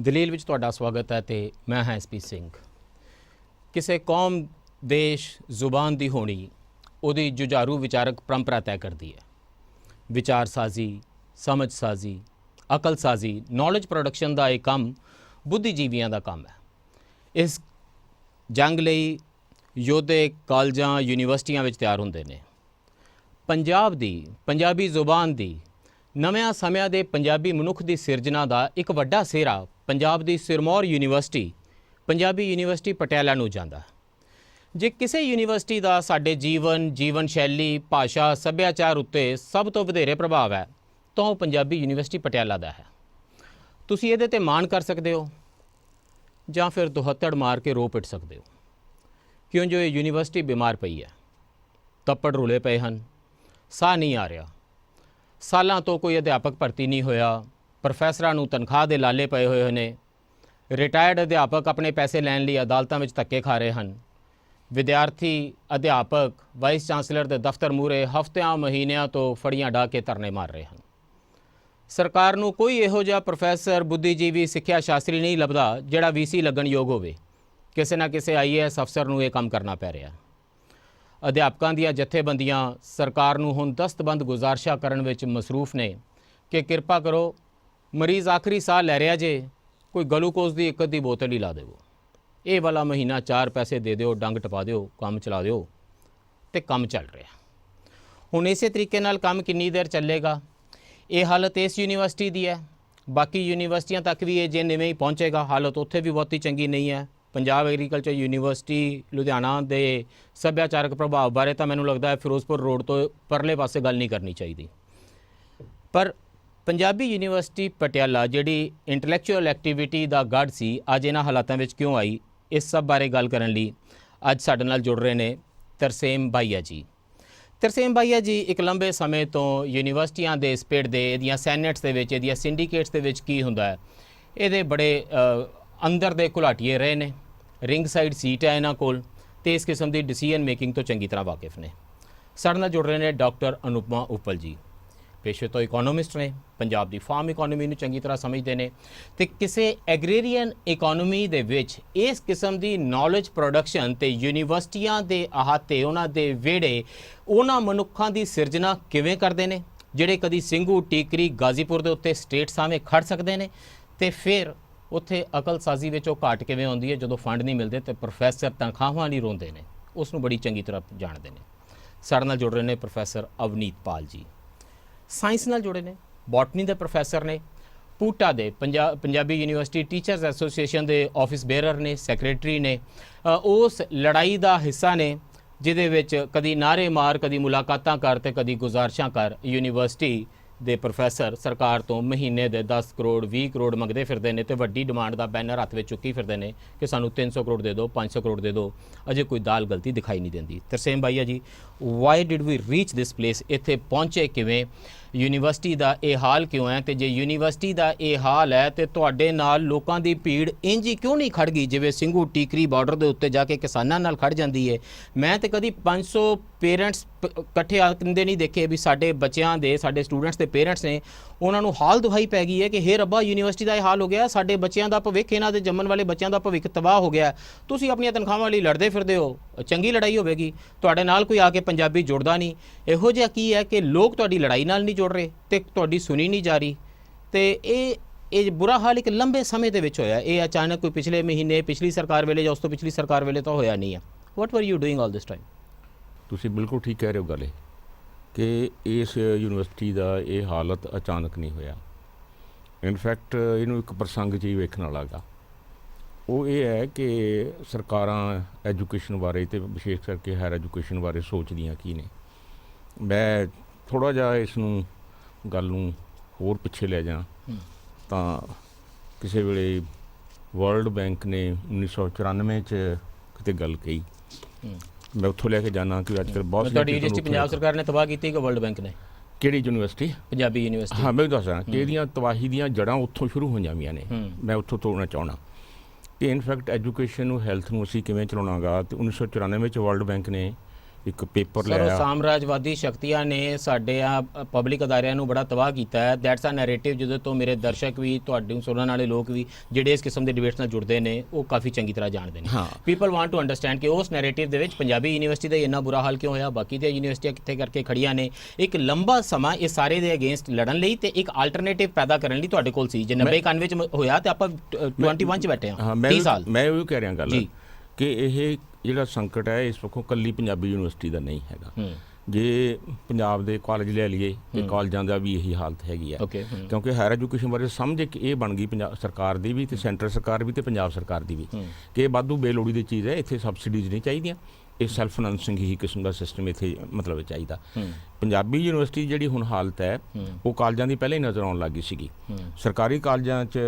ਦਲੀਲ ਵਿੱਚ ਤੁਹਾਡਾ ਸਵਾਗਤ ਹੈ ਤੇ ਮੈਂ ਹਾਂ ਐਸਪੀ ਸਿੰਘ। ਕਿਸੇ ਕੌਮ, ਦੇਸ਼, ਜ਼ੁਬਾਨ ਦੀ ਹੋਣੀ ਉਹਦੀ ਜੁਝਾਰੂ ਵਿਚਾਰਕ ਪਰੰਪਰਾ ਤੈਅ ਕਰਦੀ ਹੈ। ਵਿਚਾਰ ਸਾਜ਼ੀ, ਸਮਝ ਸਾਜ਼ੀ, ਅਕਲ ਸਾਜ਼ੀ, ਨੌਲੇਜ ਪ੍ਰੋਡਕਸ਼ਨ ਦਾ ਇਹ ਕੰਮ ਬੁੱਧੀਜੀਵੀਆਂ ਦਾ ਕੰਮ ਹੈ। ਇਸ ਜੰਗ ਲਈ ਯੋਧੇ ਕਾਲਜਾਂ, ਯੂਨੀਵਰਸਿਟੀਆਂ ਵਿੱਚ ਤਿਆਰ ਹੁੰਦੇ ਨੇ। ਪੰਜਾਬ ਦੀ, ਪੰਜਾਬੀ ਜ਼ੁਬਾਨ ਦੀ, ਨਵਿਆਂ ਸਮਿਆਂ ਦੇ ਪੰਜਾਬੀ ਮਨੁੱਖ ਦੀ ਸਿਰਜਣਾ ਦਾ ਇੱਕ ਵੱਡਾ ਸਿਹਰਾ ਪੰਜਾਬ ਦੀ ਸਿਰਮੌਰ ਯੂਨੀਵਰਸਿਟੀ, ਪੰਜਾਬੀ ਯੂਨੀਵਰਸਿਟੀ ਪਟਿਆਲਾ ਨੂੰ ਜਾਂਦਾ। ਜੇ ਕਿਸੇ ਯੂਨੀਵਰਸਿਟੀ ਦਾ ਸਾਡੇ ਜੀਵਨ ਸ਼ੈਲੀ, ਭਾਸ਼ਾ, ਸੱਭਿਆਚਾਰ ਉੱਤੇ ਸਭ ਤੋਂ ਵਧੇਰੇ ਪ੍ਰਭਾਵ ਹੈ ਤਾਂ ਉਹ ਪੰਜਾਬੀ ਯੂਨੀਵਰਸਿਟੀ ਪਟਿਆਲਾ ਦਾ ਹੈ। ਤੁਸੀਂ ਇਹਦੇ ਤੇ ਮਾਣ ਕਰ ਸਕਦੇ ਹੋ ਜਾਂ ਫਿਰ ਦੁਹੱਥੜ ਮਾਰ ਕੇ ਰੋ ਪਿੱਟ ਸਕਦੇ ਹੋ, ਕਿਉਂ ਜੋ ਇਹ ਯੂਨੀਵਰਸਿਟੀ ਬਿਮਾਰ ਪਈ ਹੈ। ਤੱਪੜ ਰੁਲੇ ਪਏ ਹਨ, ਸਾਹ ਨਹੀਂ ਆ ਰਿਹਾ, ਸਾਲਾਂ ਤੋਂ ਕੋਈ ਅਧਿਆਪਕ ਭਰਤੀ ਨਹੀਂ ਹੋਇਆ, ਪ੍ਰੋਫੈਸਰਾਂ ਨੂੰ ਤਨਖਾਹ ਦੇ ਲਾਲੇ ਪਏ ਹੋਏ ਨੇ, ਰਿਟਾਇਰਡ ਅਧਿਆਪਕ ਆਪਣੇ ਪੈਸੇ ਲੈਣ ਲਈ ਅਦਾਲਤਾਂ ਵਿੱਚ ਧੱਕੇ ਖਾ ਰਹੇ ਹਨ, ਵਿਦਿਆਰਥੀ, ਅਧਿਆਪਕ ਵਾਈਸ ਚਾਂਸਲਰ ਦੇ ਦਫ਼ਤਰ ਮੂਹਰੇ ਹਫ਼ਤਿਆਂ ਮਹੀਨਿਆਂ ਤੋਂ ਫੜੀਆਂ ਢਾਹ ਕੇ ਧਰਨੇ ਮਾਰ ਰਹੇ ਹਨ। ਸਰਕਾਰ ਨੂੰ ਕੋਈ ਇਹੋ ਜਿਹਾ ਪ੍ਰੋਫੈਸਰ, ਬੁੱਧੀਜੀਵੀ, ਸਿੱਖਿਆ ਸ਼ਾਸਤਰੀ ਨਹੀਂ ਲੱਭਦਾ ਜਿਹੜਾ VC ਲੱਗਣ ਯੋਗ ਹੋਵੇ। ਕਿਸੇ ਨਾ ਕਿਸੇ IAS ਅਫਸਰ ਨੂੰ ਇਹ ਕੰਮ ਕਰਨਾ ਪੈ ਰਿਹਾ। ਅਧਿਆਪਕਾਂ ਦੀਆਂ ਜਥੇਬੰਦੀਆਂ ਸਰਕਾਰ ਨੂੰ ਹੁਣ ਦਸਤਬੰਦ ਗੁਜ਼ਾਰਿਸ਼ਾਂ ਕਰਨ ਵਿੱਚ ਮਸਰੂਫ ਨੇ ਕਿ ਕਿਰਪਾ ਕਰੋ, ਮਰੀਜ਼ ਆਖਰੀ ਸਾਹ ਲੈ ਰਿਹਾ ਜੇ, ਕੋਈ ਗਲੂਕੋਜ਼ ਦੀ ਇੱਕ ਅੱਧੀ ਬੋਤਲ ਹੀ ਲਾ ਦੇਵੋ, ਇਹ ਵਾਲਾ ਮਹੀਨਾ 4 ਪੈਸੇ ਦੇ ਦਿਓ, ਡੰਗ ਟਪਾ ਦਿਓ, ਕੰਮ ਚਲਾ ਦਿਓ। ਤੇ ਕੰਮ ਚੱਲ ਰਿਹਾ। ਹੁਣ ਇਸੇ ਤਰੀਕੇ ਨਾਲ ਕੰਮ ਕਿੰਨੀ ਦੇਰ ਚੱਲੇਗਾ? ਇਹ ਹਾਲਤ ਇਸ ਯੂਨੀਵਰਸਿਟੀ ਦੀ ਹੈ, ਬਾਕੀ ਯੂਨੀਵਰਸਿਟੀਆਂ ਤੱਕ ਵੀ ਇਹ ਜੇ ਨਿਵੇਂ ਹੀ ਪਹੁੰਚੇਗਾ। ਹਾਲਤ ਉੱਥੇ ਵੀ ਬਹੁਤੀ ਚੰਗੀ ਨਹੀਂ ਹੈ। ਪੰਜਾਬ ਐਗਰੀਕਲਚਰ ਯੂਨੀਵਰਸਿਟੀ ਲੁਧਿਆਣਾ ਦੇ ਸੱਭਿਆਚਾਰਕ ਪ੍ਰਭਾਵ ਬਾਰੇ ਤਾਂ ਮੈਨੂੰ ਲੱਗਦਾ ਹੈ ਫਿਰੋਜ਼ਪੁਰ ਰੋਡ ਤੋਂ ਪਰਲੇ ਪਾਸੇ ਗੱਲ ਨਹੀਂ ਕਰਨੀ ਚਾਹੀਦੀ। ਪਰ ਪੰਜਾਬੀ ਯੂਨੀਵਰਸਿਟੀ ਪਟਿਆਲਾ ਜਿਹੜੀ ਇੰਟੈਲੈਕਚੁਅਲ ਐਕਟੀਵਿਟੀ ਦਾ ਗੜ੍ਹ ਸੀ, ਅੱਜ ਇਹਨਾਂ ਹਾਲਾਤਾਂ ਵਿੱਚ ਕਿਉਂ ਆਈ? ਇਸ ਸਭ ਬਾਰੇ ਗੱਲ ਕਰਨ ਲਈ ਅੱਜ ਸਾਡੇ ਨਾਲ ਜੁੜ ਰਹੇ ਨੇ ਤਰਸੇਮ ਬਾਈਆ ਜੀ। ਤਰਸੇਮ ਬਾਈਆ ਜੀ ਇੱਕ ਲੰਬੇ ਸਮੇਂ ਤੋਂ ਯੂਨੀਵਰਸਿਟੀਆਂ ਦੇ ਸਪਿੜ ਦੇ, ਇਹਦੀਆਂ ਸੈਨੇਟਸ ਦੇ ਵਿੱਚ, ਇਹਦੀਆਂ ਸਿੰਡੀਕੇਟਸ ਦੇ ਵਿੱਚ ਕੀ ਹੁੰਦਾ ਹੈ, ਇਹਦੇ ਬੜੇ ਅੰਦਰ ਦੇ ਘੁਲਾਟੀਏ ਰਹੇ ਨੇ। ਰਿੰਗ ਸਾਈਡ ਸੀਟ ਹੈ ਇਹਨਾਂ ਕੋਲ ਅਤੇ ਇਸ ਕਿਸਮ ਦੀ ਡਿਸੀਜਨ ਮੇਕਿੰਗ ਤੋਂ ਚੰਗੀ ਤਰ੍ਹਾਂ ਵਾਕਿਫ ਨੇ। ਸਾਡੇ ਨਾਲ ਜੁੜ ਰਹੇ ਨੇ ਡਾਕਟਰ ਅਨੁਪਮਾ ਉੱਪਲ ਜੀ। ਪੇਸ਼ੇ ਤੋਂ ਇਕੋਨੋਮਿਸਟ ਨੇ, ਪੰਜਾਬ ਦੀ ਫਾਰਮ ਇਕੋਨਮੀ ਨੂੰ ਚੰਗੀ ਤਰ੍ਹਾਂ ਸਮਝਦੇ ਨੇ ਅਤੇ ਕਿਸੇ ਐਗਰੇਰੀਅਨ ਇਕੋਨਮੀ ਦੇ ਵਿੱਚ ਇਸ ਕਿਸਮ ਦੀ ਨੌਲੇਜ ਪ੍ਰੋਡਕਸ਼ਨ ਅਤੇ ਯੂਨੀਵਰਸਿਟੀਆਂ ਦੇ ਅਹਾਤੇ, ਉਹਨਾਂ ਦੇ ਵਿਹੜੇ, ਉਹਨਾਂ ਮਨੁੱਖਾਂ ਦੀ ਸਿਰਜਣਾ ਕਿਵੇਂ ਕਰਦੇ ਨੇ ਜਿਹੜੇ ਕਦੀ ਸਿੰਘੂ, ਟੀਕਰੀ, ਗਾਜ਼ੀਪੁਰ ਦੇ ਉੱਤੇ ਸਟੇਟ ਸਾਹਮਣੇ ਖੜ ਸਕਦੇ ਨੇ, ਅਤੇ ਫਿਰ ਉੱਥੇ ਅਕਲ ਸਾਜ਼ੀ ਵਿੱਚ ਉਹ ਘਾਟ ਕਿਵੇਂ ਆਉਂਦੀ ਹੈ ਜਦੋਂ ਫੰਡ ਨਹੀਂ ਮਿਲਦੇ ਅਤੇ ਪ੍ਰੋਫੈਸਰ ਤਨਖਾਹਾਂ ਲਈ ਰੋਂਦੇ ਨੇ। ਉਸ ਨੂੰ ਬੜੀ ਚੰਗੀ ਤਰ੍ਹਾਂ ਜਾਣਦੇ ਨੇ। ਸਾਡੇ ਨਾਲ ਜੁੜ ਰਹੇ ਨੇ ਪ੍ਰੋਫੈਸਰ ਅਵਨੀਤ ਪਾਲ ਜੀ। ਸਾਇੰਸ ਨਾਲ ਜੁੜੇ ਨੇ, ਬੋਟਨੀ ਦੇ ਪ੍ਰੋਫੈਸਰ ਨੇ, ਪੂਟਾ ਦੇ ਪੰਜਾਬੀ ਯੂਨੀਵਰਸਿਟੀ ਟੀਚਰਸ ਐਸੋਸੀਏਸ਼ਨ ਦੇ ਆਫਿਸ ਬੇਅਰਰ ਨੇ, ਸੈਕਟਰੀ ਨੇ। ਉਸ ਲੜਾਈ ਦਾ ਹਿੱਸਾ ਨੇ ਜਿਹਦੇ ਵਿੱਚ ਕਦੀ ਨਾਅਰੇ ਮਾਰ, ਕਦੀ ਮੁਲਾਕਾਤਾਂ ਕਰ ਅਤੇ ਕਦੀ ਗੁਜ਼ਾਰਿਸ਼ਾਂ ਕਰ ਯੂਨੀਵਰਸਿਟੀ ਦੇ ਪ੍ਰੋਫੈਸਰ ਸਰਕਾਰ ਤੋਂ ਮਹੀਨੇ ਦੇ 10 ਕਰੋੜ 20 ਕਰੋੜ ਮੰਗਦੇ ਫਿਰਦੇ ਨੇ ਅਤੇ ਵੱਡੀ ਡਿਮਾਂਡ ਦਾ ਬੈਨਰ ਹੱਥ ਵਿੱਚ ਚੁੱਕੀ ਫਿਰਦੇ ਨੇ ਕਿ ਸਾਨੂੰ 300 ਕਰੋੜ ਦੇ ਦਿਓ, 500 ਕਰੋੜ ਦੇ ਦਿਓ। ਅਜੇ ਕੋਈ ਦਾਲ ਗਲਤੀ ਦਿਖਾਈ ਨਹੀਂ ਦਿੰਦੀ। ਤਰਸੇਮ ਬਾਈਆ ਜੀ, why did we reach this place? ਇੱਥੇ ਪਹੁੰਚੇ ਕਿਵੇਂ? ਯੂਨੀਵਰਸਿਟੀ ਦਾ ਇਹ ਹਾਲ ਕਿਉਂ ਹੈ? ਅਤੇ ਜੇ ਯੂਨੀਵਰਸਿਟੀ ਦਾ ਇਹ ਹਾਲ ਹੈ ਅਤੇ ਤੁਹਾਡੇ ਨਾਲ ਲੋਕਾਂ ਦੀ ਭੀੜ ਇੰਝ ਹੀ ਕਿਉਂ ਨਹੀਂ ਖੜ ਗਈ ਜਿਵੇਂ ਸਿੰਘੂ ਟੀਕਰੀ ਬਾਰਡਰ ਦੇ ਉੱਤੇ ਜਾ ਕੇ ਕਿਸਾਨਾਂ ਨਾਲ ਖੜ ਜਾਂਦੀ ਹੈ? ਮੈਂ ਤਾਂ ਕਦੀ 500 ਪੇਰੈਂਟਸ ਇਕੱਠੇ ਆਉਂਦੇ ਨਹੀਂ ਦੇਖੇ ਵੀ ਸਾਡੇ ਬੱਚਿਆਂ ਦੇ, ਸਾਡੇ ਸਟੂਡੈਂਟਸ ਦੇ ਪੇਰੈਂਟਸ ਨੇ, ਉਹਨਾਂ ਨੂੰ ਹਾਲ ਦੁਹਾਈ ਪੈ ਗਈ ਹੈ ਕਿ ਹੇ ਰੱਬਾ, ਯੂਨੀਵਰਸਿਟੀ ਦਾ ਇਹ ਹਾਲ ਹੋ ਗਿਆ, ਸਾਡੇ ਬੱਚਿਆਂ ਦਾ ਭਵਿੱਖ, ਇਹਨਾਂ ਦੇ ਜੰਮਣ ਵਾਲੇ ਬੱਚਿਆਂ ਦਾ ਭਵਿੱਖ ਤਬਾਹ ਹੋ ਗਿਆ। ਤੁਸੀਂ ਆਪਣੀਆਂ ਤਨਖਾਹਾਂ ਲਈ ਲੜਦੇ ਫਿਰਦੇ ਹੋ, ਚੰਗੀ ਲੜਾਈ ਹੋਵੇਗੀ, ਤੁਹਾਡੇ ਨਾਲ ਕੋਈ ਆ ਕੇ ਪੰਜਾਬੀ ਜੁੜਦਾ ਨਹੀਂ। ਇਹੋ ਜਿਹਾ ਕੀ ਹੈ ਕਿ ਲੋਕ ਤੁਹਾਡੀ ਲੜਾਈ ਨਾਲ ਨਹੀਂ ਜੁੜ ਰਹੇ ਅਤੇ ਤੁਹਾਡੀ ਸੁਣੀ ਨਹੀਂ ਜਾ ਰਹੀ। ਅਤੇ ਇਹ ਬੁਰਾ ਹਾਲ ਇੱਕ ਲੰਬੇ ਸਮੇਂ ਦੇ ਵਿੱਚ ਹੋਇਆ। ਇਹ ਅਚਾਨਕ ਕੋਈ ਪਿਛਲੇ ਮਹੀਨੇ, ਪਿਛਲੀ ਸਰਕਾਰ ਵੇਲੇ ਜਾਂ ਉਸ ਤੋਂ ਪਿਛਲੀ ਸਰਕਾਰ ਵੇਲੇ ਤਾਂ ਹੋਇਆ ਨਹੀਂ ਹੈ। ਵਾਟ ਵਰ you doing all this time? ਤੁਸੀਂ ਬਿਲਕੁਲ ਠੀਕ ਕਹਿ ਰਹੇ ਹੋ ਗੱਲ ਕਿ ਇਸ ਯੂਨੀਵਰਸਿਟੀ ਦਾ ਇਹ ਹਾਲਤ ਅਚਾਨਕ ਨਹੀਂ ਹੋਇਆ। ਇਨਫੈਕਟ ਇਹਨੂੰ ਇੱਕ ਪ੍ਰਸੰਗ 'ਚ ਹੀ ਵੇਖਣ ਵਾਲਾ ਗਾ। ਉਹ ਇਹ ਹੈ ਕਿ ਸਰਕਾਰਾਂ ਐਜੂਕੇਸ਼ਨ ਬਾਰੇ ਅਤੇ ਵਿਸ਼ੇਸ਼ ਕਰਕੇ ਹਾਇਰ ਐਜੂਕੇਸ਼ਨ ਬਾਰੇ ਸੋਚਦੀਆਂ ਕੀ ਨੇ। ਮੈਂ ਥੋੜ੍ਹਾ ਜਿਹਾ ਇਸ ਨੂੰ ਗੱਲ ਨੂੰ ਹੋਰ ਪਿੱਛੇ ਲੈ ਜਾ ਤਾਂ ਕਿਸੇ ਵੇਲੇ ਵਰਲਡ ਬੈਂਕ ਨੇ 1994 'ਚ ਕਿਤੇ ਗੱਲ ਕਹੀ। ਮੈਂ ਉੱਥੋਂ ਲੈ ਕੇ ਜਾਣਾ ਕਿ ਅੱਜ ਕੱਲ੍ਹ ਬਹੁਤ ਤੁਹਾਡੀ ਯੂਨੀਵਰਸਿਟੀ ਪੰਜਾਬ ਸਰਕਾਰ ਨੇ ਤਬਾਹ ਕੀਤੀ ਕਿ ਵਰਲਡ ਬੈਂਕ ਨੇ? ਕਿਹੜੀ ਯੂਨੀਵਰਸਿਟੀ? ਪੰਜਾਬੀ ਯੂਨੀਵਰਸਿਟੀ। ਹਾਂ, ਮੈਂ ਦੱਸਦਾ ਕਿ ਇਹਦੀਆਂ ਤਬਾਹੀ ਦੀਆਂ ਜੜ੍ਹਾਂ ਉੱਥੋਂ ਸ਼ੁਰੂ ਹੋਈਆਂ ਵੀਆਂ ਨੇ। ਮੈਂ ਉੱਥੋਂ ਤੋੜਨਾ ਚਾਹੁੰਦਾ ਕਿ ਇਨਫੈਕਟ ਐਜੂਕੇਸ਼ਨ ਨੂੰ, ਹੈਲਥ ਨੂੰ ਅਸੀਂ ਕਿਵੇਂ ਚਲਾਉਣਾ ਗਾ। ਅਤੇ 1994 'ਚ ਵਰਲਡ ਬੈਂਕ ਨੇ ਇੱਕ ਪੇਪਰ ਸਰ ਉਹ ਲਿਆ। ਸਾਮਰਾਜਵਾਦੀ ਸ਼ਕਤੀਆਂ ਨੇ ਸਾਡੇ ਆ ਪਬਲਿਕ ਅਦਾਰਿਆਂ ਨੂੰ ਬੜਾ ਤਬਾਹ ਕੀਤਾ ਹੈ। ਦੈਟਸ ਅ ਨੈਰੇਟਿਵ ਜਿਹਦੇ ਤੋਂ ਮੇਰੇ ਦਰਸ਼ਕ ਵੀ, ਤੁਹਾਡੇ ਸੁਣਨ ਵਾਲੇ ਲੋਕ ਵੀ ਜਿਹੜੇ ਇਸ ਕਿਸਮ ਦੇ ਡਿਬੇਟਸ ਨਾਲ ਜੁੜਦੇ ਨੇ ਉਹ ਕਾਫੀ ਚੰਗੀ ਤਰ੍ਹਾਂ ਜਾਣਦੇ ਨੇ। ਹਾਂ। ਪੀਪਲ ਵਾਂਟ ਟੂ ਅੰਡਰਸਟੈਂਡ ਕਿ ਉਸ ਨੈਰੇਟਿਵ ਦੇ ਵਿੱਚ ਪੰਜਾਬੀ ਯੂਨੀਵਰਸਿਟੀ ਦਾ ਇੰਨਾ ਬੁਰਾ ਹਾਲ ਕਿਉਂ ਹੋਇਆ, ਬਾਕੀ ਦੀਆਂ ਯੂਨੀਵਰਸਿਟੀਆਂ ਕਿੱਥੇ ਕਰਕੇ ਖੜੀਆਂ ਨੇ। ਇੱਕ ਲੰਬਾ ਸਮਾਂ ਇਹ ਸਾਰੇ ਦੇ ਅਗੇਂਸਟ ਲੜਨ ਲਈ ਤੇ ਇੱਕ ਆਲਟਰਨੇਟਿਵ ਪੈਦਾ ਕਰਨ ਲਈ ਤੁਹਾਡੇ ਕੋਲ ਸੀ। ਜੇ 90 91 ਚ ਹੋਇਆ ਤੇ ਆਪਾਂ 21 ਚ ਬੈਠੇ ਹਾਂ 30 ਸਾਲ। ਮੈਂ ਉਹ ਕਹਿ ਰਿਹਾ ਗੱਲ ਜੀ। ਕਿ ਇਹ ਜਿਹੜਾ ਸੰਕਟ ਹੈ ਇਸ ਪੱਖੋਂ ਕੱਲੀ ਪੰਜਾਬੀ ਯੂਨੀਵਰਸਿਟੀ ਦਾ ਨਹੀਂ ਹੈਗਾ। ਜੇ ਪੰਜਾਬ ਦੇ ਕਾਲਜ ਲੈ ਲਈਏ ਤੇ ਕਾਲਜਾਂ ਦਾ ਵੀ ਇਹੀ ਹਾਲਤ ਹੈਗੀ ਆ। ਕਿਉਂਕਿ ਹਾਇਰ ਐਜੂਕੇਸ਼ਨ ਬਾਰੇ ਸਮਝ ਇੱਕ ਇਹ ਬਣ ਗਈ ਪੰਜਾਬ ਸਰਕਾਰ ਦੀ ਵੀ ਤੇ ਸੈਂਟਰ ਸਰਕਾਰ ਵੀ ਤੇ ਪੰਜਾਬ ਸਰਕਾਰ ਦੀ ਵੀ ਕਿ ਇਹ ਵਾਧੂ ਬੇਲੋੜੀ ਦੀ ਚੀਜ਼ ਹੈ, ਇੱਥੇ ਸਬਸਿਡੀਜ਼ ਨਹੀਂ ਚਾਹੀਦੀਆਂ, ਇਹ ਸੈਲਫ ਫਾਈਨੈਂਸਿੰਗ ਹੀ ਕਿਸਮ ਦਾ ਸਿਸਟਮ ਇੱਥੇ ਮਤਲਬ ਚਾਹੀਦਾ। ਪੰਜਾਬੀ ਯੂਨੀਵਰਸਿਟੀ ਜਿਹੜੀ ਹੁਣ ਹਾਲਤ ਹੈ ਉਹ ਕਾਲਜਾਂ ਦੀ ਪਹਿਲਾਂ ਹੀ ਨਜ਼ਰ ਆਉਣ ਲੱਗ ਗਈ ਸੀਗੀ। ਸਰਕਾਰੀ ਕਾਲਜਾਂ 'ਚ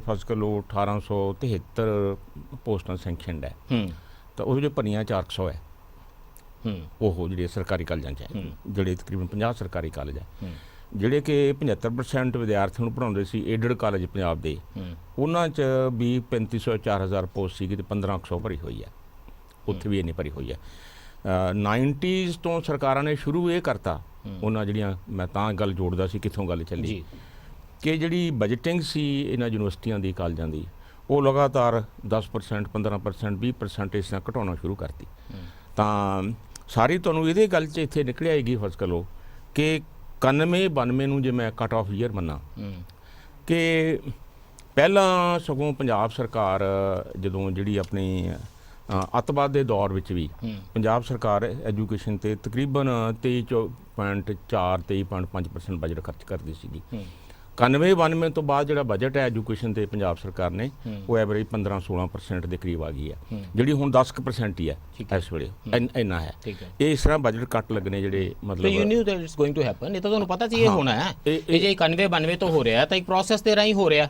ਫਸਟ ਕਰੋ 1873 ਪੋਸਟਾਂ ਸੈਂਕਸ਼ਨਡ ਹੈ ਤਾਂ ਉਹਦੇ 'ਚ ਭਰੀਆਂ 400 ਹੈ। ਉਹ ਜਿਹੜੇ ਸਰਕਾਰੀ ਕਾਲਜਾਂ 'ਚ ਹੈ, ਜਿਹੜੇ ਤਕਰੀਬਨ 50 ਸਰਕਾਰੀ ਕਾਲਜ ਹੈ, ਜਿਹੜੇ ਕਿ 75% ਵਿਦਿਆਰਥੀਆਂ ਨੂੰ ਪੜ੍ਹਾਉਂਦੇ ਸੀ ਏਡਡ ਕਾਲਜ ਪੰਜਾਬ ਦੇ, ਉਹਨਾਂ 'ਚ ਵੀ 3500 4000 ਪੋਸਟ ਸੀਗੀ ਤੇ 1500 ਭਰੀ ਹੋਈ ਹੈ। ਉੱਥੇ ਵੀ ਇੰਨੀ ਭਰੀ ਹੋਈ ਹੈ। 90s ਤੋਂ ਸਰਕਾਰਾਂ ਨੇ ਸ਼ੁਰੂ ਇਹ ਕਰਤਾ ਉਹਨਾਂ ਜਿਹੜੀਆਂ, ਮੈਂ ਤਾਂ ਗੱਲ ਜੋੜਦਾ ਸੀ ਕਿੱਥੋਂ ਗੱਲ ਚੱਲੀ, ਕਿ ਜਿਹੜੀ ਬਜਟਿੰਗ ਸੀ ਇਹਨਾਂ ਯੂਨੀਵਰਸਿਟੀਆਂ ਦੀ ਕਾਲਜਾਂ ਦੀ ਉਹ ਲਗਾਤਾਰ 10% 15% 20% ਇਸ ਤਰ੍ਹਾਂ ਘਟਾਉਣਾ ਸ਼ੁਰੂ ਕਰਤੀ। ਤਾਂ ਸਾਰੀ ਤੁਹਾਨੂੰ ਇਹਦੇ ਗੱਲ 'ਚ ਇੱਥੇ ਨਿਕਲ ਆਏਗੀ ਫਸਕ ਲਓ ਕਿ 91 92 ਨੂੰ ਜੇ ਮੈਂ ਕੱਟ ਆਫ ਈਅਰ ਮੰਨਾਂ ਕਿ ਪਹਿਲਾਂ ਸਗੋਂ ਪੰਜਾਬ ਸਰਕਾਰ ਜਦੋਂ ਜਿਹੜੀ ਆਪਣੀ ਅੱਤਵਾਦ ਦੇ ਦੌਰ ਵਿੱਚ ਵੀ ਪੰਜਾਬ ਸਰਕਾਰ ਐਜੂਕੇਸ਼ਨ ਤੇ ਤਕਰੀਬਨ 23.4 23.5% ਬਜਟ ਖਰਚ ਕਰਦੀ ਸੀਗੀ। 91 92 ਤੋਂ ਬਾਅਦ ਜਿਹੜਾ ਬਜਟ ਹੈ ਐਜੂਕੇਸ਼ਨ ਤੇ ਪੰਜਾਬ ਸਰਕਾਰ ਨੇ ਉਹ ਐਵਰੇਜ 15-16% ਦੇ ਕਰੀਬ ਆ ਗਈ ਹੈ, ਜਿਹੜੀ ਹੁਣ 10% ਹੀ ਹੈ ਇਸ ਵੇਲੇ, ਇੰਨਾ ਹੈ। ਇਹ ਇਸ ਤਰ੍ਹਾਂ ਬਜਟ ਕੱਟ ਲੱਗਣੇ ਜਿਹੜੇ ਮਤਲਬ you knew that it's going to happen, ਇਹ ਤਾਂ ਤੁਹਾਨੂੰ ਪਤਾ ਸੀ ਇਹ ਹੋਣਾ ਹੈ। ਇਹ ਜੇ 91 92 ਤੋਂ ਹੋ ਰਿਹਾ ਤਾਂ ਇੱਕ ਪ੍ਰੋਸੈਸ ਦੇ ਰਾਹੀਂ ਹੋ ਰਿਹਾ।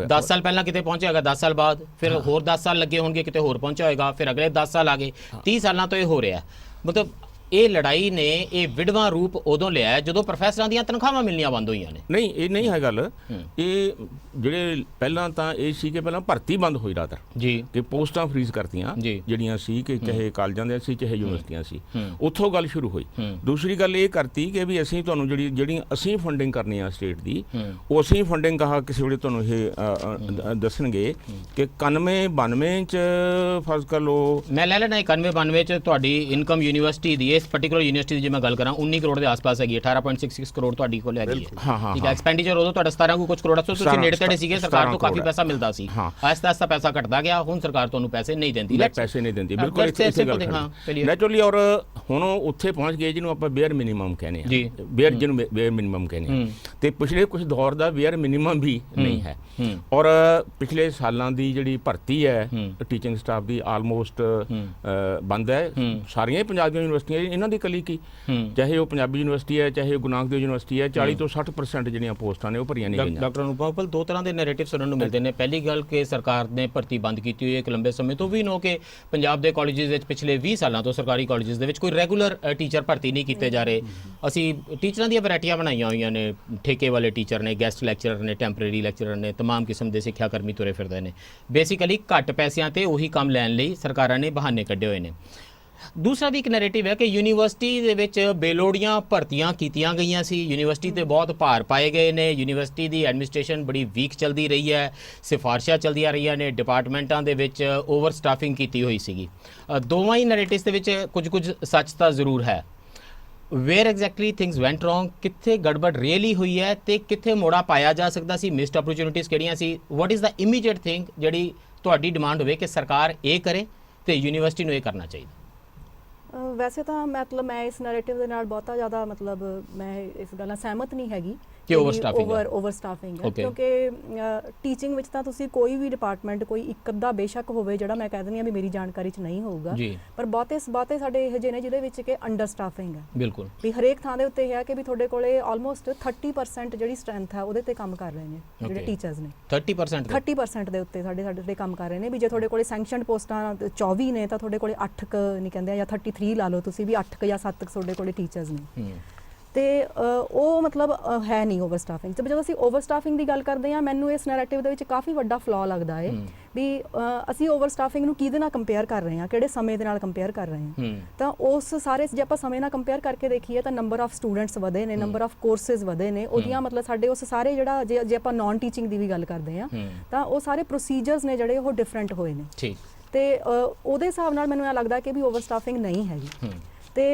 10 ਸਾਲ ਪਹਿਲਾਂ ਕਿਤੇ ਪਹੁੰਚਿਆ ਹੋਗਾ, 10 ਸਾਲ ਬਾਅਦ ਫਿਰ ਹੋਰ 10 ਸਾਲ ਲੱਗੇ ਹੋਣਗੇ, ਕਿਤੇ ਹੋਰ ਪਹੁੰਚਿਆ ਹੋਏਗਾ, ਫਿਰ ਅਗਲੇ 10 ਸਾਲ ਆ ਗਏ, 30 ਸਾਲਾਂ ਤੋਂ ਇਹ ਹੋ ਰਿਹਾ। ਮਤਲਬ ਇਹ ਲੜਾਈ ਨੇ ਇਹ ਵਿਡਵਾ ਰੂਪ ਉਦੋਂ ਲਿਆ ਜਦੋਂ ਪ੍ਰੋਫੈਸਰਾਂ ਦੀਆਂ ਤਨਖਾਹਾਂ ਮਿਲਣੀਆਂ ਬੰਦ ਹੋਈਆਂ ਨੇ। ਨਹੀਂ, ਇਹ ਨਹੀਂ ਹੈ ਗੱਲ। ਇਹ ਜਿਹੜੇ ਪਹਿਲਾਂ ਤਾਂ ਇਹ ਸੀ ਕਿ ਪਹਿਲਾਂ ਭਰਤੀ ਬੰਦ ਹੋਈ ਰਾਦਰ ਜੀ, ਕਿ ਪੋਸਟਾਂ ਫਰੀਜ਼ ਕਰਤੀਆਂ ਜਿਹੜੀਆਂ ਸੀ ਕਿ ਚਾਹੇ ਕਾਲਜਾਂ ਦੇ ਸੀ ਚਾਹੇ ਯੂਨੀਵਰਸਿਟੀਆਂ ਸੀ, ਉੱਥੋਂ ਗੱਲ ਸ਼ੁਰੂ ਹੋਈ। ਦੂਸਰੀ ਗੱਲ ਇਹ ਕਰਤੀ ਕਿ ਵੀ ਅਸੀਂ ਤੁਹਾਨੂੰ ਜਿਹੜੀ ਅਸੀਂ ਫੰਡਿੰਗ ਕਰਨੀ ਆ ਸਟੇਟ ਦੀ, ਉਹ ਅਸੀਂ ਫੰਡਿੰਗ ਕਹਾ ਕਿਸੇ ਵੇਲੇ ਤੁਹਾਨੂੰ ਇਹ ਦੱਸਣਗੇ ਕਿ 91 92 ਚ ਫਰਜ਼ ਕਰ ਲਓ, ਮੈਂ ਲੈ ਲੈਣਾ 91 92 ਚ ਤੁਹਾਡੀ ਇਨਕਮ ਯੂਨੀਵਰਸਿਟੀ ਦੀ, ਇਸ ਪਾਰਟਿਕੂਲਰ ਯੂਨੀਵਰਸਿਟੀ ਦੀ ਜੇ ਮੈਂ ਗੱਲ ਕਰਾਂ 19 ਕਰੋੜ ਦੇ ਆਸ-ਪਾਸ ਹੈਗੀ, 18.66 ਕਰੋੜ ਤੁਹਾਡੀ ਕੋਲ ਹੈਗੀ ਹੈ। ਠੀਕ ਹੈ, ਐਕਸਪੈਂਡੀਚਰ ਉਦੋਂ ਤੁਹਾਡਾ 17 ਕੁਝ ਕਰੋੜ ਸੀ, ਤੁਸੀਂ ਨੇੜੇ ਤੇੜੇ ਸੀਗੇ, ਸਰਕਾਰ ਤੋਂ ਕਾਫੀ ਪੈਸਾ ਮਿਲਦਾ ਸੀ। ਆਸਤਾ ਪੈਸਾ ਘਟਦਾ ਗਿਆ, ਹੁਣ ਸਰਕਾਰ ਤੁਹਾਨੂੰ ਪੈਸੇ ਨਹੀਂ ਦਿੰਦੀ, ਪੈਸੇ ਨਹੀਂ ਦਿੰਦੀ, ਬਿਲਕੁਲ ਇਸੇ ਗੱਲ ਨੈਚੁਰਲੀ। ਔਰ ਹੁਣ ਉਹ ਉੱਥੇ ਪਹੁੰਚ ਗਏ ਜਿਹਨੂੰ ਆਪਾਂ ਬੇਅਰ ਮਿਨੀਮਮ ਕਹਿੰਦੇ ਆ, ਜਿਹਨੂੰ ਬੇਅਰ ਮਿਨੀਮਮ ਕਹਿੰਦੇ ਆ, ਤੇ ਪਿਛਲੇ ਕੁਝ ਦੌਰ ਦਾ ਬੇਅਰ ਮਿਨੀਮਮ ਵੀ ਨਹੀਂ ਹੈ। ਔਰ ਪਿਛਲੇ ਸਾਲਾਂ ਦੀ ਜਿਹੜੀ ਭਰਤੀ ਹੈ ਟੀਚਿੰਗ ਸਟਾਫ ਦੀ ਆਲਮੋਸਟ ਬੰਦ ਹੈ। ਸਾਰੀਆਂ ਹੀ ਪੰਜਾਬ ਦੀਆਂ ਯੂਨੀਵਰਸਿਟੀਆਂ, ਇਹਨਾਂ ਦੀ ਇਕੱਲੀ ਕੀ, ਚਾਹੇ ਉਹ ਪੰਜਾਬੀ ਯੂਨੀਵਰਸਿਟੀ ਹੈ ਚਾਹੇ ਗੁਰੂ ਨਾਨਕ ਦੇਵ ਯੂਨੀਵਰਸਿਟੀ ਹੈ, 40 ਤੋਂ 60% ਜਿਹੜੀਆਂ ਪੋਸਟਾਂ ਨੇ ਉਹ ਭਰੀਆਂ ਨਹੀਂ ਗਈਆਂ। ਡਾਕਟਰ ਅਨੁਪਮ, ਦੋ ਤਰ੍ਹਾਂ ਦੇ ਨੈਰੇਟਿਵ ਸੁਣਨ ਨੂੰ ਮਿਲਦੇ ਨੇ। ਪਹਿਲੀ ਗੱਲ ਕਿ ਸਰਕਾਰ ਨੇ ਭਰਤੀ ਬੰਦ ਕੀਤੀ ਹੋਈ ਹੈ ਇੱਕ ਲੰਬੇ ਸਮੇਂ ਤੋਂ, ਵੀ ਨੋ ਕਿ ਪੰਜਾਬ ਦੇ ਕਾਲਜਿਸ ਵਿੱਚ ਪਿਛਲੇ 20 ਸਾਲਾਂ ਤੋਂ ਸਰਕਾਰੀ ਕਾਲਜਿਸ ਦੇ ਵਿੱਚ ਕੋਈ ਰੈਗੂਲਰ ਟੀਚਰ ਭਰਤੀ ਨਹੀਂ ਕੀਤੇ ਜਾ ਰਹੇ। ਅਸੀਂ ਟੀਚਰਾਂ ਦੀਆਂ ਵੈਰਾਈਟੀਆਂ ਬਣਾਈਆਂ ਹੋਈਆਂ ਨੇ, ਠੇਕੇ ਵਾਲੇ ਟੀਚਰ ਨੇ, ਗੈਸਟ ਲੈਕਚਰਰ ਨੇ, ਟੈਂਪਰੇਰੀ ਲੈਕਚਰਰ ਨੇ, ਤਮਾਮ ਕਿਸਮ ਦੇ ਸਿੱਖਿਆ ਕਰਮੀ ਤੁਰੇ ਫਿਰਦੇ ਨੇ। ਬੇਸਿਕਲੀ ਘੱਟ ਪੈਸਿਆਂ ਤੇ ਉਹੀ ਕੰਮ ਲੈਣ ਲਈ ਸਰਕਾਰਾਂ ਨੇ ਬਹਾਨੇ ਕੱਢੇ ਹੋਏ ਨੇ। ਦੂਸਰਾ ਵੀ ਇੱਕ ਨੈਰੇਟਿਵ ਹੈ ਕਿ ਯੂਨੀਵਰਸਿਟੀ ਦੇ ਵਿੱਚ ਬੇਲੋੜੀਆਂ ਭਰਤੀਆਂ ਕੀਤੀਆਂ ਗਈਆਂ ਸੀ, ਯੂਨੀਵਰਸਿਟੀ ਤੇ ਬਹੁਤ ਭਾਰ ਪਾਏ ਗਏ ਨੇ, ਯੂਨੀਵਰਸਿਟੀ ਦੀ ਐਡਮਿਨਿਸਟ੍ਰੇਸ਼ਨ ਬੜੀ ਵੀਕ ਚੱਲਦੀ ਰਹੀ ਹੈ, ਸਿਫਾਰਸ਼ਾਂ ਚੱਲਦੀਆਂ ਰਹੀਆਂ ਨੇ, ਡਿਪਾਰਟਮੈਂਟਾਂ ਦੇ ਵਿੱਚ ਓਵਰ ਸਟਾਫਿੰਗ ਕੀਤੀ ਹੋਈ ਸੀਗੀ। ਦੋਵਾਂ ਹੀ ਨੈਰੇਟਿਵਸ ਦੇ ਵਿੱਚ ਕੁਝ ਸੱਚ ਤਾਂ ਜ਼ਰੂਰ ਹੈ। Where exactly things went wrong, ਕਿੱਥੇ ਗੜਬੜ ਰੀਅਲੀ ਹੋਈ ਹੈ ਤੇ ਕਿੱਥੇ ਮੋੜਾ ਪਾਇਆ ਜਾ ਸਕਦਾ ਸੀ, ਮਿਸਡ ਅਪਰਚੂਨਿਟੀਜ਼ ਕਿਹੜੀਆਂ ਸੀ, what is the immediate thing ਜਿਹੜੀ ਤੁਹਾਡੀ ਡਿਮਾਂਡ ਹੋਵੇ ਕਿ ਸਰਕਾਰ ਇਹ ਕਰੇ ਤੇ ਯੂਨੀਵਰਸਿਟੀ ਨੂੰ ਇਹ ਕਰਨਾ ਚਾਹੀਦਾ? ਵੈਸੇ ਤਾਂ ਮਤਲਬ ਮੈਂ ਇਸ ਨੈਰੇਟਿਵ ਦੇ ਨਾਲ ਬਹੁਤਾ ਜ਼ਿਆਦਾ ਮਤਲਬ ਮੈਂ ਇਸ ਗੱਲ ਨਾਲ ਸਹਿਮਤ ਨਹੀਂ ਹੈਗੀ ਕਿ ਓਵਰ ਸਟਾਫਿੰਗ ਹੈ, ਕਿਉਂਕਿ ਟੀਚਿੰਗ ਵਿੱਚ ਤਾਂ ਤੁਸੀਂ ਕੋਈ ਵੀ ਡਿਪਾਰਟਮੈਂਟ ਕੋਈ ਇੱਕ ਅੱਧਾ ਬੇਸ਼ੱਕ ਹੋਵੇ ਜਿਹੜਾ ਮੈਂ ਕਹਿ ਦਿੰਦੀ ਹਾਂ ਵੀ ਮੇਰੀ ਜਾਣਕਾਰੀ 'ਚ ਨਹੀਂ ਹੋਊਗਾ, ਪਰ ਬਹੁਤੇ ਸਾਡੇ ਇਹੋ ਜਿਹੇ ਨੇ ਜਿਹਦੇ ਵਿੱਚ ਕਿ ਅੰਡਰ ਸਟਾਫਿੰਗ ਹੈ। ਬਿਲਕੁਲ ਵੀ ਹਰੇਕ ਥਾਂ ਦੇ ਉੱਤੇ ਇਹ ਹੈ ਕਿ ਵੀ ਤੁਹਾਡੇ ਕੋਲੇ ਆਲਮੋਸਟ 30% ਜਿਹੜੀ ਸਟਰੈਂਥ ਹੈ ਉਹਦੇ ਤੇ ਕੰਮ ਕਰ ਰਹੇ ਨੇ ਜਿਹੜੇ ਟੀਚਰਸ ਨੇ। 30% ਦੇ ਉੱਤੇ ਸਾਡੇ ਕੰਮ ਕਰ ਰਹੇ ਨੇ। ਵੀ ਜੇ ਤੁਹਾਡੇ ਕੋਲੇ ਸੈਂਕਸ਼ਨਡ ਪੋਸਟਾਂ 24 ਨੇ ਤਾਂ ਤੁਹਾਡੇ ਕੋਲੇ 8 ਨਹੀਂ ਕਹਿੰਦੇ ਜਾਂ 33 ਲਾ ਲਓ ਤੁਸੀਂ, ਵੀ 8 ਜਾਂ 7 ਤੁਹਾਡੇ ਕੋਲੇ ਟੀਚਰਸ ਨੇ। ਤੇ ਉਹ ਮਤਲਬ ਹੈ ਨਹੀਂ ਓਵਰ ਸਟਾਫਿੰਗ। ਤੇ ਜਦੋਂ ਅਸੀਂ ਓਵਰ ਸਟਾਫਿੰਗ ਦੀ ਗੱਲ ਕਰਦੇ ਹਾਂ, ਮੈਨੂੰ ਇਸ ਨੈਰੇਟਿਵ ਦੇ ਵਿੱਚ ਕਾਫੀ ਵੱਡਾ ਫਲॉ ਲੱਗਦਾ ਹੈ ਵੀ ਅਸੀਂ ਓਵਰ ਸਟਾਫਿੰਗ ਨੂੰ ਕਿਹਦੇ ਨਾਲ ਕੰਪੇਅਰ ਕਰ ਰਹੇ ਹਾਂ, ਕਿਹੜੇ ਸਮੇਂ ਦੇ ਨਾਲ ਕੰਪੇਅਰ ਕਰ ਰਹੇ ਹਾਂ। ਤਾਂ ਉਸ ਸਾਰੇ ਜੇ ਆਪਾਂ ਸਮੇਂ ਨਾਲ ਕੰਪੇਅਰ ਕਰਕੇ ਦੇਖੀਏ ਤਾਂ ਨੰਬਰ ਆਫ ਸਟੂਡੈਂਟਸ ਵਧੇ ਨੇ, ਨੰਬਰ ਆਫ ਕੋਰਸਿਸ ਵਧੇ ਨੇ, ਉਹਦੀਆਂ ਮਤਲਬ ਸਾਡੇ ਉਸ ਸਾਰੇ ਜਿਹੜਾ ਜੇ ਆਪਾਂ ਨਾਨ ਟੀਚਿੰਗ ਦੀ ਵੀ ਗੱਲ ਕਰਦੇ ਹਾਂ ਤਾਂ ਉਹ ਸਾਰੇ ਪ੍ਰੋਸੀਜਰਸ ਨੇ ਜਿਹੜੇ ਉਹ ਡਿਫਰੈਂਟ ਹੋਏ ਨੇ। ਠੀਕ। ਤੇ ਉਹਦੇ ਹਿਸਾਬ ਨਾਲ ਮੈਨੂੰ ਇਹ ਲੱਗਦਾ ਕਿ ਵੀ ਓਵਰ ਸਟਾਫਿੰਗ ਨਹੀਂ ਹੈਗੀ। ਤੇ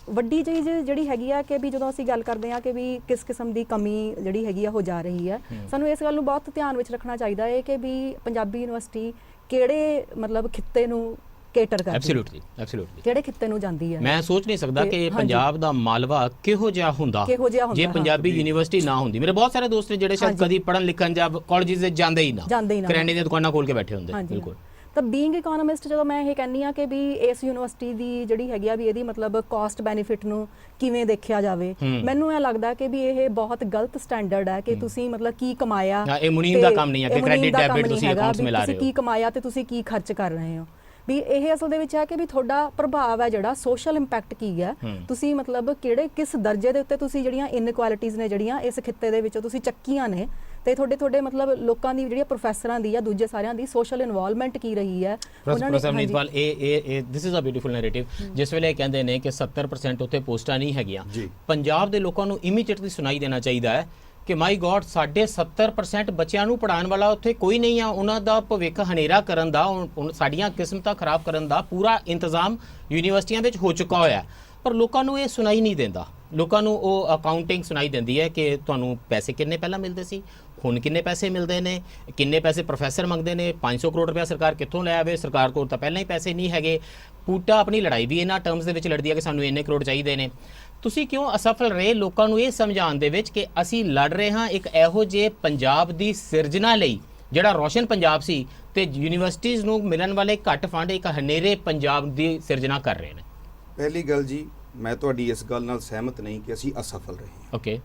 ਵੱਡੀ ਚੀਜ਼ ਜਿਹੜੀ ਹੈਗੀ ਆ ਕਿ ਵੀ ਜਦੋਂ ਅਸੀਂ ਗੱਲ ਕਰਦੇ ਹਾਂ ਕਿ ਵੀ ਕਿਸ ਕਿਸਮ ਦੀ ਕਮੀ ਜਿਹੜੀ ਹੈਗੀ ਆ ਹੋ ਜਾ ਰਹੀ ਹੈ, ਸਾਨੂੰ ਇਸ ਗੱਲ ਨੂੰ ਬਹੁਤ ਧਿਆਨ ਵਿੱਚ ਰੱਖਣਾ ਚਾਹੀਦਾ ਹੈ ਕਿ ਵੀ ਪੰਜਾਬੀ ਯੂਨੀਵਰਸਿਟੀ ਕਿਹੜੇ ਮਤਲਬ ਖਿੱਤੇ ਨੂੰ ਕੇਟਰ ਕਰਦੀ ਹੈ। ਐਬਸੋਲੂਟਲੀ ਕਿਹੜੇ ਖਿੱਤੇ ਨੂੰ ਜਾਂਦੀ ਹੈ। ਮੈਂ ਸੋਚ ਨਹੀਂ ਸਕਦਾ ਕਿ ਪੰਜਾਬ ਦਾ ਮਾਲਵਾ ਕਿਹੋ ਜਿਹਾ ਹੁੰਦਾ ਜੇ ਪੰਜਾਬੀ ਯੂਨੀਵਰਸਿਟੀ ਨਾ ਹੁੰਦੀ। ਮੇਰੇ ਬਹੁਤ ਸਾਰੇ ਦੋਸਤ ਨੇ ਜਿਹੜੇ ਸ਼ਾਇਦ ਕਦੀ ਪੜ੍ਹਨ ਲਿਖਣ ਜਾਂ ਕਾਲਜਿਸ ਦੇ ਜਾਂਦੇ ਹੀ ਨਾ, ਕਰਿਆਨੇ ਦੀਆਂ ਦੁਕਾਨਾਂ ਖੋਲ ਕੇ ਬੈਠੇ ਹੁੰਦੇ। ਬਿਲਕੁਲ। ਤਾਂ ਬੀਇੰਗ ਇਕੋਨੋਮਿਸਟ ਜਦੋਂ ਮੈਂ ਇਹ ਕਹਿੰਦੀ ਹਾਂ ਕਿ ਵੀ ਇਸ ਯੂਨੀਵਰਸਿਟੀ ਦੀ ਜਿਹੜੀ ਹੈਗੀ ਆ ਵੀ ਇਹਦੀ ਮਤਲਬ ਕਾਸਟ ਬੈਨੀਫਿਟ ਨੂੰ ਕਿਵੇਂ ਦੇਖਿਆ ਜਾਵੇ, ਮੈਨੂੰ ਇਹ ਲੱਗਦਾ ਕਿ ਵੀ ਇਹ ਬਹੁਤ ਗਲਤ ਸਟੈਂਡਰਡ ਹੈ ਕਿ ਤੁਸੀਂ ਮਤਲਬ ਕੀ ਕਮਾਇਆ। ਇਹ ਮੁਨੀਮ ਦਾ ਕੰਮ ਨਹੀਂ ਹੈ ਕਿ ਕ੍ਰੈਡਿਟ ਡੈਬਿਟ ਤੁਸੀਂ ਅਕਾਊਂਟਸ ਮਿਲਾ ਰਹੇ ਹੋ, ਤੁਸੀਂ ਕੀ ਕਮਾਇਆ ਤੇ ਤੁਸੀਂ ਕੀ ਖਰਚ ਕਰ ਰਹੇ ਹੋ। ਵੀ ਇਹ ਅਸਲ ਦੇ ਵਿੱਚ ਹੈ ਕਿ ਵੀ ਤੁਹਾਡਾ ਪ੍ਰਭਾਵ ਹੈ ਜਿਹੜਾ ਸੋਸ਼ਲ ਇੰਪੈਕਟ ਕੀ ਹੈ, ਤੁਸੀਂ ਮਤਲਬ ਕਿਸ ਦਰਜੇ ਦੇ ਉੱਤੇ ਤੁਸੀਂ ਜਿਹੜੀਆਂ ਇਨਇਕੁਐਲਿਟੀਜ਼ ਨੇ ਜਿਹੜੀਆਂ ਇਸ ਖਿੱਤੇ ਦੇ ਵਿੱਚੋਂ ਤੁਸੀਂ ਚੱਕੀਆਂ ਨੇ, ਤੇ ਤੁਹਾਡੇ ਮਤਲਬ ਲੋਕਾਂ ਦੀ ਜਿਹੜੀਆਂ ਪ੍ਰੋਫੈਸਰਾਂ ਦੀ ਜਾਂ ਦੂਜੇ ਸਾਰਿਆਂ ਦੀ ਸੋਸ਼ਲ ਇਨਵੋਲਵਮੈਂਟ ਕੀ ਰਹੀ ਹੈ। ਪ੍ਰੋਫੈਸਰ ਨੀਤਪਾਲ, ਇਹ this is a beautiful narrative. ਜਿਸ ਵੇਲੇ ਕਹਿੰਦੇ ਨੇ ਕਿ 70% ਉੱਥੇ ਪੋਸਟਾਂ ਨਹੀਂ ਹੈਗੀਆਂ, ਪੰਜਾਬ ਦੇ ਲੋਕਾਂ ਨੂੰ ਇਮੀਡੀਏਟਲੀ ਸੁਣਾਈ ਦੇਣਾ ਚਾਹੀਦਾ ਹੈ ਕਿ ਮਾਈ ਗॉड ਸਾਡੇ 70% ਬੱਚਿਆਂ ਨੂੰ ਪੜ੍ਹਾਉਣ ਵਾਲਾ ਉੱਥੇ ਕੋਈ ਨਹੀਂ ਆ। ਉਹਨਾਂ ਦਾ ਭਵਿੱਖ ਹਨੇਰਾ ਕਰਨ ਦਾ, ਸਾਡੀਆਂ ਕਿਸਮਤਾਂ ਖਰਾਬ ਕਰਨ ਦਾ ਪੂਰਾ ਇੰਤਜ਼ਾਮ ਯੂਨੀਵਰਸਿਟੀਆਂ ਵਿੱਚ ਹੋ ਚੁੱਕਾ ਹੋਇਆ, ਪਰ ਲੋਕਾਂ ਨੂੰ ਇਹ ਸੁਣਾਈ ਨਹੀਂ ਦਿੰਦਾ। ਲੋਕਾਂ ਨੂੰ ਉਹ ਅਕਾਊਂਟਿੰਗ ਸੁਣਾਈ ਦਿੰਦੀ ਹੈ ਕਿ ਤੁਹਾਨੂੰ ਪੈਸੇ ਕਿੰਨੇ ਪਹਿਲਾਂ ਮਿਲਦੇ ਸੀ, ਹੁਣ ਕਿੰਨੇ ਪੈਸੇ ਮਿਲਦੇ ਨੇ, ਕਿੰਨੇ ਪੈਸੇ ਪ੍ਰੋਫੈਸਰ ਮੰਗਦੇ ਨੇ, 500 ਕਰੋੜ ਰੁਪਇਆ ਸਰਕਾਰ ਕਿੱਥੋਂ ਲੈ ਆਵੇ, ਸਰਕਾਰ ਕੋਲ ਤਾਂ ਪਹਿਲਾਂ ਹੀ ਪੈਸੇ ਨਹੀਂ ਹੈਗੇ। ਪੂਟਾ ਆਪਣੀ ਲੜਾਈ ਵੀ ਇਹਨਾਂ ਟਰਮਸ ਦੇ ਵਿੱਚ ਲੜਦੀ ਹੈ ਕਿ ਸਾਨੂੰ ਇੰਨੇ ਕਰੋੜ ਚਾਹੀਦੇ ਨੇ। ਤੁਸੀਂ ਕਿਉਂ ਅਸਫਲ ਰਹੇ ਲੋਕਾਂ ਨੂੰ ਇਹ ਸਮਝਾਉਣ ਦੇ ਵਿੱਚ ਕਿ ਅਸੀਂ ਲੜ ਰਹੇ ਹਾਂ ਇੱਕ ਇਹੋ ਜਿਹੇ ਪੰਜਾਬ ਦੀ ਸਿਰਜਣਾ ਲਈ ਜਿਹੜਾ ਰੋਸ਼ਨ ਪੰਜਾਬ ਸੀ, ਤੇ ਯੂਨੀਵਰਸਿਟੀਜ਼ ਨੂੰ ਮਿਲਣ ਵਾਲੇ ਘੱਟ ਫੰਡ ਇੱਕ ਹਨੇਰੇ ਪੰਜਾਬ ਦੀ ਸਿਰਜਣਾ ਕਰ ਰਹੇ ਨੇ? ਪਹਿਲੀ ਗੱਲ ਜੀ, ਮੈਂ ਤੁਹਾਡੀ ਇਸ ਗੱਲ ਨਾਲ ਸਹਿਮਤ ਨਹੀਂ ਕਿ ਅਸੀਂ ਅਸਫਲ ਰਹੇ ਹਾਂ। ਓਕੇ।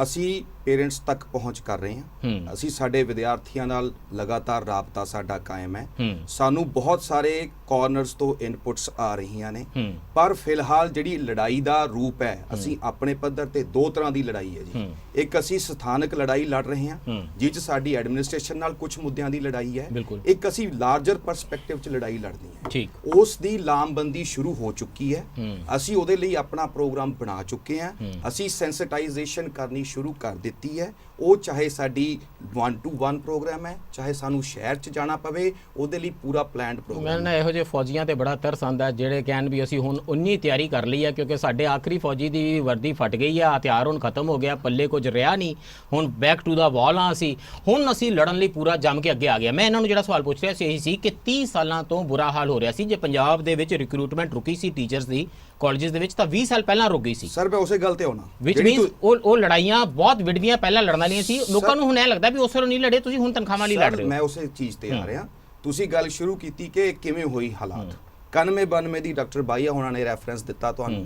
ਅਸੀਂ ਪੇਰੈਂਟਸ ਤੱਕ ਪਹੁੰਚ ਕਰ ਰਹੇ ਹਾਂ। ਅਸੀਂ ਸਾਡੇ ਵਿਦਿਆਰਥੀਆਂ ਨਾਲ ਲਗਾਤਾਰ ਰਾਬਤਾ ਸਾਡਾ ਕਾਇਮ ਹੈ। ਸਾਨੂੰ ਬਹੁਤ ਸਾਰੇ ਕਾਰਨਰਸ ਤੋਂ ਇਨਪੁਟਸ ਆ ਰਹੀਆਂ ਨੇ, ਪਰ ਫਿਲਹਾਲ ਜਿਹੜੀ ਲੜਾਈ ਦਾ ਰੂਪ ਹੈ, ਅਸੀਂ ਆਪਣੇ ਪੱਧਰ ਤੇ ਦੋ ਤਰ੍ਹਾਂ ਦੀ ਲੜਾਈ ਹੈ ਜੀ। ਇੱਕ ਅਸੀਂ ਸਥਾਨਕ ਲੜਾਈ ਲੜ ਰਹੇ ਹਾਂ ਜਿਸ 'ਚ ਸਾਡੀ ਐਡਮਿਨਿਸਟ੍ਰੇਸ਼ਨ ਨਾਲ ਕੁਝ ਮੁੱਦਿਆਂ ਦੀ ਲੜਾਈ ਹੈ। ਇੱਕ ਅਸੀਂ ਲਾਰਜਰ ਪਰਸਪੈਕਟਿਵ 'ਚ ਲੜਾਈ ਲੜਨੀ ਹੈ। ਠੀਕ। ਉਸ ਦੀ ਲਾਮਬੰਦੀ ਸ਼ੁਰੂ ਹੋ ਚੁੱਕੀ ਹੈ। ਅਸੀਂ ਉਹਦੇ ਲਈ ਆਪਣਾ ਪ੍ਰੋਗਰਾਮ ਬਣਾ ਚੁੱਕੇ ਹਾਂ। ਅਸੀਂ ਸੈਂਸਿਟਾਈਜੇਸ਼ਨ ਕਰਨੀ ਸ਼ੁਰੂ ਕਰ ਦਿੱਤੀ ਹੈ। ਉਹ ਚਾਹੇ ਸਾਡੀ 1-to-1 ਪ੍ਰੋਗਰਾਮ ਹੈ, ਚਾਹੇ ਸਾਨੂੰ ਸ਼ਹਿਰ 'ਚ ਜਾਣਾ ਪਵੇ, ਉਹਦੇ ਲਈ ਪੂਰਾ ਪਲਾਨਡ ਪ੍ਰੋਗਰਾਮ। ਮੈਂ ਨਾ ਇਹੋ ਜਿਹੇ ਫੌਜੀਆਂ ਤੇ ਬੜਾ ਤਰਸ ਆਉਂਦਾ ਜਿਹੜੇ ਕਹਿਣ ਵੀ ਅਸੀਂ ਹੁਣ ਉਨੀ ਤਿਆਰੀ ਕਰ ਲਈ ਹੈ ਕਿਉਂਕਿ ਸਾਡੇ ਆਖਰੀ ਫੌਜੀ ਦੀ ਵਰਦੀ ਫਟ ਗਈ ਆ, ਹਥਿਆਰ ਹੁਣ ਖਤਮ ਹੋ ਗਿਆ, ਪੱਲੇ ਕੁਝ ਰਿਹਾ ਨਹੀਂ, ਹੁਣ ਬੈਕ ਟੂ ਦਾ ਵਾਲ ਆ ਅਸੀਂ, ਹੁਣ ਅਸੀਂ ਲੜਨ ਲਈ ਪੂਰਾ ਜੰਮ ਕੇ ਅੱਗੇ ਆ ਗਿਆ। ਮੈਂ ਇਹਨਾਂ ਨੂੰ ਜਿਹੜਾ ਸਵਾਲ ਪੁੱਛ ਰਿਹਾ ਸੀ ਇਹੀ ਸੀ ਕਿ 30 ਸਾਲਾਂ ਤੋਂ ਬੁਰਾ ਹਾਲ ਹੋ ਰਿਹਾ ਸੀ। ਜੇ ਪੰਜਾਬ ਦੇ ਵਿੱਚ ਰਿਕਰੂਟਮੈਂਟ ਰੁਕੀ ਸੀ ਟੀਚਰਸ ਦੀ ਕਾਲਜਸ ਦੇ ਵਿੱਚ ਤਾਂ 20 ਸਾਲ ਪਹਿਲਾਂ ਰੁਕ ਗਈ ਸੀ। ਸਰ ਮੈਂ ਉਸੇ ਗੱਲ ਤੇ ਆਉਣਾ, ਵਿਚ ਮੀਨਸ ਉਹ ਲੜਾਈਆਂ ਬਹੁਤ ਵਿੜਵੀਆਂ ਪਹਿਲਾਂ ਲੜਨ ਵਾਲੀਆਂ ਸੀ। ਲੋਕਾਂ ਨੂੰ ਹੁਣ ਇਹ ਲੱਗਦਾ ਵੀ ਉਸ ਵੇਲੇ ਨਹੀਂ ਲੜੇ, ਤੁਸੀਂ ਹੁਣ ਤਨਖਾਹਾਂ ਲਈ ਲੜ ਰਹੇ ਹੋ। ਮੈਂ ਉਸੇ ਚੀਜ਼ ਤੇ ਆ ਰਿਹਾ। ਤੁਸੀਂ ਗੱਲ ਸ਼ੁਰੂ ਕੀਤੀ ਕਿ ਕਿਵੇਂ ਹੋਈ ਹਾਲਾਤ। 91-92 ਦੀ ਡਾਕਟਰ ਬਾਈਆ ਹੋਣਾ ਨੇ ਰੈਫਰੈਂਸ ਦਿੱਤਾ ਤੁਹਾਨੂੰ।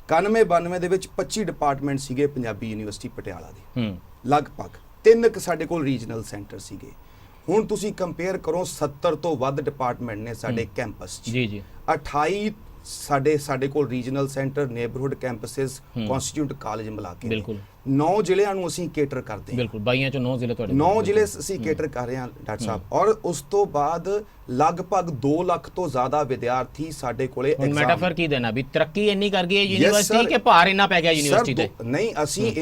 91-92 ਦੇ ਵਿੱਚ 25 ਡਿਪਾਰਟਮੈਂਟ ਸੀਗੇ ਪੰਜਾਬੀ ਯੂਨੀਵਰਸਿਟੀ ਪਟਿਆਲਾ ਦੇ, ਲਗਭਗ 3 ਸਾਡੇ ਕੋਲ ਰੀਜਨਲ ਸੈਂਟਰ ਸੀਗੇ। ਹੁਣ ਤੁਸੀਂ ਕੰਪੇਅਰ ਕਰੋ, 70 ਤੋਂ ਵੱਧ ਡਿਪਾਰਟਮੈਂਟ ਨੇ ਸਾਡੇ ਕੈਂਪਸ 'ਚ। ਜੀ 28 ਸਾਡੇ ਕੋਲ regional centre, neighbourhood campuses, constituent college ਮਿਲਾ ਕੇ। ਬਿਲਕੁਲ 9 ਜ਼ਿਲ੍ਹਿਆਂ ਨੂੰ ਅਸੀਂ ਕੇਟਰ ਕਰਦੇ ਹਾਂ। ਬਿਲਕੁਲ 22 ਚੋਂ 9 ਜ਼ਿਲ੍ਹੇ ਤੁਹਾਡੇ 9 ਜ਼ਿਲ੍ਹੇ ਅਸੀਂ ਕੇਟਰ ਕਰ ਰਹੇ ਹਾਂ ਡਾਕਟਰ ਸਾਹਿਬ। ਔਰ ਉਸ ਤੋਂ ਬਾਅਦ ਲਗਭਗ 2 ਲੱਖ ਤੋਂ ਜ਼ਿਆਦਾ ਵਿਦਿਆਰਥੀ ਸਾਡੇ ਕੋਲੇ ਹੁਣ ਮੈਟਾਫਰ ਕੀ ਦੇਣਾ ਵੀ ਤਰੱਕੀ ਇੰਨੀ ਕਰ ਗਈ ਹੈ ਯੂਨੀਵਰਸਿਟੀ ਕਿ ਭਾਰ ਇੰਨਾ ਪੈ ਗਿਆ ਯੂਨੀਵਰਸਿਟੀ ਤੇ? ਨਹੀਂ, ਅਸੀਂ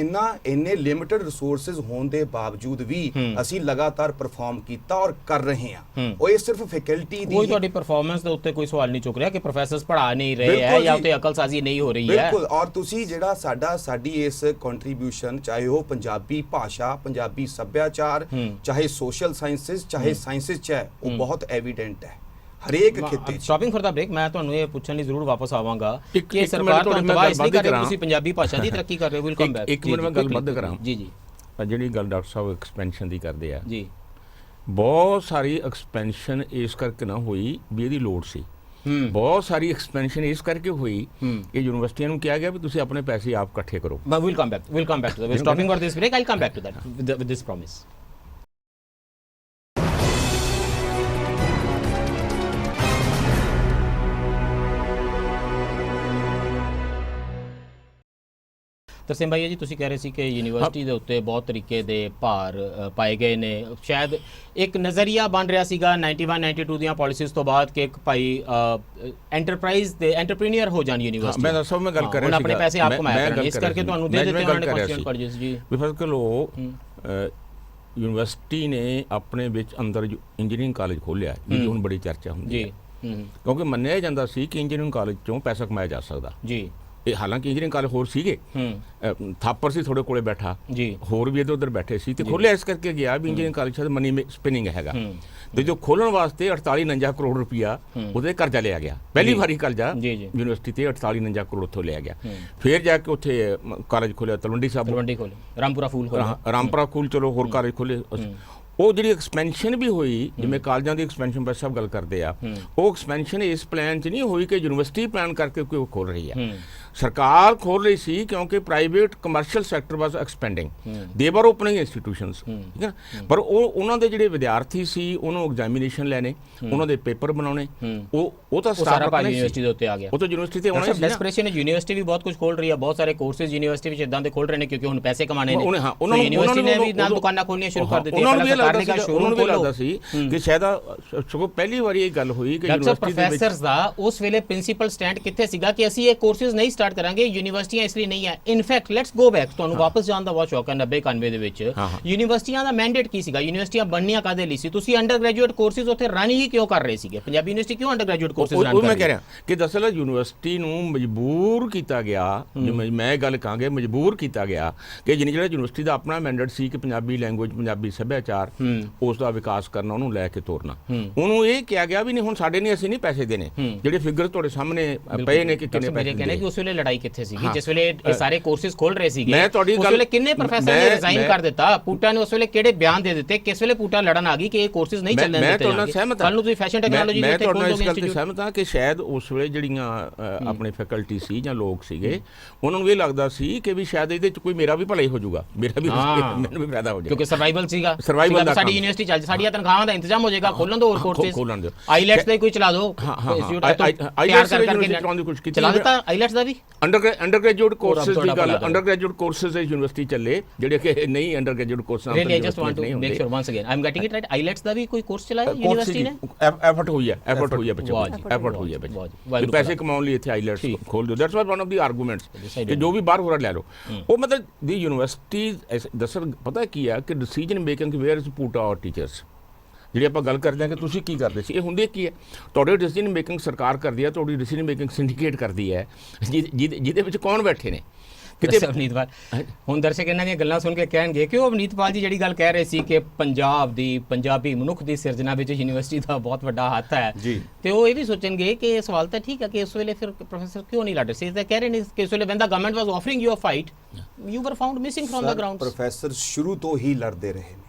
ਇੰਨੇ ਲਿਮਿਟਡ ਰਿਸੋਰਸਸ ਹੋਣ ਦੇ ਬਾਵਜੂਦ ਵੀ ਅਸੀਂ ਲਗਾਤਾਰ ਪਰਫਾਰਮ ਕੀਤਾ ਔਰ ਕਰ ਰਹੇ ਹਾਂ। ਉਹ ਇਹ ਸਿਰਫ ਫੈਕਲਟੀ ਦੀ ਕੋਈ ਤੁਹਾਡੀ ਪਰਫਾਰਮੈਂਸ ਦੇ ਉੱਤੇ ਕੋਈ ਸਵਾਲ ਨਹੀਂ ਚੁੱਕ ਰਿਹਾ ਕਿ ਪ੍ਰੋਫੈਸਰਸ ਪੜ੍ਹਾ ਨਹੀਂ ਰਹੇ ਹੈ ਜਾਂ ਉੱਤੇ ਅਕਲਸਾਜ਼ੀ ਨਹੀਂ ਹੋ ਰਹੀ ਹੈ? ਬਿਲਕੁਲ। ਔਰ ਤੁਸੀਂ ਜਿਹੜਾ ਸਾਡੀ ਇਸ ਕੰਟਰੀਬਿਊਸ਼ਨ, ਚਾਹੇ ਉਹ ਪੰਜਾਬੀ ਭਾਸ਼ਾ, ਪੰਜਾਬੀ ਸੱਭਿਆਚਾਰ, ਚਾਹੇ ਸੋਸ਼ਲ ਸਾਇੰਸਿਸ, ਚਾਹੇ ਸਾਇੰਸਿਸ 'ਚ ਹੈ, ਉਹ ਬਹੁਤ ਐਵੀਡੈਂਟ ਹੈ ਹਰੇਕ ਖਿੱਤੇ। ਸਟਾਪਿੰਗ ਫॉर द ਬ੍ਰੇਕ, ਮੈਂ ਤੁਹਾਨੂੰ ਇਹ ਪੁੱਛਣ ਲਈ ਜ਼ਰੂਰ ਵਾਪਸ ਆਵਾਂਗਾ ਕਿ ਸਰਕਾਰ ਤੁਹਾਨੂੰ ਤਬਾਹ ਇਸ ਲਈ ਕਰ ਰਹੀ ਹੈ, ਤੁਸੀਂ ਪੰਜਾਬੀ ਭਾਸ਼ਾ ਦੀ ਤਰੱਕੀ ਕਰ ਰਹੇ ਹੋ। Welcome back. ਇੱਕ ਮਿੰਟ ਮੈਂ ਗੱਲ ਬੰਦ ਕਰਾਂ। ਜੀ ਜੀ। ਜਿਹੜੀ ਗੱਲ ਡਾਕਟਰ ਸਾਹਿਬ ਐਕਸਪੈਂਸ਼ਨ ਦੀ ਕਰਦੇ ਆ ਜੀ, ਬਹੁਤ ਸਾਰੀ ਐਕਸਪੈਂਸ਼ਨ ਇਸ ਕਰਕੇ ਨਾ ਹੋਈ ਵੀ ਇਹਦੀ ਲੋੜ ਸੀ। ਬਹੁਤ ਸਾਰੀ ਐਕਸਪੈਂਸ਼ਨ ਇਸ ਕਰਕੇ ਹੋਈ ਕਿ ਯੂਨੀਵਰਸਿਟੀਆਂ ਨੂੰ ਕਿਹਾ ਗਿਆ ਵੀ ਤੁਸੀਂ ਆਪਣੇ ਪੈਸੇ ਆਪ ਇਕੱਠੇ ਕਰੋ। we'll come back to that. We're stopping for this break. I'll come back to that with this promise. Tarsem ਭਾਈ ਜੀ ਤੁਸੀਂ ਕਹਿ ਰਹੇ ਸੀ ਕਿ ਯੂਨੀਵਰਸਿਟੀ ਦੇ ਉੱਤੇ ਬਹੁਤ ਤਰੀਕੇ ਦੇ ਭਾਰ ਪਾਏ ਗਏ ਨੇ, ਸ਼ਾਇਦ ਇੱਕ ਨਜ਼ਰੀਆ ਬਣ ਰਿਹਾ ਸੀਗਾ 91-92 ਦੀਆਂ ਪਾਲਿਸੀਜ਼ ਤੋਂ ਬਾਅਦ ਕਿ ਇੱਕ ਭਾਈ ਐਂਟਰਪ੍ਰਾਈਜ਼ ਦੇ ਐਂਟਰਪ੍ਰੀਨੀਅਰ ਹੋ ਜਾਣ ਯੂਨੀਵਰਸਿਟੀ। ਮੈਂ ਦੱਸਾਂ ਮੈਂ ਗੱਲ ਕਰ ਰਿਹਾ ਸੀ, ਆਪਣੇ ਪੈਸੇ ਆਪ ਕਮਾਇਆ ਕਰਨ, ਇਸ ਕਰਕੇ ਤੁਹਾਨੂੰ ਦੇ ਦਿੱਤੇ ਉਹਨਾਂ ਨੇ ਕੁਐਸਚਨ ਪਰਜਸ ਜੀ। ਬਿਫਰਕ ਲੋ ਯੂਨੀਵਰਸਿਟੀ ਨੇ ਆਪਣੇ ਵਿੱਚ ਅੰਦਰ ਇੰਜੀਨੀਅਰਿੰਗ ਕਾਲਜ ਖੋਲ੍ਹਿਆ, ਜਿਹਦੀ ਹੁਣ ਬੜੀ ਚਰਚਾ ਹੁੰਦੀ ਹੈ, ਕਿਉਂਕਿ ਮੰਨਿਆ ਜਾਂਦਾ ਸੀ ਕਿ ਇੰਜੀਨੀਅਰਿੰਗ ਕਾਲਜ ਚੋਂ ਪੈਸਾ ਕਮਾਇਆ ਜਾ ਸਕਦਾ ਜੀ। ਇਹ ਹਾਲਾਂਕਿ ਇੰਜੀਨੀਅਰਿੰਗ ਕਾਲਜ ਹੋਰ ਸੀਗੇ, ਥਾਪਰ ਸੀ ਥੋੜੇ ਕੋਲੇ ਬੈਠਾ ਜੀ, ਹੋਰ ਵੀ ਇੱਧਰ ਉੱਧਰ ਬੈਠੇ ਸੀ, ਤੇ ਖੋਲ੍ਹਿਆ ਇਸ ਕਰਕੇ ਗਿਆ ਵੀ ਇੰਜੀਨੀਅਰਿੰਗ ਕਾਲਜ ਸ਼ਾਇਦ ਮਨੀ ਸਪਿਨਿੰਗ ਹੈਗਾ, ਤੇ ਜੋ ਖੋਲ੍ਹਣ ਵਾਸਤੇ 48-49 ਕਰੋੜ ਰੁਪਇਆ ਉਹਦੇ ਕਰਜ਼ਾ ਲਿਆ ਗਿਆ, ਪਹਿਲੀ ਵਾਰੀ ਕਰਜ਼ਾ ਯੂਨੀਵਰਸਿਟੀ ਤੇ 48-49 ਕਰੋੜ ਉੱਥੋਂ ਲਿਆ ਗਿਆ। ਫਿਰ ਜਾ ਕੇ ਉੱਥੇ ਕਾਲਜ ਖੋਲ੍ਹਿਆ ਤਲਵੰਡੀ ਸਾਹਿਬ, ਰਾਮਪੁਰਾ ਫੂਲ, ਚਲੋ ਹੋਰ ਕਾਲਜ ਖੋਲ੍ਹੇ। ਉਹ ਜਿਹੜੀ ਐਕਸਪੈਂਸ਼ਨ ਵੀ ਹੋਈ, ਜਿਵੇਂ ਕਾਲਜਾਂ ਦੀ ਐਕਸਪੈਂਸ਼ਨ ਪਰ ਸਭ ਗੱਲ ਕਰਦੇ ਆ, ਉਹ ਐਕਸਪੈਂਸ਼ਨ ਇਸ ਪਲਾਨ 'ਚ ਨਹੀਂ ਹੋਈ ਕਿ ਯੂਨੀਵਰਸਿਟੀ ਪਲਾਨ ਕਰਕੇ ਕੋਈ ਖੋਲ ਰਹੀ ਹੈ, ਸਰਕਾਰ ਖੋਲ ਰਹੀ ਸੀ, ਕਿਉਂਕਿ ਪ੍ਰਾਈਵੇਟ ਕਮਰਸ਼ੀਅਲ ਸੈਕਟਰ ਵਾਸ ਐਕਸਪੈਂਡਿੰਗ, ਦੇ ਵਰ ਓਪਨਿੰਗ ਇੰਸਟੀਟਿਊਸ਼ਨਸ, ਠੀਕ ਹੈ। ਪਰ ਉਹਨਾਂ ਦੇ ਜਿਹੜੇ ਵਿਦਿਆਰਥੀ ਸੀ ਉਹਨੂੰ ਐਗਜ਼ਾਮੀਨੇਸ਼ਨ ਲੈਣੇ, ਉਹਨਾਂ ਦੇ ਪੇਪਰ ਬਣਾਉਣੇ, ਉਹ ਤਾਂ ਸਾਰਾ ਭਾਈ ਯੂਨੀਵਰਸਿਟੀ ਦੇ ਉੱਤੇ ਆ ਗਿਆ, ਉਹ ਤਾਂ ਯੂਨੀਵਰਸਿਟੀ ਤੇ ਆਉਣਾ ਸੀ। ਡੈਸਪਰੇਸ਼ਨ ਯੂਨੀਵਰਸਿਟੀ ਵੀ ਬਹੁਤ ਕੁਝ ਖੋਲ ਰਹੀ ਹੈ, ਬਹੁਤ ਸਾਰੇ ਕੋਰਸਿਸ ਯੂਨੀਵਰਸਿਟੀ ਵਿੱਚ ਇਦਾਂ ਦੇ ਖੋਲ ਰਹੇ ਨੇ ਕਿਉਂਕਿ ਹੁਣ ਪੈਸੇ ਕਮਾਣੇ ਨੇ। ਯੂਨੀਵਰਸਿਟੀ ਨੇ ਵੀ ਨਾਲ ਦੁਕਾਨਾਂ ਖੋਲ੍ਹਣੀਆਂ ਸ਼ੁਰੂ ਕਰ ਦਿੱਤੀਆਂ। ਉਹਨਾਂ ਨੂੰ ਵੀ ਲੱਗਦਾ ਸੀ ਕਿ ਸ਼ਾਇਦ ਸਗੋਂ ਪਹਿਲੀ ਵਾਰੀ ਇਹ ਗੱਲ ਹੋਈ ਕਿ ਯੂਨੀਵਰਸਿਟੀ ਦੇ ਵਿੱਚ ਪ੍ਰੋਫੈਸਰਸ ਦਾ ਉਸ ਵੇਲੇ ਪ੍ਰਿੰਸੀਪਲ ਸਟੈਂਡ ਕਿੱਥੇ ਸੀਗਾ ਕਿ ਅਸੀਂ ਇਹ ਕੋਰਸਿਸ ਨਹੀਂ ਸਟਾਰਟ ਕਰਾਂਗੇ, ਯੂਨੀਵਰਸਿਟੀਆਂ ਇਸ ਲਈ ਨਹੀਂ ਹੈ। ਇਨਫੈਕਟ ਲੈਟਸ ਗੋ ਬੈਕ, ਤੁਹਾਨੂੰ ਵਾਪਸ ਜਾਣ ਦਾ ਬਹੁਤ ਸ਼ੌਕ ਹੈ 90-91 ਦੇ ਵਿੱਚ। ਯੂਨੀਵਰਸਿਟੀਆਂ ਦਾ ਮੈਂਡੇਟ ਕੀ ਸੀਗਾ, ਯੂਨੀਵਰਸਿਟੀਆਂ ਬਣਨੀਆਂ ਕਾਹਦੇ ਲਈ ਸੀ? ਤੁਸੀਂ ਅੰਡਰ ਗ੍ਰੈਜੂਏਟ ਕੋਰਸਿਸ ਉੱਥੇ ਰਨ ਹੀ ਕਿਉਂ ਕਰ ਰਹੇ ਸੀਗੇ? ਪੰਜਾਬੀ ਯੂਨੀਵਰਸਿਟੀ ਕਿਉਂ ਅੰਡਰ ਗ੍ਰੈਜੂਏਟ ਕੋਰਸਿਸ ਰਨ ਕਰ ਰਹੀ ਹੈ? ਮੈਂ ਕਹਿ ਰਿਹਾ ਕਿ ਦਰਅਸਲ ਯੂਨੀਵਰਸਿਟੀ ਨੂੰ ਮਜਬੂਰ ਕੀਤਾ ਗਿਆ, ਮੈਂ ਗੱਲ ਕਹਾਂਗੇ ਮਜਬੂਰ ਕੀਤਾ ਗਿਆ ਕਿ ਜਿਹੜਾ ਯੂਨੀਵਰਸਿਟੀ ਦਾ ਆਪਣਾ ਮੈਂਡੇਟ ਸੀ ਕਿ ਪੰਜਾਬੀ ਲੈਂਗੁਏਜ, ਪੰਜਾਬੀ ਸੱਭਿਆਚਾਰ, ਉਸ ਦਾ ਵਿਕਾਸ ਕਰਨਾ, ਉਹਨੂੰ ਲੈ ਕੇ ਤੋਰਨਾ, ਉਹਨੂੰ ਇਹ ਕਿਹਾ ਗਿਆ ਵੀ ਨਹੀਂ ਹੁਣ ਸਾਡੇ ਨਹੀਂ, ਅਸੀਂ ਨਹੀਂ ਪੈਸੇ ਦੇਣੇ। ਜਿਹੜੇ ਫਿਗਰ ਤੁਹਾਡੇ ਸਾਹਮਣੇ ਪਏ ਨੇ ਕਿ ਕਿੰਨੇ ਪੈਸੇ ਕਹਿੰਦੇ ਕਿ ਉਸ ਵੇਲੇ ਲੜਾਈ ਕਿੱਥੇ ਸੀਗੀ ਜਿਸ ਵੇਲੇ ਇਹ ਸਾਰੇ ਕੋਰਸਿਸ ਖੋਲ ਰਹੇ ਸੀਗੇ? ਮੈਂ ਤੁਹਾਡੀ ਉਸ ਵੇਲੇ ਕਿੰਨੇ ਪ੍ਰੋਫੈਸਰ ਨੇ ਰਿਜ਼ਾਈਨ ਕਰ ਦਿੱਤਾ? ਪੂਟਾ ਨੇ ਉਸ ਵੇਲੇ ਕਿਹੜੇ ਬਿਆਨ ਦੇ ਦਿੱਤੇ? ਕਿਸ ਵੇਲੇ ਪੂਟਾ ਲੜਨ ਆ ਗਈ ਕਿ ਇਹ ਕੋਰਸਿਸ ਨਹੀਂ ਚੱਲਣ ਦਿੱਤੇ ਜਾਣਗੇ? ਕੱਲ ਨੂੰ ਤੁਸੀਂ ਫੈਸ਼ਨ ਟੈਕਨੋਲੋਜੀ ਦੇ ਉੱਤੇ ਖੋਲ ਦੋਗੇ ਇੰਸਟੀਚਿਊਟ। ਸਹਿਮਤ ਹਾਂ ਕਿ ਸ਼ਾਇਦ ਉਸ ਵੇਲੇ ਜਿਹੜੀਆਂ ਆਪਣੇ ਫੈਕਲਟੀ ਸੀ ਜਾਂ ਲੋਕ ਸੀਗੇ, ਉਹਨਾਂ ਨੂੰ ਇਹ ਲੱਗਦਾ ਸੀ ਕਿ ਵੀ ਸ਼ਾਇਦ ਇਹਦੇ ਚ ਕੋਈ ਮੇਰਾ ਵੀ ਭਲਾ ਹੀ ਹੋ ਜਾਊਗਾ, ਮੇਰਾ ਵੀ ਮੈਨੂੰ ਵੀ ਫਾਇਦਾ ਹੋ ਜਾਏਗਾ, ਕਿਉਂਕਿ ਸਰਵਾਈਵਲ ਸੀਗਾ, ਸਾਡੀ ਯੂਨੀਵਰਸਿਟੀ ਚੱਲ, ਸਾਡੀਆਂ ਤਨਖਾਹਾਂ ਦਾ ਇੰਤਜ਼ਾਮ ਹੋ ਜਾਏਗਾ, ਖੋਲਣ ਦੋ ਹੋਰ ਕੋਰਸਿਸ, ਖੋਲਣ ਦਿਓ, ਆਈਲੈਟਸ ਦਾ ਕੋਈ ਚਲਾ ਦਿਓ, ਆਈਲੈਟਸ ਕਰਕੇ ਚਲਾ ਦਿੱਤਾ, ਆਈਲੈਟਸ ਦਾ ਵੀ ਅੰਡਰ ਗ੍ਰੈਜੂਏਟ ਕੋਰਸਿਸ ਦੀ ਗੱਲ, ਅੰਡਰ ਗ੍ਰੈਜੂਏਟ ਕੋਰਸਿਸ ਦੇ ਯੂਨੀਵਰਸਿਟੀ ਚੱਲੇ ਜਿਹੜੇ ਕਿ ਨਹੀਂ under graduate course really I just want to make sure once again I'm getting it right, IELTS ਦਾ ਵੀ ਕੋਈ ਕੋਰਸ ਚਲਾਇਆ ਯੂਨੀਵਰਸਿਟੀ ਨੇ? ਐਫਰਟ ਹੋਈ ਹੈ ਬੱਚੇ, ਪੈਸੇ ਕਮਾਉਣ ਲਈ ਇੱਥੇ ਆਈਲੈਟਸ ਖੋਲ ਦਿਓ। That's one of the arguments ਕਿ ਜੋ ਵੀ ਬਾਹਰ ਹੋ ਰਿਹਾ ਲੈ ਲਓ। ਉਹ ਮਤਲਬ ਦੀ ਯੂਨੀਵਰਸਿਟੀ ਦੱਸਣ ਪਤਾ ਕੀ ਹੈ ਕਿ decision making where is put our teachers, ਜਿਹੜੀ ਆਪਾਂ ਗੱਲ ਕਰਦੇ ਹਾਂ ਕਿ ਤੁਸੀਂ ਕੀ ਕਰਦੇ ਸੀ, ਇਹ ਹੁੰਦੇ ਕੀ ਹੈ? ਤੁਹਾਡੇ ਡਿਸੀਜਨ ਮੇਕਿੰਗ ਸਰਕਾਰ ਕਰਦੀ ਹੈ, ਤੁਹਾਡੀ ਡਿਸੀਜਨ ਮੇਕਿੰਗ ਸਿੰਡੀਕੇਟ ਕਰਦੀ ਹੈ, ਜਿਹਦੇ ਵਿੱਚ ਕੌਣ ਬੈਠੇ ਨੇ ਕਿਤੇ। ਅਵਨੀਤਪਾਲ, ਹੁਣ ਦਰਸ਼ਕ ਇਹਨਾਂ ਦੀਆਂ ਗੱਲਾਂ ਸੁਣ ਕੇ ਕਹਿਣਗੇ ਕਿ ਉਹ ਅਵਨੀਤਪਾਲ ਜੀ ਜਿਹੜੀ ਗੱਲ ਕਹਿ ਰਹੇ ਸੀ ਕਿ ਪੰਜਾਬ ਦੀ, ਪੰਜਾਬੀ ਮਨੁੱਖ ਦੀ ਸਿਰਜਣਾ ਵਿੱਚ ਯੂਨੀਵਰਸਿਟੀ ਦਾ ਬਹੁਤ ਵੱਡਾ ਹੱਥ ਹੈ, ਤੇ ਉਹ ਇਹ ਵੀ ਸੋਚਣਗੇ ਕਿ ਇਹ ਸਵਾਲ ਤਾਂ ਠੀਕ ਹੈ ਕਿ ਉਸ ਵੇਲੇ ਫਿਰ ਪ੍ਰੋਫੈਸਰ ਕਿਉਂ ਨਹੀਂ ਲੜ ਰਹੇ ਸੀ? ਤਾਂ ਕਹਿ ਰਹੇ ਨੇ ਕਿ ਉਸ ਵੇਲੇ when the government was offering you a fight you were found missing from the grounds। Professor ਸ਼ੁਰੂ ਤੋਂ ਹੀ ਲੜਦੇ ਰਹੇ ਨੇ,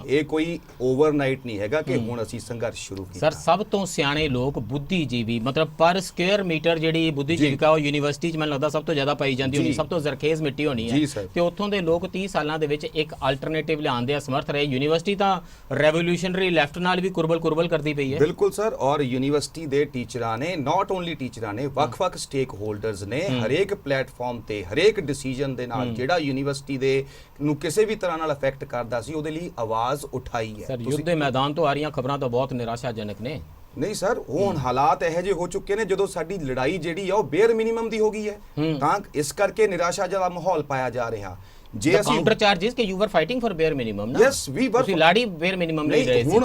ਇਹ ਕੋਈ ਓਵਰਨਾਈਟ ਨਹੀਂ ਹੈਗਾ ਕਿ ਹੁਣ ਅਸੀਂ ਸੰਘਰਸ਼ ਸ਼ੁਰੂ ਕੀਤਾ। ਸਰ ਸਭ ਤੋਂ ਸਿਆਣੇ ਲੋਕ, ਬੁੱਧੀਜੀਵੀ, ਮਤਲਬ ਪਰ ਸਕੁਅਰ ਮੀਟਰ ਜਿਹੜੀ ਬੁੱਧੀਜੀਵਿਕਾ ਉਹ ਯੂਨੀਵਰਸਿਟੀ 'ਚ ਮੈਨੂੰ ਲੱਗਦਾ ਸਭ ਤੋਂ ਜ਼ਿਆਦਾ ਪਾਈ ਜਾਂਦੀ ਹੋਣੀ, ਸਭ ਤੋਂ ਜ਼ਰਖੇਜ਼ ਮਿੱਟੀ ਹੋਣੀ ਹੈ, ਤੇ ਉੱਥੋਂ ਦੇ ਲੋਕ 30 ਸਾਲਾਂ ਦੇ ਵਿੱਚ ਇੱਕ ਆਲਟਰਨੇਟਿਵ ਲਿਆਉਣ ਦੇ ਅਸਮਰਥ ਰਹੇ। ਯੂਨੀਵਰਸਿਟੀ ਤਾਂ ਰੈਵੋਲੂਸ਼ਨਰੀ ਲੈਫਟ ਨਾਲ ਵੀ ਕੁਰਬਲ ਕਰਦੀ ਪਈ ਹੈ। ਬਿਲਕੁਲ ਸਰ, ਔਰ ਯੂਨੀਵਰਸਿਟੀ ਦੇ ਟੀਚਰਾਂ ਨੇ, ਨਾਟ ਓਨਲੀ ਟੀਚਰਾਂ ਨੇ, ਵੱਖ-ਵੱਖ ਸਟੇਕ ਹੋਲਡਰਸ ਨੇ ਹਰੇਕ ਪਲੇਟਫਾਰਮ ਤੇ ਹਰੇਕ ਡਿਸੀਜਨ ਦੇ ਨਾਲ ਜਿਹੜਾ ਯੂਨੀਵਰਸਿਟੀ ਦੇ ਨੂੰ ਕਿਸੇ ਵੀ ਤਰ੍ਹਾਂ ਨਾਲ ਅਫੈਕਟ ਕਰਦਾ ਸੀ ਉਹਦੇ ਲਈ ਆਵਾਜ਼ ਉਠਾਈ ਹੈ। ਸਰ ਯੁੱਧ ਦੇ ਮੈਦਾਨ ਤੋਂ ਆ ਰਹੀਆਂ ਖਬਰਾਂ ਤਾਂ ਬਹੁਤ ਨਿਰਾਸ਼ਾਜਨਕ ਨੇ। ਨਹੀਂ ਸਰ, ਹੁਣ ਹਾਲਾਤ ਇਹੋ ਜਿਹੇ ਹੋ ਚੁੱਕੇ ਨੇ ਜਦੋਂ ਸਾਡੀ ਲੜਾਈ ਜਿਹੜੀ ਆ ਉਹ ਬੇਅਰ ਮਿਨੀਮਮ ਦੀ ਹੋ ਗਈ ਹੈ, ਤਾਂ ਇਸ ਕਰਕੇ ਨਿਰਾਸ਼ਾ ਦਾ ਮਾਹੌਲ ਪਾਇਆ ਜਾ ਰਿਹਾ। ਜੇ ਅਸੀਂ ਕਾਊਂਟਰ ਚਾਰजेस ਕਿ you were fighting for bare minimum ਨਾ, ਯੈਸ ਵੀ ਵਰ, ਤੁਸੀਂ ਲਾੜੀ ਬੇਅਰ ਮਿਨੀਮਮ ਨਹੀਂ ਰਹੇ ਸੀ।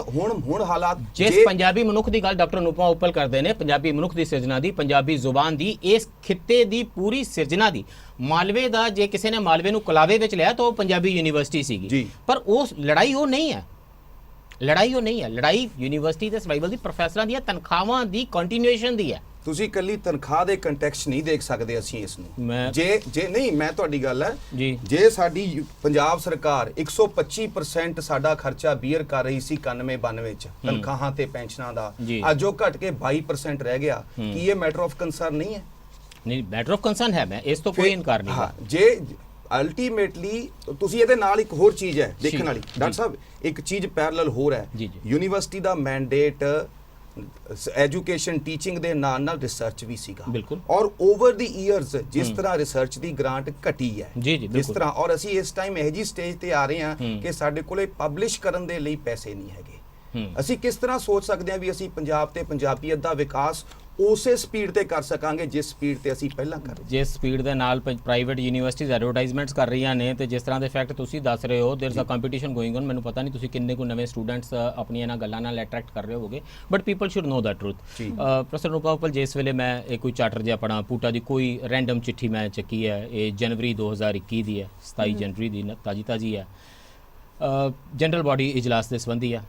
ਹੁਣ ਹਾਲਾਤ ਜਿਸ ਪੰਜਾਬੀ ਮਨੁੱਖ ਦੀ ਗੱਲ ਡਾਕਟਰ ਅਨੂਪਮਾ ਉੱਪਲ ਕਰਦੇ ਨੇ, ਪੰਜਾਬੀ ਮਨੁੱਖ ਦੀ ਸਿਰਜਣਾ ਦੀ, ਪੰਜਾਬੀ ਜ਼ੁਬਾਨ ਦੀ, ਇਸ ਖਿੱਤੇ ਦੀ ਪੂਰੀ ਸਿਰਜਣਾ ਦੀ, ਮਾਲਵੇ ਦਾ ਜੇ ਕਿਸੇ ਨੇ ਮਾਲਵੇ ਨੂੰ ਕਲਾਵੇ ਵਿੱਚ ਲਿਆ ਤਾਂ ਉਹ ਪੰਜਾਬੀ ਯੂਨੀਵਰਸਿਟੀ ਸੀਗੀ, ਪਰ ਉਹ ਲੜਾਈ ਉਹ ਨਹੀਂ ਹੈ, ਲੜਾਈ ਯੂਨੀਵਰਸਿਟੀ ਦੇ ਸਰਵਾਈਵਲ ਦੀ, ਪ੍ਰੋਫੈਸਰਾਂ ਦੀਆਂ ਤਨਖਾਹਾਂ ਦੀ ਕੰਟੀਨਿਊਏਸ਼ਨ ਦੀ ਹੈ। ਤੁਸੀਂ ਇਕੱਲੀ ਤਨਖਾਹ ਦੇ ਕੰਟੈਕਸਟ ਨਹੀਂ ਦੇਖ ਸਕਦੇ ਅਸੀਂ ਇਸ ਨੂੰ। ਜੇ ਨਹੀਂ, ਮੈਂ ਤੁਹਾਡੀ ਗੱਲ ਹੈ, ਜੇ ਸਾਡੀ ਪੰਜਾਬ ਸਰਕਾਰ 125% ਸਾਡਾ ਖਰਚਾ ਬੀਅਰ ਕਰ ਰਹੀ ਸੀ 91-92 ਚ ਤਨਖਾਹਾਂ ਤੇ ਪੈਨਸ਼ਨਾਂ ਦਾ, ਅੱਜ ਉਹ ਘਟ ਕੇ 22% ਰਹਿ ਗਿਆ, ਕੀ ਇਹ ਮੈਟਰ ਆਫ ਕੰਸਰਨ ਨਹੀਂ ਹੈ? ਨਹੀਂ, ਮੈਟਰ ਆਫ ਕੰਸਰਨ ਹੈ, ਮੈਂ ਇਸ ਤੋਂ ਕੋਈ ਇਨਕਾਰ ਨਹੀਂ। ਹਾਂ, ਜੇ ਅਲਟੀਮੇਟਲੀ ਤੁਸੀਂ ਇਹਦੇ ਨਾਲ ਇੱਕ ਹੋਰ ਚੀਜ਼ ਹੈ ਦੇਖਣ ਵਾਲੀ, ਡਾਕਟਰ ਸਾਹਿਬ ਇੱਕ ਚੀਜ਼ ਪੈਰਲਲ ਹੋਰ ਹੈ। ਯੂਨੀਵਰਸਿਟੀ ਦਾ ਮੈਂਡੇਟ ਐਜੂਕੇਸ਼ਨ ਟੀਚਿੰਗ ਦੇ ਨਾਲ ਰਿਸਰਚ ਵੀ ਸੀਗਾ ਬਿਲਕੁਲ। ਔਰ ਓਵਰ ਦੀ ਇਅਰਸ ਜਿਸ ਤਰ੍ਹਾਂ ਰਿਸਰਚ ਦੀ ਗ੍ਰਾਂਟ ਘਟੀ ਹੈ ਜੀ ਜੀ ਜਿਸ ਤਰ੍ਹਾਂ, ਔਰ ਅਸੀਂ ਇਸ ਟਾਈਮ ਇਹੋ ਜਿਹੀ ਸਟੇਜ ਤੇ ਆ ਰਹੇ ਹਾਂ ਕਿ ਸਾਡੇ ਕੋਲੇ ਪਬਲਿਸ਼ ਕਰਨ ਦੇ ਲਈ ਪੈਸੇ ਨਹੀਂ ਹੈਗੇ। ਅਸੀਂ ਕਿਸ ਤਰ੍ਹਾਂ ਸੋਚ ਸਕਦੇ ਹਾਂ ਵੀ ਅਸੀਂ ਪੰਜਾਬ ਤੇ ਪੰਜਾਬੀਅਤ ਦਾ ਵਿਕਾਸ ਉਸੇ ਸਪੀਡ ਤੇ ਕਰ ਸਕਾਂਗੇ ਜਿਸ ਸਪੀਡ ਤੇ ਅਸੀਂ ਪਹਿਲਾਂ ਕਰ ਰਹੇ ਸੀ। ਜਿਸ ਸਪੀਡ ਦੇ ਨਾਲ ਪ੍ਰਾਈਵੇਟ ਯੂਨੀਵਰਸਿਟੀਜ਼ ਐਡਵਰਟਾਈਜ਼ਮੈਂਟਸ ਕਰ ਰਹੀਆਂ ਨੇ ਤੇ ਜਿਸ ਤਰ੍ਹਾਂ ਦੇ ਫੈਕਟ ਤੁਸੀਂ ਦੱਸ ਰਹੇ ਹੋ, there is a competition going on. ਮੈਨੂੰ ਪਤਾ ਨਹੀਂ ਤੁਸੀਂ ਕਿੰਨੇ ਕੁ ਨਵੇਂ ਸਟੂਡੈਂਟਸ ਆਪਣੀਆਂ ਇਹਨਾਂ ਗੱਲਾਂ ਨਾਲ ਅਟਰੈਕਟ ਕਰ ਰਹੇ ਹੋਵੋਗੇ, but people should know the truth. Professor ਰੂਪਾਪਲ, ਜਿਸ ਵੇਲੇ ਮੈਂ ਇਹ ਕੋਈ ਚਾਰਟਰ ਜਿਹਾ ਪੜ੍ਹਾ, ਪੂਟਾ ਦੀ ਕੋਈ ਰੈਂਡਮ ਚਿੱਠੀ ਮੈਂ ਚੱਕੀ ਹੈ, ਇਹ ਜਨਵਰੀ 2021 ਦੀ ਹੈ, 27 ਜਨਵਰੀ ਦੀ ਤਾਜੀ ਹੈ, ਜਨਰਲ ਬਾਡੀ ਇਜਲਾਸ ਦੇ ਸੰਬੰਧੀ ਆ।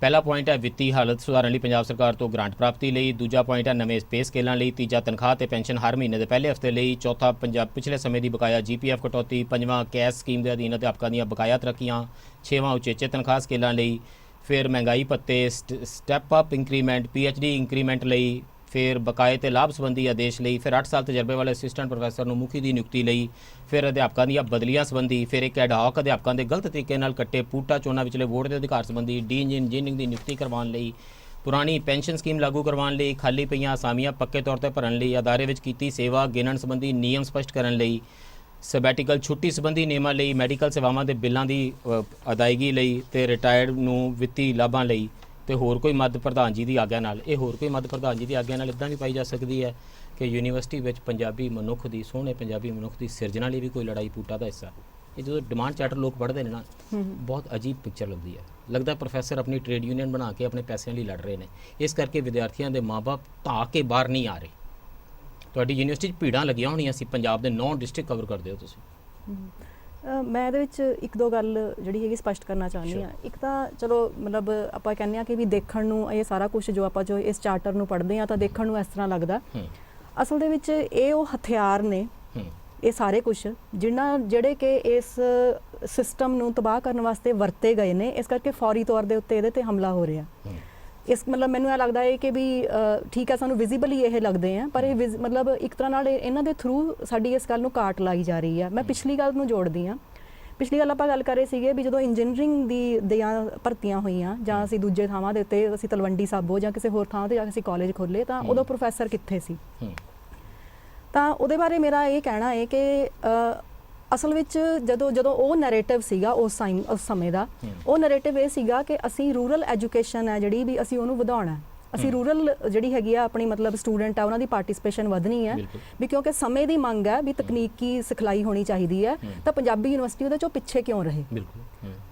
ਪਹਿਲਾ ਪੁਆਇੰਟ ਹੈ ਵਿੱਤੀ ਹਾਲਤ ਸੁਧਾਰਨ ਲਈ ਪੰਜਾਬ ਸਰਕਾਰ ਤੋਂ ਗ੍ਰਾਂਟ ਪ੍ਰਾਪਤੀ ਲਈ। ਦੂਜਾ ਪੁਆਇੰਟ ਹੈ ਨਵੇਂ ਪੇ ਸਕੇਲਾਂ ਲਈ। ਤੀਜਾ ਤਨਖਾਹ ਤੇ ਪੈਨਸ਼ਨ ਹਰ ਮਹੀਨੇ ਦੇ ਪਹਿਲੇ ਹਫ਼ਤੇ ਲਈ। ਚੌਥਾ ਪੰਜਾਬ ਪਿਛਲੇ ਸਮੇਂ ਦੀ ਬਕਾਇਆ GPF ਕਟੌਤੀ। ਪੰਜਵਾਂ ਕੈਸ਼ ਸਕੀਮ ਦੇ ਅਧੀਨ ਅਧਿਆਪਕਾਂ ਦੀਆਂ ਬਕਾਇਆ ਤਰੱਕੀਆਂ। ਛੇਵਾਂ ਉਚੇਚੇ ਤਨਖਾਹ ਸਕੇਲਾਂ ਲਈ। ਫਿਰ ਮਹਿੰਗਾਈ ਭੱਤੇ, step up increment, PhD increment ਲਈ। ਫਿਰ ਬਕਾਏ ਤੇ ਲਾਭ ਸੰਬੰਧੀ ਆਦੇਸ਼ ਲਈ। ਫਿਰ 8 ਸਾਲ ਤਜਰਬੇ ਵਾਲੇ ਅਸਿਸਟੈਂਟ ਪ੍ਰੋਫੈਸਰ ਨੂੰ ਮੁਖੀ ਦੀ ਨਿਯੁਕਤੀ ਲਈ। ਫਿਰ ਅਧਿਆਪਕਾਂ ਦੀਆਂ ਬਦਲੀਆਂ ਸੰਬੰਧੀ। ਫਿਰ ਇੱਕ ਐਡਹੌਕ ਅਧਿਆਪਕਾਂ ਦੇ ਗਲਤ ਤਰੀਕੇ ਨਾਲ ਕੱਟੇ ਪੂਟਾ ਚੋਣਾਂ ਵਿਚਲੇ ਵੋਟ ਦੇ ਅਧਿਕਾਰ ਸੰਬੰਧੀ। ਡੀਨ ਇੰਜੀਨੀਅਰਿੰਗ ਦੀ ਨਿਯੁਕਤੀ ਕਰਵਾਉਣ ਲਈ। ਪੁਰਾਣੀ ਪੈਨਸ਼ਨ ਸਕੀਮ ਲਾਗੂ ਕਰਵਾਉਣ ਲਈ। ਖਾਲੀ ਪਈਆਂ ਅਸਾਮੀਆਂ ਪੱਕੇ ਤੌਰ ਤੇ ਭਰਨ ਲਈ। ਅਦਾਰੇ ਵਿੱਚ ਕੀਤੀ ਸੇਵਾ ਗਿਣਨ ਸੰਬੰਧੀ ਨਿਯਮ ਸਪਸ਼ਟ ਕਰਨ ਲਈ। ਸਬੈਟੀਕਲ ਛੁੱਟੀ ਸੰਬੰਧੀ ਨਿਯਮਾਂ ਲਈ। ਮੈਡੀਕਲ ਸੇਵਾਵਾਂ ਦੇ ਬਿੱਲਾਂ ਦੀ ਅਦਾਇਗੀ ਲਈ। ਤੇ ਰਿਟਾਇਰਡ ਨੂੰ ਵਿੱਤੀ ਲਾਭਾਂ ਲਈ। ਤੇ ਹੋਰ ਕੋਈ ਮੱਧ ਪ੍ਰਧਾਨ ਜੀ ਦੀ ਆਗਿਆ ਨਾਲ, ਇਹ ਹੋਰ ਕੋਈ ਮੱਧ ਪ੍ਰਧਾਨ ਜੀ ਦੀ ਆਗਿਆ ਨਾਲ ਇੱਦਾਂ ਵੀ ਪਾਈ ਜਾ ਸਕਦੀ ਹੈ ਕਿ ਯੂਨੀਵਰਸਿਟੀ ਵਿੱਚ ਪੰਜਾਬੀ ਮਨੁੱਖ ਦੀ, ਸੋਹਣੇ ਪੰਜਾਬੀ ਮਨੁੱਖ ਦੀ ਸਿਰਜਣਾ ਲਈ ਵੀ ਕੋਈ ਲੜਾਈ ਪੂਟਾ ਦਾ ਹਿੱਸਾ। ਇਹ ਜਦੋਂ ਡਿਮਾਂਡ ਚਾਰਟਰ ਲੋਕ ਪੜ੍ਹਦੇ ਨੇ ਨਾ, ਬਹੁਤ ਅਜੀਬ ਪਿਕਚਰ ਲੱਗਦੀ ਹੈ। ਲੱਗਦਾ ਪ੍ਰੋਫੈਸਰ ਆਪਣੀ ਟ੍ਰੇਡ ਯੂਨੀਅਨ ਬਣਾ ਕੇ ਆਪਣੇ ਪੈਸਿਆਂ ਲਈ ਲੜ ਰਹੇ ਨੇ। ਇਸ ਕਰਕੇ ਵਿਦਿਆਰਥੀਆਂ ਦੇ ਮਾਂ-ਬਾਪ ਧਾ ਕੇ ਬਾਹਰ ਨਹੀਂ ਆ ਰਹੇ। ਤੁਹਾਡੀ ਯੂਨੀਵਰਸਿਟੀ 'ਚ ਭੀੜਾਂ ਲੱਗੀਆਂ ਹੋਣੀਆਂ ਸੀ, ਪੰਜਾਬ ਦੇ 9 ਡਿਸਟ੍ਰਿਕਟ ਕਵਰ ਕਰਦੇ ਹੋ ਤੁਸੀਂ। ਮੈਂ ਇਹਦੇ ਵਿੱਚ ਇੱਕ ਦੋ ਗੱਲ ਜਿਹੜੀ ਹੈਗੀ ਸਪਸ਼ਟ ਕਰਨਾ ਚਾਹੁੰਦੀ ਹਾਂ। ਇੱਕ ਤਾਂ ਚਲੋ ਮਤਲਬ ਆਪਾਂ ਕਹਿੰਦੇ ਹਾਂ ਕਿ ਵੀ ਦੇਖਣ ਨੂੰ ਇਹ ਸਾਰਾ ਕੁਝ ਜੋ ਆਪਾਂ ਇਸ ਚਾਰਟਰ ਨੂੰ ਪੜ੍ਹਦੇ ਹਾਂ ਤਾਂ ਦੇਖਣ ਨੂੰ ਇਸ ਤਰ੍ਹਾਂ ਲੱਗਦਾ, ਅਸਲ ਦੇ ਵਿੱਚ ਇਹ ਉਹ ਹਥਿਆਰ ਨੇ, ਇਹ ਸਾਰੇ ਕੁਝ ਜਿਹੜੇ ਕਿ ਇਸ ਸਿਸਟਮ ਨੂੰ ਤਬਾਹ ਕਰਨ ਵਾਸਤੇ ਵਰਤੇ ਗਏ ਨੇ। ਇਸ ਕਰਕੇ ਫੌਰੀ ਤੌਰ ਦੇ ਉੱਤੇ ਇਹਦੇ ਤੇ ਹਮਲਾ ਹੋ ਰਿਹਾ। ਇਸ ਮਤਲਬ ਮੈਨੂੰ ਇਹ ਲੱਗਦਾ ਹੈ ਕਿ ਵੀ ਠੀਕ ਹੈ, ਸਾਨੂੰ ਵਿਜ਼ੀਬਲੀ ਇਹ ਲੱਗਦੇ ਆ, ਪਰ ਇਹ ਮਤਲਬ ਇੱਕ ਤਰ੍ਹਾਂ ਨਾਲ ਇਹਨਾਂ ਦੇ ਥਰੂ ਸਾਡੀ ਇਸ ਗੱਲ ਨੂੰ ਕਾਟ ਲਾਈ ਜਾ ਰਹੀ ਹੈ। ਮੈਂ ਪਿਛਲੀ ਗੱਲ ਨੂੰ ਜੋੜਦੀ ਹਾਂ। ਪਿਛਲੀ ਗੱਲ ਆਪਾਂ ਗੱਲ ਕਰ ਰਹੇ ਸੀਗੇ ਵੀ ਜਦੋਂ ਇੰਜੀਨੀਅਰਿੰਗ ਦੀਆਂ ਭਰਤੀਆਂ ਹੋਈਆਂ ਜਾਂ ਅਸੀਂ ਦੂਜੇ ਥਾਵਾਂ ਦੇ ਉੱਤੇ ਅਸੀਂ ਤਲਵੰਡੀ ਸਾਬੋ ਜਾਂ ਕਿਸੇ ਹੋਰ ਥਾਂ ਤੇ ਜਾ ਕੇ ਅਸੀਂ ਕਾਲਜ ਖੋਲ੍ਹੇ ਤਾਂ ਉਦੋਂ ਪ੍ਰੋਫੈਸਰ ਕਿੱਥੇ ਸੀ। ਤਾਂ ਉਹਦੇ ਬਾਰੇ ਮੇਰਾ ਇਹ ਕਹਿਣਾ ਹੈ ਕਿ ਅਸਲ ਵਿੱਚ ਜਦੋਂ ਉਹ ਨੈਰੇਟਿਵ ਸੀਗਾ ਉਸ ਸਮੇਂ ਦਾ, ਉਹ ਨੈਰੇਟਿਵ ਇਹ ਸੀਗਾ ਕਿ ਅਸੀਂ ਰੂਰਲ ਐਜੂਕੇਸ਼ਨ ਹੈ ਜਿਹੜੀ ਵੀ ਅਸੀਂ ਉਹਨੂੰ ਵਧਾਉਣਾ। ਅਸੀਂ ਰੂਰਲ ਜਿਹੜੀ ਹੈਗੀ ਆ ਆਪਣੀ ਮਤਲਬ ਸਟੂਡੈਂਟ ਆ ਉਹਨਾਂ ਦੀ ਪਾਰਟਿਸਿਪੇਸ਼ਨ ਵਧਣੀ ਹੈ ਵੀ ਕਿਉਂਕਿ ਸਮੇਂ ਦੀ ਮੰਗ ਹੈ ਵੀ ਤਕਨੀਕੀ ਸਿਖਲਾਈ ਹੋਣੀ ਚਾਹੀਦੀ ਹੈ। ਤਾਂ ਪੰਜਾਬੀ ਯੂਨੀਵਰਸਿਟੀ ਉਹਦੇ ਚੋਂ ਪਿੱਛੇ ਕਿਉਂ ਰਹੇ?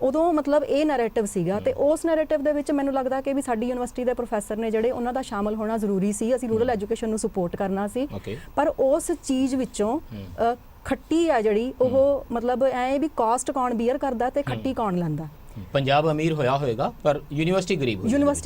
ਉਦੋਂ ਮਤਲਬ ਇਹ ਨੈਰੇਟਿਵ ਸੀਗਾ ਤੇ ਉਸ ਨੈਰੇਟਿਵ ਦੇ ਵਿੱਚ ਮੈਨੂੰ ਲੱਗਦਾ ਕਿ ਵੀ ਸਾਡੀ ਯੂਨੀਵਰਸਿਟੀ ਦੇ ਪ੍ਰੋਫੈਸਰ ਨੇ ਜਿਹੜੇ ਉਹਨਾਂ ਦਾ ਸ਼ਾਮਲ ਹੋਣਾ ਜ਼ਰੂਰੀ ਸੀ। ਅਸੀਂ ਰੂਰਲ ਐਜੂਕੇਸ਼ਨ ਨੂੰ ਸਪੋਰਟ ਕਰਨਾ ਸੀ, ਪਰ ਉਸ ਚੀਜ਼ ਵਿੱਚੋਂ ਖੱਟੀ ਆ ਜਿਹੜੀ ਉਹ ਮਤਲਬ ਐ ਵੀ ਕਾਸਟ ਕੌਣ ਬੀਅਰ ਕਰਦਾ ਤੇ ਖੱਟੀ ਕੌਣ ਲੈਂਦਾ। ਪੰਜਾਬ ਅਮੀਰ ਹੋਇਆ ਹੋਏਗਾ ਪਰ ਯੂਨੀਵਰਸਿਟੀ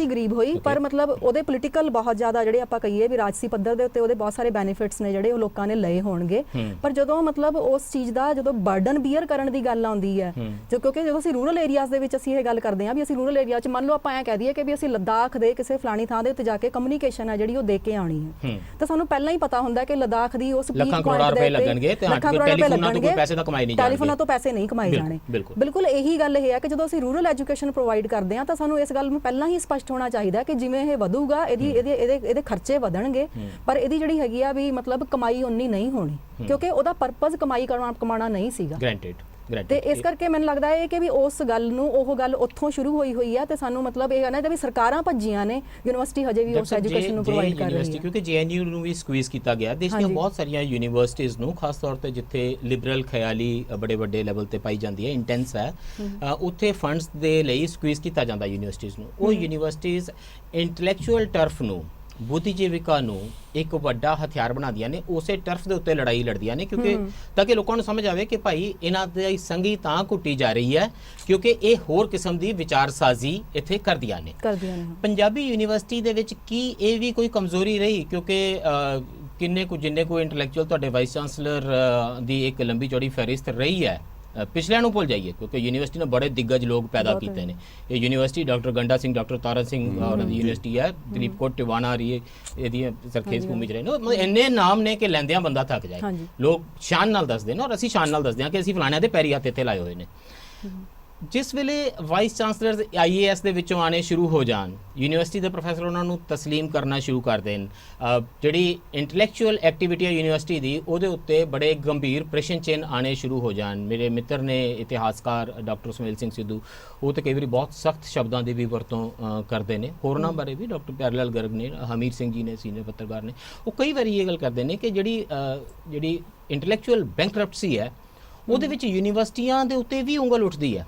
ਗਰੀਬ ਹੋਈ। ਪਰ ਮਤਲਬ ਉਹਦੇ ਪੋਲੀਟੀਕਲ ਬਹੁਤ ਜ਼ਿਆਦਾ ਜਿਹੜੇ ਆਪਾਂ ਕਹੀਏ ਵੀ ਰਾਜਸੀ ਪੱਧਰ ਦੇ ਉੱਤੇ ਉਹਦੇ ਬਹੁਤ ਸਾਰੇ ਬੈਨੀਫਿਟਸ ਨੇ ਜਿਹੜੇ ਉਹ ਲੋਕਾਂ ਨੇ ਲਏ ਹੋਣਗੇ। ਪਰ ਜਦੋਂ ਮਤਲਬ ਉਸ ਚੀਜ਼ ਦਾ ਜਦੋਂ ਬਰਡਨ ਬੀਅਰ ਕਰਨ ਦੀ ਗੱਲ ਆਉਂਦੀ ਹੈ, ਕਿਉਂਕਿ ਜਦੋਂ ਅਸੀਂ ਰੂਰਲ ਏਰੀਆਜ਼ ਦੇ ਵਿੱਚ ਅਸੀਂ ਇਹ ਗੱਲ ਕਰਦੇ ਹਾਂ ਵੀ ਅਸੀਂ ਰੂਰਲ ਏਰੀਆ 'ਚ ਮੰਨ ਲਓ ਆਪਾਂ ਐਂ ਕਹਿ ਦਈਏ ਕਿ ਵੀ ਅਸੀਂ ਲੱਦਾਖ ਦੇ ਕਿਸੇ ਫਲਾਣੀ ਥਾਂ ਦੇ ਉੱਤੇ ਜਾ ਕੇ ਕਮਿਊਨੀਕੇਸ਼ਨ ਹੈ ਜਿਹੜੀ ਉਹ ਦੇ ਕੇ ਆਉਣੀ ਹੈ, ਤਾਂ ਸਾਨੂੰ ਪਹਿਲਾਂ ਹੀ ਪਤਾ ਹੁੰਦਾ ਕਿ ਲੱਦਾਖ ਦੀ ਉਸ ਲੱਖਾਂ ਕਰੋੜ ਰੁਪਏ ਲੱਗਣਗੇ ਤੇ ਟੈਲੀਫੋਨਾਂ ਤੋਂ ਕੋਈ ਪੈਸੇ ਤਾਂ ਕਮਾਏ ਨਹੀਂ ਜਾਣਗੇ। ਟੈਲੀਫੋਨਾਂ ਤੋਂ ਪੈਸੇ ਨਹੀਂ ਕਮਾਏ ਜਾਣੇ। ਬਿਲਕੁਲ ਇਹੀ ਗੱਲ ਇਹ ਹੈ ਕਿ ਜਦੋਂ ਅਸੀਂ ਰੂਰਲ ਐਜੂਕੇਸ਼ਨ ਪ੍ਰੋਵਾਈਡ ਕਰਦੇ ਆ ਤਾਂ ਸਾਨੂੰ ਇਸ ਗੱਲ ਨੂੰ ਪਹਿਲਾਂ ਹੀ ਸਪਸ਼ਟ ਹੋਣਾ ਚਾਹੀਦਾ ਕਿ ਜਿਵੇਂ ਇਹ ਵਧੂਗਾ ਇਹਦੇ ਖਰਚੇ ਵਧਣਗੇ, ਪਰ ਇਹਦੀ ਜਿਹੜੀ ਹੈਗੀ ਆ ਵੀ ਮਤਲਬ ਕਮਾਈ ਉਨੀ ਨਹੀਂ ਹੋਣੀ, ਕਿਉਂਕਿ ਉਹਦਾ ਪਰਪਸ ਕਮਾਈ ਕਮਾਉਣਾ ਨਹੀਂ ਸੀਗਾ। ਤੇ ਇਸ ਕਰਕੇ ਮੈਨੂੰ ਲੱਗਦਾ ਹੈ ਕਿ ਵੀ ਉਸ ਗੱਲ ਨੂੰ ਉਹ ਗੱਲ ਉੱਥੋਂ ਸ਼ੁਰੂ ਹੋਈ ਹੈ ਤੇ ਸਾਨੂੰ ਮਤਲਬ ਇਹ ਕਹਿਣਾ ਵੀ ਸਰਕਾਰਾਂ ਭੱਜੀਆਂ ਨੇ, ਯੂਨੀਵਰਸਿਟੀ ਹਜੇ ਵੀ ਉਸ ਐਜੂਕੇਸ਼ਨ ਨੂੰ ਪ੍ਰੋਵਾਈਡ ਕਰ ਰਹੀ ਹੈ। ਕਿਉਂਕਿ JNU ਨੂੰ ਵੀ ਸਕਵੀਜ਼ ਕੀਤਾ ਗਿਆ। ਦੇਸ਼ ਦੀਆਂ ਬਹੁਤ ਸਾਰੀਆਂ ਯੂਨੀਵਰਸਿਟੀਜ਼ ਨੂੰ, ਖਾਸ ਤੌਰ ਤੇ ਜਿੱਥੇ ਲਿਬਰਲ ਖਿਆਲੀ ਬੜੇ ਵੱਡੇ ਲੈਵਲ ਤੇ ਪਾਈ ਜਾਂਦੀ ਹੈ, ਇੰਟੈਂਸ ਹੈ, ਉੱਥੇ ਫੰਡਸ ਦੇ ਲਈ ਸਕਵੀਜ਼ ਕੀਤਾ ਜਾਂਦਾ ਯੂਨੀਵਰਸਿਟੀਜ਼ ਨੂੰ। ਉਹ ਯੂਨੀਵਰਸਿਟੀਜ਼ ਇੰਟੈਲੈਕਚੁਅਲ ਟਰਫ ਨੂੰ, ਬੁੱਧੀਜੀਵਿਕਾ ਨੂੰ ਇੱਕ ਵੱਡਾ ਹਥਿਆਰ ਬਣਾਉਂਦੀਆਂ ਨੇ, ਉਸੇ ਟਰਫ ਦੇ ਉੱਤੇ ਲੜਾਈ ਲੜਦੀਆਂ ਨੇ, ਕਿਉਂਕਿ ਤਾਂ ਕਿ ਲੋਕਾਂ ਨੂੰ ਸਮਝ ਆਵੇ ਕਿ ਭਾਈ ਇਹਨਾਂ ਦੀ ਸੰਗੀ ਤਾਂ ਘੁੱਟੀ ਜਾ ਰਹੀ ਹੈ ਕਿਉਂਕਿ ਇਹ ਹੋਰ ਕਿਸਮ ਦੀ ਵਿਚਾਰਸਾਜ਼ੀ ਇੱਥੇ ਕਰਦੀਆਂ ਨੇ। ਪੰਜਾਬੀ ਯੂਨੀਵਰਸਿਟੀ ਦੇ ਵਿੱਚ ਕੀ ਇਹ ਵੀ ਕੋਈ ਕਮਜ਼ੋਰੀ ਰਹੀ? ਕਿਉਂਕਿ ਜਿੰਨੇ ਕੋ ਇੰਟੈਲੈਕਚੁਅਲ ਤੁਹਾਡੇ ਵਾਈਸ ਚਾਂਸਲਰ ਦੀ ਇੱਕ ਲੰਬੀ ਚੌੜੀ ਫਹਿਰਿਸਤ ਰਹੀ ਹੈ। ਪਿਛਲਿਆਂ ਨੂੰ ਭੁੱਲ ਜਾਈਏ ਕਿਉਂਕਿ ਯੂਨੀਵਰਸਿਟੀ ਨੇ ਬੜੇ ਦਿੱਗਜ ਲੋਕ ਪੈਦਾ ਕੀਤੇ ਨੇ। ਇਹ university doctor Ganda Singh, doctor Tara Singh ਔਰ ਦੀ ਯੂਨੀਵਰਸਿਟੀ ਹੈ, ਦਲੀਪ ਕੌਰ ਟਿਵਾਣਾ ਰਹੀ, ਇਹਦੀ ਸਰਖੇਜ਼ ਭੂਮੀ 'ਚ ਰਹੇ ਨੇ। ਮਤਲਬ ਇੰਨੇ ਨਾਮ ਨੇ ਕਿ ਲੈਂਦਿਆਂ ਬੰਦਾ ਥੱਕ ਜਾਏ। ਲੋਕ ਸ਼ਾਨ ਨਾਲ ਦੱਸਦੇ ਨੇ ਔਰ ਅਸੀਂ ਸ਼ਾਨ ਨਾਲ ਦੱਸਦੇ ਹਾਂ ਕਿ ਅਸੀਂ ਫਲਾਣਿਆਂ ਦੇ ਪੈਰੀ ਹੱਥ ਇੱਥੇ ਲਾਏ ਹੋਏ ਨੇ। ਜਿਸ ਵੇਲੇ ਵਾਈਸ ਚਾਂਸਲਰਸ IAS ਦੇ ਵਿੱਚੋਂ ਆਣੇ ਸ਼ੁਰੂ ਹੋ ਜਾਣ, ਯੂਨੀਵਰਸਿਟੀ ਦੇ ਪ੍ਰੋਫੈਸਰ ਉਹਨਾਂ ਨੂੰ ਤਸਲੀਮ ਕਰਨਾ ਸ਼ੁਰੂ ਕਰ ਦੇਣ, ਜਿਹੜੀ ਇੰਟੈਲੈਕਚੁਅਲ ਐਕਟੀਵਿਟੀ ਹੈ ਯੂਨੀਵਰਸਿਟੀ ਦੀ ਉਹਦੇ ਉੱਤੇ ਬੜੇ ਗੰਭੀਰ ਪ੍ਰਸ਼ਨ ਚਿੰਨ੍ਹ ਆਣੇ ਸ਼ੁਰੂ ਹੋ ਜਾਣ। ਮੇਰੇ ਮਿੱਤਰ ਨੇ ਇਤਿਹਾਸਕਾਰ ਡਾਕਟਰ ਸੁਮੇਲ ਸਿੰਘ ਸਿੱਧੂ, ਉਹ ਤਾਂ ਕਈ ਵਾਰੀ ਬਹੁਤ ਸਖਤ ਸ਼ਬਦਾਂ ਦੀ ਵੀ ਵਰਤੋਂ ਕਰਦੇ ਨੇ। ਹੋਰਨਾਂ ਬਾਰੇ ਵੀ ਡਾਕਟਰ ਪਿਆਰੇਲਾਲ ਗਰਗ ਨੇ, ਹਮੀਰ ਸਿੰਘ ਜੀ ਨੇ, ਸੀਨੀਅਰ ਪੱਤਰਕਾਰ ਨੇ, ਉਹ ਕਈ ਵਾਰੀ ਇਹ ਗੱਲ ਕਰਦੇ ਨੇ ਕਿ ਜਿਹੜੀ ਇੰਟੈਲੈਕਚੁਅਲ ਬੈਂਕਰਪਟਸੀ ਹੈ ਉਹਦੇ ਵਿੱਚ ਯੂਨੀਵਰਸਿਟੀਆਂ ਦੇ ਉੱਤੇ ਵੀ ਉਂਗਲ ਉੱਠਦੀ ਹੈ।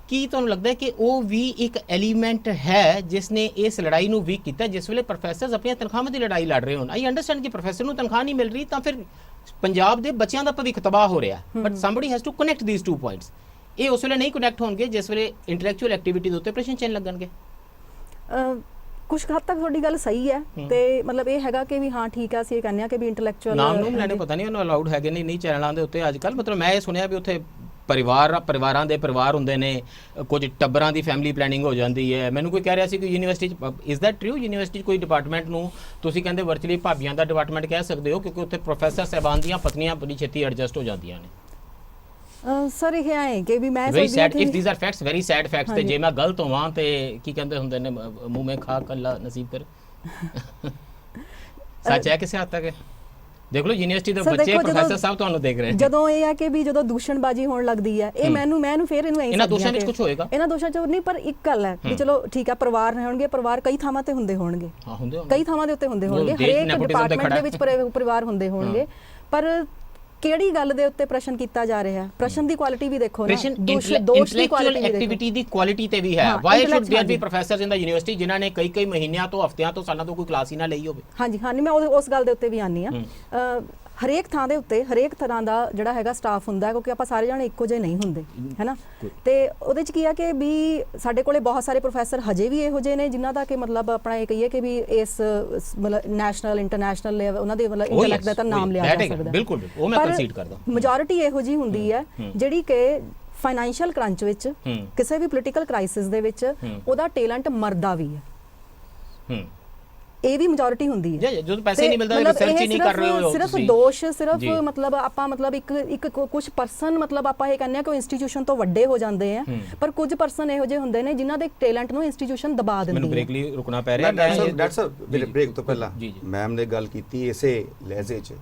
ਕੀ ਤੁਹਾਨੂੰ ਲੱਗਦਾ ਹੈ ਕਿ ਉਹ ਵੀ ਇੱਕ ਐਲੀਮੈਂਟ ਹੈ ਜਿਸ ਨੇ ਇਸ ਲੜਾਈ ਨੂੰ ਵੀਕ ਕੀਤਾ? ਜਿਸ ਵੇਲੇ ਪ੍ਰੋਫੈਸਰਸ ਆਪਣੀਆਂ ਤਨਖਾਹਾਂ ਦੀ ਲੜਾਈ ਲੜ ਰਹੇ ਹੋਣ, ਆਈ ਅੰਡਰਸਟੈਂਡ ਕਿ ਪ੍ਰੋਫੈਸਰ ਨੂੰ ਤਨਖਾਹ ਨਹੀਂ ਮਿਲ ਰਹੀ ਤਾਂ ਫਿਰ ਪੰਜਾਬ ਦੇ ਬੱਚਿਆਂ ਦਾ ਭਵਿੱਖ ਤਬਾਹ ਹੋ ਰਿਹਾ, but somebody has to connect these two points. ਇਹ ਉਸ ਵੇਲੇ ਨਹੀਂ ਕਨੈਕਟ ਹੋਣਗੇ ਜਿਸ ਵੇਲੇ ਇੰਟੈਲੈਕਚੁਅਲ ਐਕਟੀਵਿਟੀ ਦੇ ਉੱਤੇ ਪ੍ਰਸ਼ਨ ਚਿੰਨ੍ਹ ਲੱਗਣਗੇ। ਕੁਝ ਹੱਦ ਤੱਕ ਤੁਹਾਡੀ ਗੱਲ ਸਹੀ ਹੈ, ਤੇ ਮਤਲਬ ਇਹ ਹੈਗਾ ਕਿ ਵੀ ਹਾਂ ਠੀਕ ਆ, ਅਸੀਂ ਇਹ ਕਹਿੰਦੇ ਆ ਕਿ ਵੀ ਇੰਟੈਲੈਕਚੁਅਲ ਨਾਮ ਨੂੰ ਲੈਣੇ ਪਤਾ ਨਹੀਂ ਉਹਨੂੰ ਅਲਾਉਡ ਹੈਗੇ ਨਹੀਂ ਚੈਨਲਾਂ ਦੇ ਉੱਤੇ ਅੱਜ ਕੱਲ੍ਹ। ਮਤਲਬ ਮੈਂ ਇਹ ਸੁਣਿਆ ਵੀ ਉੱਥੇ ਪਰਿਵਾਰਾਂ ਦੇ ਪਰਿਵਾਰ ਹੁੰਦੇ ਨੇ, ਕੁਝ ਟੱਬਰਾਂ ਦੀ ਫੈਮਿਲੀ ਪਲੈਨਿੰਗ ਹੋ ਜਾਂਦੀ ਹੈ। ਮੈਨੂੰ ਕੋਈ ਕਹਿ ਰਿਹਾ ਸੀ ਕਿ ਯੂਨੀਵਰਸਿਟੀ 'ਚ ਇਜ਼ ਦੈਟ ਟਰੂ? ਯੂਨੀਵਰਸਿਟੀ 'ਚ ਕੋਈ ਡਿਪਾਰਟਮੈਂਟ ਨੂੰ ਤੁਸੀਂ ਕਹਿੰਦੇ ਵਰਚੁਅਲੀ ਭਾਬੀਆਂ ਦਾ ਡਿਪਾਰਟਮੈਂਟ ਕਹਿ ਸਕਦੇ ਹੋ, ਕਿਉਂਕਿ ਉੱਥੇ ਪ੍ਰੋਫੈਸਰ ਸਾਹਿਬਾਨ ਦੀਆਂ ਪਤਨੀਆਂ ਬੜੀ ਛੇਤੀ ਐਡਜਸਟ ਹੋ ਜਾਂਦੀਆਂ ਨੇ। ਸਰ ਇਹ ਹੈ ਕਿ ਵੀ ਮੈਂ very sad, if these are facts, very sad facts. ਤੇ ਜੇ ਮੈਂ ਗਲਤ ਹੋਵਾਂ ਤੇ ਕੀ ਕਹਿੰਦੇ ਹੁੰਦੇ ਨੇ, ਮੂੰਹ ਮੇ ਖਾ ਕੱਲਾ ਨਸੀਬ ਕਰ। ਸੱਚ ਹੈ ਕਿਸੇ ਹੱਦ ਤੱਕ? ਦੇਖ ਲਓ ਯੂਨੀਵਰਸਿਟੀ ਦੇ ਬੱਚੇ ਪ੍ਰੋਫੈਸਰ ਸਾਹਿਬ ਤੁਹਾਨੂੰ ਦੇਖ ਰਹੇ ਨੇ। ਜਦੋਂ ਇਹ ਹੈ ਕਿ ਵੀ ਜਦੋਂ ਦੂਸ਼ਣਬਾਜ਼ੀ ਹੋਣ ਲੱਗਦੀ ਹੈ, ਇਹ ਮੈਨੂੰ ਫਿਰ ਇਹਨੂੰ ਇਹਨਾਂ ਦੋਸ਼ਾਂ ਵਿੱਚ ਕੁਝ ਹੋਏਗਾ, ਇਹਨਾਂ ਦੋਸ਼ਾਂ 'ਚ ਨਹੀਂ, ਪਰ ਇੱਕ ਗੱਲ ਹੈ ਵੀ ਚਲੋ ਠੀਕ ਹੈ, ਪਰਿਵਾਰ ਹੋਣਗੇ, ਪਰਿਵਾਰ ਕਈ ਥਾਵਾਂ ਤੇ ਹੁੰਦੇ ਹੋਣਗੇ, ਕਈ ਥਾਵਾਂ ਦੇ ਉੱਤੇ ਹੁੰਦੇ ਹੋਣਗੇ, ਹਰੇਕ ਡਿਪਾਰਟਮੈਂਟ ਦੇ ਵਿੱਚ ਪਰਿਵਾਰ ਹੁੰਦੇ ਹੋਣਗੇ, ਪਰ ਕਿਹੜੀ ਗੱਲ ਦੇ ਉੱਤੇ ਪ੍ਰਸ਼ਨ ਕੀਤਾ ਜਾ ਰਿਹਾ ਹੈ? ਪ੍ਰਸ਼ਨ ਦੀ ਕੁਆਲਿਟੀ ਵੀ ਦੇਖੋ ਨਾ, ਦੋਸ਼ ਦੀ ਕੁਆਲਿਟੀ, ਐਕਟੀਵਿਟੀ ਦੀ ਕੁਆਲਿਟੀ ਤੇ ਵੀ ਹੈ। Why should there be professors in the university ਜਿਨ੍ਹਾਂ ਨੇ ਕਈ ਮਹੀਨਿਆਂ ਤੋਂ, ਹਫ਼ਤਿਆਂ ਤੋਂ, ਸਾਲਾਂ ਤੋਂ ਕੋਈ ਕਲਾਸ ਹੀ ਨਾ ਲਈ ਹੋਵੇ? ਹਾਂਜੀ, ਮੈਂ ਉਸ ਗੱਲ ਦੇ ਉੱਤੇ ਵੀ ਆਨੀ ਆ। ਹਰੇਕ ਥਾਂ ਦੇ ਉੱਤੇ ਹਰੇਕ ਤਰ੍ਹਾਂ ਦਾ ਜਿਹੜਾ ਹੈਗਾ ਸਟਾਫ ਹੁੰਦਾ, ਕਿਉਂਕਿ ਆਪਾਂ ਸਾਰੇ ਜਾਣੇ ਇੱਕੋ ਜਿਹੇ ਨਹੀਂ ਹੁੰਦੇ, ਹੈ ਨਾ। ਤੇ ਉਹਦੇ 'ਚ ਕੀ ਆ ਕਿ ਵੀ ਸਾਡੇ ਕੋਲੇ ਬਹੁਤ ਸਾਰੇ ਪ੍ਰੋਫੈਸਰ ਹਜੇ ਵੀ ਇਹੋ ਜਿਹੇ ਨੇ ਜਿਨ੍ਹਾਂ ਦਾ ਕਿ ਮਤਲਬ ਆਪਣਾ ਇਹ ਕਹੀਏ ਕਿ ਵੀ ਇਸ ਮਤਲਬ ਨੈਸ਼ਨਲ ਇੰਟਰਨੈਸ਼ਨਲ ਲੈਵਲ ਉਹਨਾਂ ਦੇ ਮਤਲਬ ਇੰਟੈਲੈਕਟ ਦਾ ਤਾਂ ਨਾਮ ਲਿਆ ਜਾ ਸਕਦਾ। ਬਿਲਕੁਲ, ਉਹ ਮੈਂ ਕੰਸੀਡ ਕਰਦਾ। ਮੈਜੋਰਿਟੀ ਇਹੋ ਜਿਹੀ ਹੁੰਦੀ ਹੈ ਜਿਹੜੀ ਕਿ ਫਾਈਨੈਂਸ਼ੀਅਲ ਕ੍ਰੰਚ ਵਿੱਚ, ਕਿਸੇ ਵੀ ਪੋਲੀਟੀਕਲ ਕ੍ਰਾਈਸਿਸ ਦੇ ਵਿੱਚ ਉਹਦਾ ਟੈਲੈਂਟ ਮਰਦਾ ਵੀ ਹੈ। ਇਹ ਵੀ ਮੈਜੋਰਿਟੀ ਹੁੰਦੀ ਹੈ। ਜਦੋਂ ਪੈਸੇ ਨਹੀਂ ਮਿਲਦਾ, ਰਿਸਰਚ ਹੀ ਨਹੀਂ ਕਰ ਰਹੇ ਹੋ ਸਿਰਫ ਦੋਸ਼, ਸਿਰਫ ਮਤਲਬ ਆਪਾਂ ਮਤਲਬ ਇੱਕ ਕੁਝ ਪਰਸਨ ਮਤਲਬ ਆਪਾਂ ਇਹ ਕਹਿੰਦੇ ਆ ਕਿ ਉਹ ਇੰਸਟੀਟਿਊਸ਼ਨ ਤੋਂ ਵੱਡੇ ਹੋ ਜਾਂਦੇ ਆ, ਪਰ ਕੁਝ ਪਰਸਨ ਇਹੋ ਜਿਹੇ ਹੁੰਦੇ ਨੇ ਜਿਨ੍ਹਾਂ ਦੇ ਟੈਲੈਂਟ ਨੂੰ ਇੰਸਟੀਟਿਊਸ਼ਨ ਦਬਾ ਦਿੰਦੀ ਹੈ। ਮੈਨੂੰ ਬ੍ਰੇਕ ਲਈ ਰੁਕਣਾ ਪੈ ਰਿਹਾ। ਡਾਕਟਰ ਸਾਹਿਬ ਬ੍ਰੇਕ ਤੋਂ ਪਹਿਲਾਂ ਮੈਮ ਨੇ ਗੱਲ ਕੀਤੀ ਇਸੇ ਲਹਿਜ਼ੇ 'ਚ,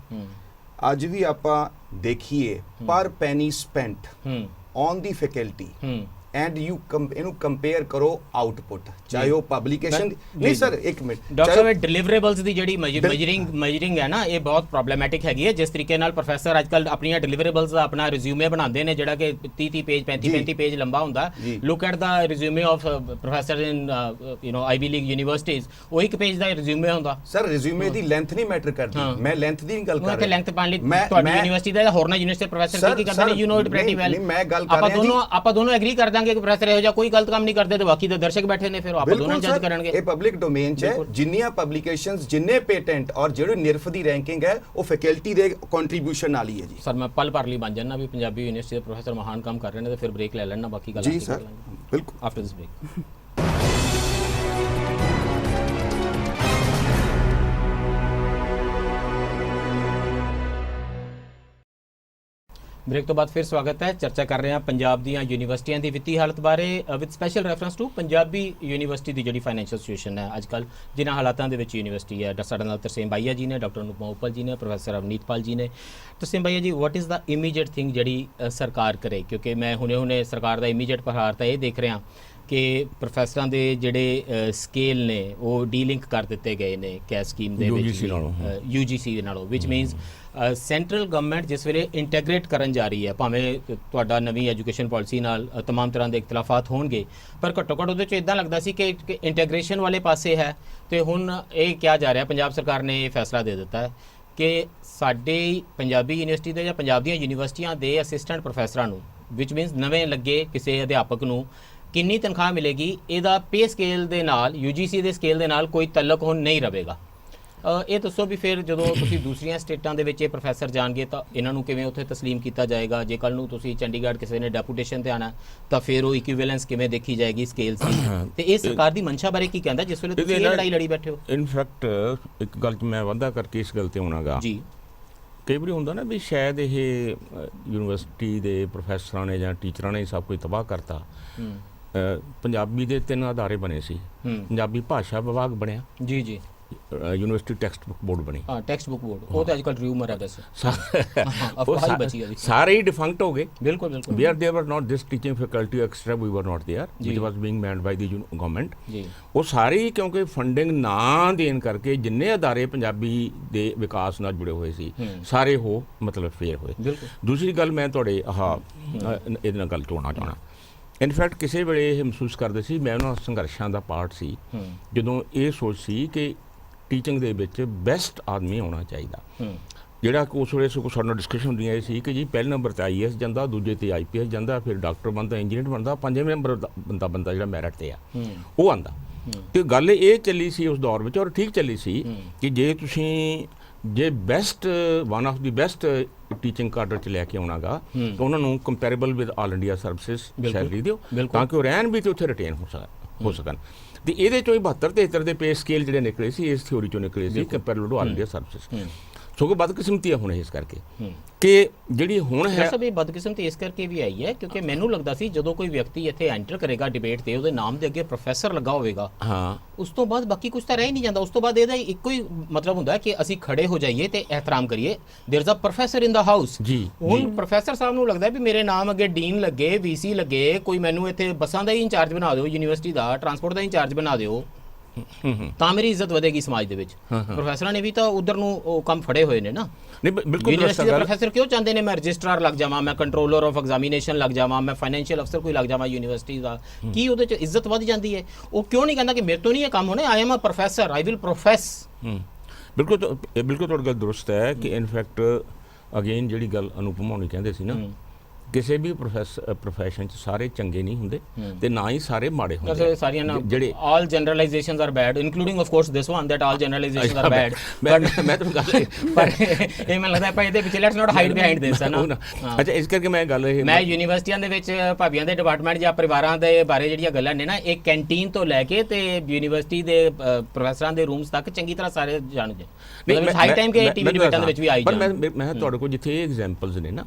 ਅੱਜ ਵੀ ਆਪਾਂ ਦੇਖੀਏ ਪਰ penny spent on the faculty and you ਇਹਨੂੰ ਕੰਪੇਅਰ ਕਰੋ ਆਊਟਪੁੱਟ, ਚਾਹੇ ਉਹ ਪਬਲਿਕੇਸ਼ਨ ਨਹੀਂ। ਸਰ ਇੱਕ ਮਿੰਟ, ਡਾਕਟਰ ਸਾਹਿਬ ਡਿਲੀਵਰੇਬਲਸ ਦੀ ਜਿਹੜੀ ਮੈਜਰਿੰਗ ਹੈ ਨਾ, ਇਹ ਬਹੁਤ ਪ੍ਰੋਬਲਮੈਟਿਕ ਹੈਗੀ ਹੈ। ਜਿਸ ਤਰੀਕੇ ਨਾਲ ਪ੍ਰੋਫੈਸਰ ਅੱਜਕੱਲ ਆਪਣੀਆਂ ਡਿਲੀਵਰੇਬਲਸ ਦਾ ਆਪਣਾ ਰਿਜ਼ਿਊਮੇ ਬਣਾਉਂਦੇ ਨੇ ਜਿਹੜਾ ਕਿ 30 ਪੇਜ 35 ਪੇਜ ਲੰਬਾ ਹੁੰਦਾ। Look at the resume of professor in Ivy League universities, ਉਹ ਇੱਕ ਪੇਜ ਦਾ ਰਿਜ਼ਿਊਮੇ ਹੁੰਦਾ। ਸਰ ਰਿਜ਼ਿਊਮੇ ਦੀ ਲੈਂਥ ਨਹੀਂ ਮੈਟਰ ਕਰਦੀ, ਮੈਂ ਲੈਂਥ ਦੀ ਨਹੀਂ ਗੱਲ ਕਰ ਰਿਹਾ। ਲੈਂਥ ਪਾਣ ਲਈ ਤੁਹਾਡੀ ਯੂਨੀਵਰਸਿਟੀ ਦਾ ਹੋਰਨਾਂ ਯੂਨੀਵਰਸਿਟੀ ਪ੍ਰੋਫੈਸਰ ਕੀ ਕਰਦੇ ਨੇ, you know it pretty well. ਮੈਂ ਗੱਲ ਕਰ ਰਿਹਾ, ਆਪਾਂ ਦੋਨੋਂ ਐਗਰੀ ਕਰ ਦਾਂਗੇ ਕਿ ਪ੍ਰੋਫੈਸਰ ਇਹੋ ਜਿਹਾ ਕੋਈ ਗਲਤ ਕੰਮ ਨਹੀਂ ਕਰਦੇ ਤੇ ਬਾਕੀ ਦੇ ਦਰਸ਼ਕ ਬੈਠੇ ਨੇ, ਫਿਰ ਆਪਾਂ ਦੋਨੋਂ ਜੱਜ ਕਰਨਗੇ। ਇਹ ਪਬਲਿਕ ਡੋਮੇਨ 'ਚ ਹੈ, ਜਿੰਨੀਆਂ ਪਬਲਿਕੇਸ਼ਨਸ, ਜਿੰਨੇ ਪੇਟੈਂਟ ਔਰ ਜਿਹੜੀ ਨਿਰਫ ਦੀ ਰੈਂਕਿੰਗ ਹੈ ਉਹ ਫੈਕਲਟੀ ਦੇ ਕੰਟਰੀਬਿਊਸ਼ਨ ਨਾਲ ਹੀ ਹੈ ਜੀ। ਸਰ ਮੈਂ ਪਲ ਭਰ ਲਈ ਬਣ ਜਾਣਾ ਵੀ ਪੰਜਾਬੀ ਯੂਨੀਵਰਸਿਟੀ ਦੇ ਪ੍ਰੋਫੈਸਰ ਮਹਾਨ ਕੰਮ ਕਰ ਰਹੇ ਨੇ, ਤੇ ਫਿਰ ਬ੍ਰੇਕ ਲੈ ਲੈਣਾ, ਬਾਕੀ ਗੱਲ ਜੀ ਸਰ ਬਿਲਕੁਲ ਆਫਟਰ ਦਿਸ ਬ੍ਰੇਕ। ਬ੍ਰੇਕ ਤੋਂ ਬਾਅਦ ਫਿਰ ਸਵਾਗਤ ਹੈ। ਚਰਚਾ ਕਰ ਰਹੇ ਹਾਂ ਪੰਜਾਬ ਦੀਆਂ ਯੂਨੀਵਰਸਿਟੀਆਂ ਦੀ ਵਿੱਤੀ ਹਾਲਤ ਬਾਰੇ, with special reference to Punjabi university ਦੀ ਜਿਹੜੀ ਫਾਈਨੈਂਸ਼ੀਅਲ ਸਿਚੁਏਸ਼ਨ ਹੈ ਅੱਜ ਕੱਲ੍ਹ, ਜਿਨ੍ਹਾਂ ਹਾਲਾਤਾਂ ਦੇ ਵਿੱਚ ਯੂਨੀਵਰਸਿਟੀ ਹੈ। ਸਾਡੇ ਨਾਲ ਤਰਸੇਮ ਬਾਈਆ ਜੀ ਨੇ, ਡਾਕਟਰ ਅਨੂਪਮਾ ਉਪਲ ਜੀ ਨੇ, ਪ੍ਰੋਫੈਸਰ ਅਵਨੀਤਪਾਲ ਜੀ ਨੇ। ਤਰਸੇਮ ਬਾਈਆ ਜੀ, ਵਾਟ ਇਜ਼ ਦਾ ਇਮੀਡੀਏਟ ਥਿੰਗ ਜਿਹੜੀ ਸਰਕਾਰ ਕਰੇ? ਕਿਉਂਕਿ ਮੈਂ ਹੁਣੇ ਸਰਕਾਰ ਦਾ ਇਮੀਡੀਏਟ ਪ੍ਰਹਾਰ ਤਾਂ ਇਹ ਦੇਖ ਰਿਹਾ ਕਿ ਪ੍ਰੋਫੈਸਰਾਂ ਦੇ ਜਿਹੜੇ ਸਕੇਲ ਨੇ ਉਹ ਡੀਲਿੰਕ ਕਰ ਦਿੱਤੇ ਗਏ ਨੇ ਕੈਸ਼ ਸਕੀਮ ਦੇ ਵਿੱਚ, UGC ਦੇ ਨਾਲੋਂ, ਵਿਚ ਮੀਨਸ ਸੈਂਟਰਲ ਗਵਰਨਮੈਂਟ ਜਿਸ ਵੇਲੇ ਇੰਟੈਗਰੇਟ ਕਰਨ ਜਾ ਰਹੀ ਹੈ, ਭਾਵੇਂ ਤੁਹਾਡਾ ਨਵੀਂ ਐਜੂਕੇਸ਼ਨ ਪਾਲਿਸੀ ਨਾਲ ਤਮਾਮ ਤਰ੍ਹਾਂ ਦੇ ਇਖਤਲਾਫਾਤ ਹੋਣਗੇ, ਪਰ ਘੱਟੋ ਘੱਟ ਉਹਦੇ 'ਚ ਇੱਦਾਂ ਲੱਗਦਾ ਸੀ ਕਿ ਇੰਟੈਗਰੇਸ਼ਨ ਵਾਲੇ ਪਾਸੇ ਹੈ। ਤੇ ਹੁਣ ਇਹ ਕਿਹਾ ਜਾ ਰਿਹਾ, ਪੰਜਾਬ ਸਰਕਾਰ ਨੇ ਇਹ ਫੈਸਲਾ ਦੇ ਦਿੱਤਾ ਹੈ ਕਿ ਸਾਡੇ ਪੰਜਾਬੀ ਯੂਨੀਵਰਸਿਟੀ ਦੇ ਜਾਂ ਪੰਜਾਬ ਦੀਆਂ ਯੂਨੀਵਰਸਿਟੀਆਂ ਦੇ ਅਸਿਸਟੈਂਟ ਪ੍ਰੋਫੈਸਰਾਂ ਨੂੰ, ਵਿਚ ਮੀਨਸ ਨਵੇਂ ਲੱਗੇ ਕਿਸੇ ਅਧਿਆਪਕ ਨੂੰ ਕਿੰਨੀ ਤਨਖਾਹ ਮਿਲੇਗੀ, ਇਹਦਾ ਪੇ ਸਕੇਲ ਦੇ ਨਾਲ, UGC ਦੇ ਸਕੇਲ ਦੇ ਨਾਲ ਕੋਈ ਤਲਕ ਹੁਣ ਨਹੀਂ ਰਹੇਗਾ। ਇਹ ਦੱਸੋ ਵੀ ਫਿਰ ਜਦੋਂ ਤੁਸੀਂ ਦੂਸਰੀਆਂ ਸਟੇਟਾਂ ਦੇ ਵਿੱਚ ਇਹ ਪ੍ਰੋਫੈਸਰ ਜਾਣਗੇ ਤਾਂ ਇਹਨਾਂ ਨੂੰ ਕਿਵੇਂ ਉੱਥੇ ਤਸਲੀਮ ਕੀਤਾ ਜਾਏਗਾ? ਜੇ ਕੱਲ ਨੂੰ ਤੁਸੀਂ ਚੰਡੀਗੜ੍ਹ ਕਿਸੇ ਨੇ ਡੈਪੂਟੇਸ਼ਨ ਤੇ ਆਣਾ ਤਾਂ ਫਿਰ ਉਹ ਇਕੁਈਵੈਲੈਂਸ ਕਿਵੇਂ ਦੇਖੀ ਜਾਏਗੀ ਸਕੇਲਸ ਦੀ? ਤੇ ਇਹ ਸਰਕਾਰ ਦੀ ਮਨਸ਼ਾ ਬਾਰੇ ਕੀ ਕਹਿੰਦਾ ਜਿਸ ਵੇਲੇ ਤੁਸੀਂ ਇਹ ਲੜਾਈ ਲੜੀ ਬੈਠੇ ਹੋ? ਇਨਫੈਕਟ ਇੱਕ ਗੱਲ 'ਚ ਮੈਂ ਵਾਅਦਾ ਕਰਕੇ ਇਸ ਗੱਲ ਤੇ ਆਉਣਾਗਾ ਜੀ ਕਈ ਵਾਰੀ ਹੁੰਦਾ ਨਾ ਵੀ ਸ਼ਾਇਦ ਇਹ ਯੂਨੀਵਰਸਿਟੀ ਦੇ ਪ੍ਰੋਫੈਸਰਾਂ ਨੇ ਜਾਂ ਟੀਚਰਾਂ ਨੇ ਸਭ ਕੁਝ ਤਬਾਹ ਕਰਤਾ। ਪੰਜਾਬੀ ਦੇ 3 ਅਦਾਰੇ ਬਣੇ ਸੀ। ਪੰਜਾਬੀ ਭਾਸ਼ਾ ਵਿਭਾਗ ਬਣਿਆ ਜੀ ਜੀ, ਯੂਨੀਵਰਸਿਟੀ ਟੈਕਸਟ ਬੁੱਕ ਬੋਰਡ ਬਣੀ। ਹਾਂ, ਟੈਕਸਟ ਬੁੱਕ ਬੋਰਡ ਉਹ ਤਾਂ ਅੱਜ ਕੱਲ੍ਹ ਰਿਊਮਰ ਹੈ ਵੈਸੇ, ਅਫਵਾਹ ਹੀ ਬਚੀ ਹੈ ਜੀ। ਸਾਰੇ ਹੀ ਡਿਫੰਕਟ ਹੋ ਗਏ। ਬਿਲਕੁਲ ਬਿਲਕੁਲ। There were not this teaching faculty extra, we were not there, which was being manned by the government। ਜੀ, ਉਹ ਸਾਰੇ ਹੀ ਕਿਉਂਕਿ ਫੰਡਿੰਗ ਨਾ ਦੇਣ ਕਰਕੇ ਜਿੰਨੇ ਅਦਾਰੇ ਪੰਜਾਬੀ ਦੇ ਵਿਕਾਸ ਨਾਲ ਜੁੜੇ ਹੋਏ ਸੀ ਸਾਰੇ ਉਹ ਮਤਲਬ ਫੇਲ ਹੋਏ। ਬਿਲਕੁਲ। ਦੂਸਰੀ ਗੱਲ ਮੈਂ ਤੁਹਾਡੇ ਇਹਦੇ ਨਾਲ ਗੱਲ ਤੋੜਨਾ ਚਾਹਣਾ, ਇਨਫੈਕਟ ਕਿਸੇ ਵੇਲੇ ਇਹ ਮਹਿਸੂਸ ਕਰਦੇ ਸੀ, ਮੈਂ ਉਹਨਾਂ ਸੰਘਰਸ਼ਾਂ ਦਾ ਪਾਰਟ ਸੀ ਜਦੋਂ ਇਹ ਸੋਚ ਸੀ ਕਿ ਟੀਚਿੰਗ ਦੇ ਵਿੱਚ ਬੈਸਟ ਆਦਮੀ ਹੋਣਾ ਚਾਹੀਦਾ, ਜਿਹੜਾ ਉਸ ਵੇਲੇ ਸਾਡੇ ਨਾਲ ਡਿਸਕਸ਼ਨ ਹੁੰਦੀਆਂ ਇਹ ਸੀ ਕਿ ਜੀ ਪਹਿਲੇ ਨੰਬਰ 'ਤੇ IAS ਜਾਂਦਾ, ਦੂਜੇ 'ਤੇ IPS ਜਾਂਦਾ, ਫਿਰ ਡਾਕਟਰ ਬਣਦਾ, ਇੰਜੀਨੀਅਰ ਬਣਦਾ, ਪੰਜਵੇਂ ਨੰਬਰ ਬੰਦਾ ਜਿਹੜਾ ਮੈਰਿਟ 'ਤੇ ਆ ਉਹ ਆਉਂਦਾ। ਅਤੇ ਗੱਲ ਇਹ ਚੱਲੀ ਸੀ ਉਸ ਦੌਰ ਵਿੱਚ, ਔਰ ਠੀਕ ਚੱਲੀ ਸੀ ਕਿ ਜੇ best one of the best teaching cadre 'ਚ ਲੈ ਕੇ ਆਉਣਾ ਗਾ ਤਾਂ ਉਹਨਾਂ ਨੂੰ comparable with all India services salary ਦਿਓ ਤਾਂ ਕਿ ਉਹ ਰਹਿਣ ਵੀ ਅਤੇ ਉੱਥੇ ਰਿਟੇਨ ਹੋ ਸਕਣ। ਅਤੇ ਇਹਦੇ 'ਚੋਂ ਹੀ 72-73 ਦੇ ਪੇ ਸਕੇਲ ਜਿਹੜੇ ਨਿਕਲੇ ਸੀ ਇਸ ਥਿਊਰੀ 'ਚੋਂ ਨਿਕਲੇ ਸੀ ਕੰਪੈਰੇਬਲ ਟੂ ਆਲ ਇੰਡੀਆ ਸਰਵਿਸਿਜ਼। ਸਗੋਂ ਬਦਕਿਸਮਤੀ ਹੁਣ ਇਸ ਕਰਕੇ ਕਿ ਜਿਹੜੀ ਹੁਣ ਹੈ ਸਭ ਇਹ ਬਦਕਿਸਮਤੀ ਇਸ ਕਰਕੇ ਵੀ ਆਈ ਹੈ ਕਿਉਂਕਿ ਮੈਨੂੰ ਲੱਗਦਾ ਸੀ ਜਦੋਂ ਕੋਈ ਵਿਅਕਤੀ ਇੱਥੇ ਐਂਟਰ ਕਰੇਗਾ ਡਿਬੇਟ ਤੇ ਉਹਦੇ ਨਾਮ ਦੇ ਅੱਗੇ ਪ੍ਰੋਫੈਸਰ ਲੱਗਾ ਹੋਵੇਗਾ, ਹਾਂ, ਉਸ ਤੋਂ ਬਾਅਦ ਬਾਕੀ ਕੁਝ ਤਾਂ ਰਹਿ ਹੀ ਨਹੀਂ ਜਾਂਦਾ। ਉਸ ਤੋਂ ਬਾਅਦ ਇਹਦਾ ਇੱਕੋ ਹੀ ਮਤਲਬ ਹੁੰਦਾ ਕਿ ਅਸੀਂ ਖੜੇ ਹੋ ਜਾਈਏ ਤੇ ਇਹਤਰਾਮ ਕਰੀਏ, there is a professor in the house. ਜੀ, ਹੁਣ ਪ੍ਰੋਫੈਸਰ ਸਾਹਿਬ ਨੂੰ ਲੱਗਦਾ ਵੀ ਮੇਰੇ ਨਾਮ ਅੱਗੇ ਡੀਨ ਲੱਗੇ, VC ਲੱਗੇ, ਕੋਈ ਮੈਨੂੰ ਇੱਥੇ ਬੱਸਾਂ ਦਾ ਹੀ ਇੰਚਾਰਜ ਬਣਾ ਦਿਓ, ਯੂਨੀਵਰਸਿਟੀ ਦਾ ਟਰਾਂਸਪੋਰਟ ਦਾ ਇੰਚਾਰਜ ਬਣਾ ਦਿਓ, ਤਾਂ ਮੇਰੀ ਇੱਜ਼ਤ ਵਧੇਗੀ ਸਮਾਜ ਦੇ ਵਿੱਚ। ਪ੍ਰੋਫੈਸਰਾਂ ਨੇ ਵੀ ਤਾਂ ਉਧਰ ਨੂੰ ਉਹ ਕੰਮ ਫੜੇ ਹੋਏ ਨੇ ਨਾ। ਨਹੀਂ ਬਿਲਕੁਲ। ਯੂਨੀਵਰਸਿਟੀ ਦੇ ਪ੍ਰੋਫੈਸਰ ਕਿਉਂ ਚਾਹੁੰਦੇ ਨੇ ਮੈਂ ਰਜਿਸਟਰਾਰ ਲੱਗ ਜਾਵਾਂ, ਮੈਂ ਕੰਟਰੋਲਰ ਆਫ ਐਗਜ਼ਾਮੀਨੇਸ਼ਨ ਲੱਗ ਜਾਵਾਂ, ਮੈਂ ਫਾਈਨੈਂਸ਼ੀਅਲ ਅਫਸਰ ਕੋਈ ਲੱਗ ਜਾਵਾਂ ਯੂਨੀਵਰਸਿਟੀ ਦਾ? ਕੀ ਉਹਦੇ 'ਚ ਇੱਜ਼ਤ ਵੱਧ ਜਾਂਦੀ ਹੈ? ਉਹ ਕਿਉਂ ਨਹੀਂ ਕਹਿੰਦਾ ਕਿ ਮੇਰੇ ਤੋਂ ਨਹੀਂ ਇਹ ਕੰਮ ਹੋਣਾ, I am a professor, I will profess. ਬਿਲਕੁਲ ਬਿਲਕੁਲ ਤੁਹਾਡੀ ਗੱਲ ਦਰੁਸਤ ਹੈ ਕਿ ਇਨਫੈਕਟ ਅਗੇਨ ਜਿਹੜੀ ਗੱਲ ਅਨੁਪਮਾ ਹੋਣੀ ਕਹਿੰਦੇ ਸੀ ਨਾ, ਕਿਸੇ ਵੀ ਪ੍ਰੋਫੈਸ਼ਨ 'ਚ ਸਾਰੇ ਚੰਗੇ ਨਹੀਂ ਹੁੰਦੇ ਤੇ ਨਾ ਹੀ ਸਾਰੇ ਮਾੜੇ ਹੁੰਦੇ। ਸਾਰੀਆਂ ਜਿਹੜੇ all generalisations are bad including of course this one that all generalisations are bad. ਮੈਂ ਤੁਹਾਨੂੰ ਗੱਲ ਪਰ ਇਹ ਮੈਨੂੰ ਲੱਗਦਾ ਭਾਈ ਇਹਦੇ ਵਿੱਚ ਲੈਟਸ ਨਾਟ ਹਾਈਡ ਬਿਹਾਈਂਡ ਦਿਸ ਹੈ ਨਾ। ਅੱਛਾ, ਇਸ ਕਰਕੇ ਮੈਂ ਗੱਲ ਇਹ ਮੈਂ ਯੂਨੀਵਰਸਿਟੀਆਂ ਦੇ ਵਿੱਚ ਭਾਬੀਆਂ ਦੇ ਡਿਪਾਰਟਮੈਂਟ ਜਾਂ ਪਰਿਵਾਰਾਂ ਦੇ ਬਾਰੇ ਜਿਹੜੀਆਂ ਗੱਲਾਂ ਨੇ ਨਾ, ਇਹ ਕੈਂਟੀਨ ਤੋਂ ਲੈ ਕੇ ਤੇ ਯੂਨੀਵਰਸਿਟੀ ਦੇ ਪ੍ਰੋਫੈਸਰਾਂ ਦੇ ਰੂਮਸ ਤੱਕ ਚੰਗੀ ਤਰ੍ਹਾਂ ਸਾਰੇ ਜਾਣਦੇ। ਮਤਲਬ ਹਾਈ ਟਾਈਮ ਕਿ ਟੀਵੀ ਡਿਬੇਟਾਂ ਦੇ ਵਿੱਚ ਵੀ ਆਈ ਜਾਣ। ਪਰ ਮੈਂ ਤੁਹਾਡੇ ਕੋਲ ਜਿੱਥੇ ਇਹ ਐਗਜ਼ਾਮਪਲਸ ਨੇ ਨਾ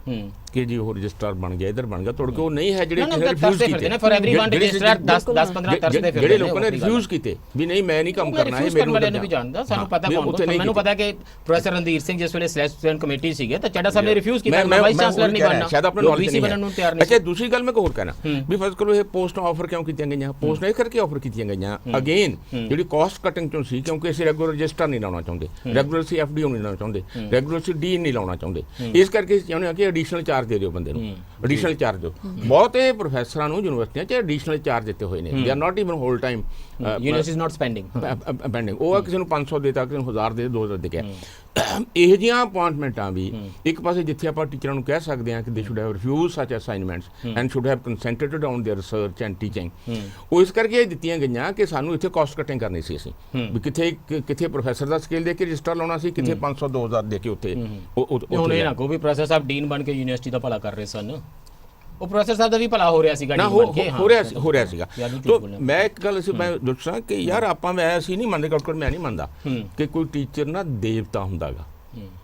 ਕਿ ਜੀ ਉਹ ਰਜਿਸਟਰਾਰ ਬਣ ਗਿਆ, ਇੱਧਰ ਬਣ ਗਿਆ, ਤੁਹਾਡੇ ਕੋਲ ਨਹੀਂ ਹੈ ਜਿਹੜੇ ਰਿਫਿਊਜ਼ ਕੀਤੇ ਨੇ ਫॉर एवरीवन ਰਜਿਸਟਰਾਰ 10-15 ਤਰਸਦੇ ਫਿਰਦੇ ਨੇ, ਜਿਹੜੇ ਲੋਕਾਂ ਨੇ ਰਿਫਿਊਜ਼ ਕੀਤੇ ਵੀ ਨਹੀਂ ਮੈਂ ਨਹੀਂ ਕੰਮ ਕਰਨਾ, ਇਹ ਮੈਨੂੰ ਵਾਲਿਆਂ ਨੂੰ ਵੀ ਜਾਣਦਾ, ਸਾਨੂੰ ਪਤਾ ਕੌਣ। ਮੈਨੂੰ ਪਤਾ ਕਿ ਪ੍ਰੋਫੈਸਰ ਰਣਧੀਰ ਸਿੰਘ ਜਿਸ ਵੇਲੇ ਸਿਲੈਕਸ਼ਨ ਕਮੇਟੀ ਸੀਗੇ ਤਾਂ ਚੱਡਾ ਸਾਹਿਬ ਨੇ ਰਿਫਿਊਜ਼ ਕੀਤਾ, ਵਾਈਸ ਚਾਂਸਲਰ ਨਹੀਂ ਬਣਨਾ, ਸ਼ਾਇਦ ਆਪਣਾ ਨੌਲੇਜ ਨਹੀਂ ਬਣਨ ਨੂੰ ਤਿਆਰ ਨਹੀਂ। ਅੱਛਾ, ਦੂਸਰੀ ਗੱਲ ਮੈਂ ਹੋਰ ਕਹਿਣਾ ਵੀ ਫਰਜ਼ ਕਰੋ ਇਹ ਪੋਸਟਾਂ ਆਫਰ ਕਿਉਂ ਕੀਤੀਆਂ ਗਈਆਂ? ਪੋਸਟ ਇਹ ਕਰਕੇ ਆਫਰ ਕੀਤੀਆਂ ਗਈਆਂ ਅਗੇਨ ਜਿਹੜੀ ਕਾਸਟ ਕਟਿੰਗ ਚੋਂ ਸੀ, ਕਿਉਂਕਿ ਅਸੀਂ ਰੈਗੂਲਰ ਰਜਿਸਟਰ ਨਹੀਂ ਲਾਉਣਾ ਚਾਹੁੰਦੇ, ਰੈਗੂਲਰ ਸੀ FDO ਨਹੀਂ ਲਾਉਣਾ ਚਾਹੁੰਦੇ, ਰੈਗੂਲਰ ਸੀ ਡੀ ਨਹੀਂ ਲਾਉਣਾ ਚਾਹੁੰਦੇ, ਇਸ ਕਰਕੇ ਚਾਹੁੰਦੇ ਹਾਂ ਕਿ ਐਡੀਸ਼ਨਲ ਚਾਰਜ ਦੇ ਦਿਓ ਬੰਦੇ ਨੂੰ, ਐਡੀਸ਼ਨਲ ਚਾਰਜ ਦਿਓ। ਬਹੁਤੇ ਪ੍ਰੋਫੈਸਰਾਂ ਨੂੰ ਯੂਨੀਵਰਸਿਟੀਆਂ 'ਚ ਐਡੀਸ਼ਨਲ ਚਾਰਜ ਦਿੱਤੇ ਹੋਏ ਨੇ, they are not even whole time university is not spending. ਉਹ ਕਿਸੇ ਨੂੰ 500 ਦੇਤਾ, ਕਿਸੇ ਨੂੰ 1000 ਦੇ, 2000 ਦੇ ਕੇ ਇਹੋ ਜਿਹੀਆਂ ਅਪਾਇੰਟਮੈਂਟਾਂ ਵੀ ਇੱਕ ਪਾਸੇ ਜਿੱਥੇ ਆਪਾਂ ਟੀਚਰਾਂ ਨੂੰ ਕਹਿ ਸਕਦੇ ਹਾਂ ਕਿ they should have refuse such assignments and should have concentrated on their research and teaching, ਉਹ ਇਸ ਕਰਕੇ ਦਿੱਤੀਆਂ ਗਈਆਂ ਕਿ ਸਾਨੂੰ ਇੱਥੇ ਕਾਸਟ ਕਟਿੰਗ ਕਰਨੀ ਸੀ ਅਸੀਂ ਵੀ ਕਿੱਥੇ ਪ੍ਰੋਫੈਸਰ ਦਾ ਸਕੇਲ ਦੇ ਕੇ ਰਜਿਸਟਰ ਲਾਉਣਾ ਸੀ, ਕਿੱਥੇ 500 2000 ਦੇ ਕੇ ਉੱਥੇ। ਹੁਣ ਇਹ ਨਾ ਕਹੋ ਵੀ ਪ੍ਰੋਫੈਸਰ ਸਾਹਿਬ ਡੀਨ ਬਣ ਕੇ ਯੂਨੀਵਰਸਿਟੀ ਦਾ ਭਲਾ ਕਰ ਰਹੇ ਸਨ, ਉਹ ਪ੍ਰੋਫੈਸਰ ਸਾਹਿਬ ਦਾ ਵੀ ਭਲਾ ਹੋ ਰਿਹਾ ਸੀਗਾ, ਹੋ ਰਿਹਾ ਸੀਗਾ। ਤਾਂ ਮੈਂ ਇੱਕ ਗੱਲ ਅਸੀਂ ਮੈਂ ਦੱਸਾਂ ਕਿ ਯਾਰ ਆਪਾਂ ਅਸੀਂ ਨਹੀਂ ਮੰਨਦੇ, ਮੈਂ ਨਹੀਂ ਮੰਨਦਾ ਕਿ ਕੋਈ ਟੀਚਰ ਨਾ ਦੇਵਤਾ ਹੁੰਦਾ ਗਾ।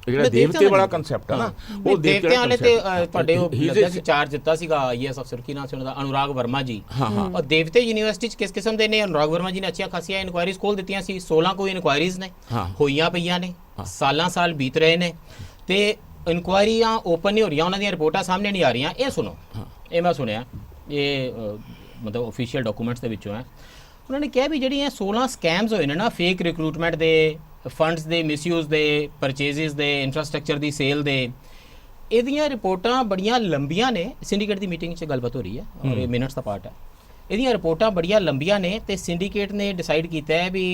ਜਿਹੜਾ ਦੇਵਤੇ ਵਾਲਾ ਕਨਸੈਪਟ ਹੈ ਨਾ, ਉਹ ਦੇਵਤਿਆਂ ਵਾਲੇ ਤੇ ਤੁਹਾਡੇ ਉਹ ਲੱਗਦਾ ਸੀ ਚਾਰਜ ਦਿੱਤਾ ਸੀਗਾ IAS ਅਫਸਰ, ਕੀ ਨਾਮ ਸੀ ਉਹਨਾਂ ਦਾ, ਅਨੁਰਾਗ ਵਰਮਾ ਜੀ। ਔਰ ਦੇਵਤੇ ਯੂਨੀਵਰਸਿਟੀ 'ਚ ਕਿਸ ਕਿਸਮ ਦੇ ਨੇ? ਅਨੁਰਾਗ ਵਰਮਾ ਜੀ ਨੇ ਅੱਛੀਆਂ ਖਾਸੀਆਂ ਇਨਕੁਆਇਰੀਜ਼ ਖੋਲ੍ਹ ਦਿੱਤੀਆਂ ਸੀ, 16 ਕੋਈ ਇਨਕੁਆਇਰੀਜ਼ ਨੇ ਹੋਈਆਂ ਪਈਆਂ ਨੇ, ਸਾਲ ਬੀਤ ਰਹੇ ਨੇ ਤੇ ਇਨਕੁਆਇਰੀਆਂ ਓਪਨ ਨਹੀਂ ਹੋ ਰਹੀਆਂ, ਉਹਨਾਂ ਦੀਆਂ ਰਿਪੋਰਟਾਂ ਸਾਹਮਣੇ ਨਹੀਂ ਆ ਰਹੀਆਂ। ਇਹ ਸੁਣੋ, ਇਹ ਮੈਂ ਸੁਣਿਆ, ਇਹ ਮਤਲਬ ਆਫੀਸ਼ੀਅਲ ਡਾਕੂਮੈਂਟਸ ਦੇ ਵਿੱਚੋਂ ਹੈ। ਉਹਨਾਂ ਨੇ ਕਿਹਾ ਵੀ ਜਿਹੜੀਆਂ 16 ਸਕੈਮਸ ਹੋਏ ਨੇ ਨਾ, ਫੇਕ ਰਿਕਰੂਟਮੈਂਟ ਦੇ, ਫੰਡਸ ਦੇ ਮਿਸਯੂਜ਼ ਦੇ, ਪਰਚੇਜ਼ਸ ਦੇ, ਇਨਫਰਾਸਟ੍ਰਕਚਰ ਦੀ ਸੇਲ ਦੇ, ਇਹਦੀਆਂ ਰਿਪੋਰਟਾਂ ਬੜੀਆਂ ਲੰਬੀਆਂ ਨੇ। ਸਿੰਡੀਕੇਟ ਦੀ ਮੀਟਿੰਗ 'ਚ ਗੱਲਬਾਤ ਹੋ ਰਹੀ ਹੈ ਔਰ ਇਹ ਮਿੰਟਸ ਦਾ ਪਾਰਟ ਹੈ। ਇਹਦੀਆਂ ਰਿਪੋਰਟਾਂ ਬੜੀਆਂ ਲੰਬੀਆਂ ਨੇ ਤੇ ਸਿੰਡੀਕੇਟ ਨੇ ਡਿਸਾਈਡ ਕੀਤਾ ਹੈ ਵੀ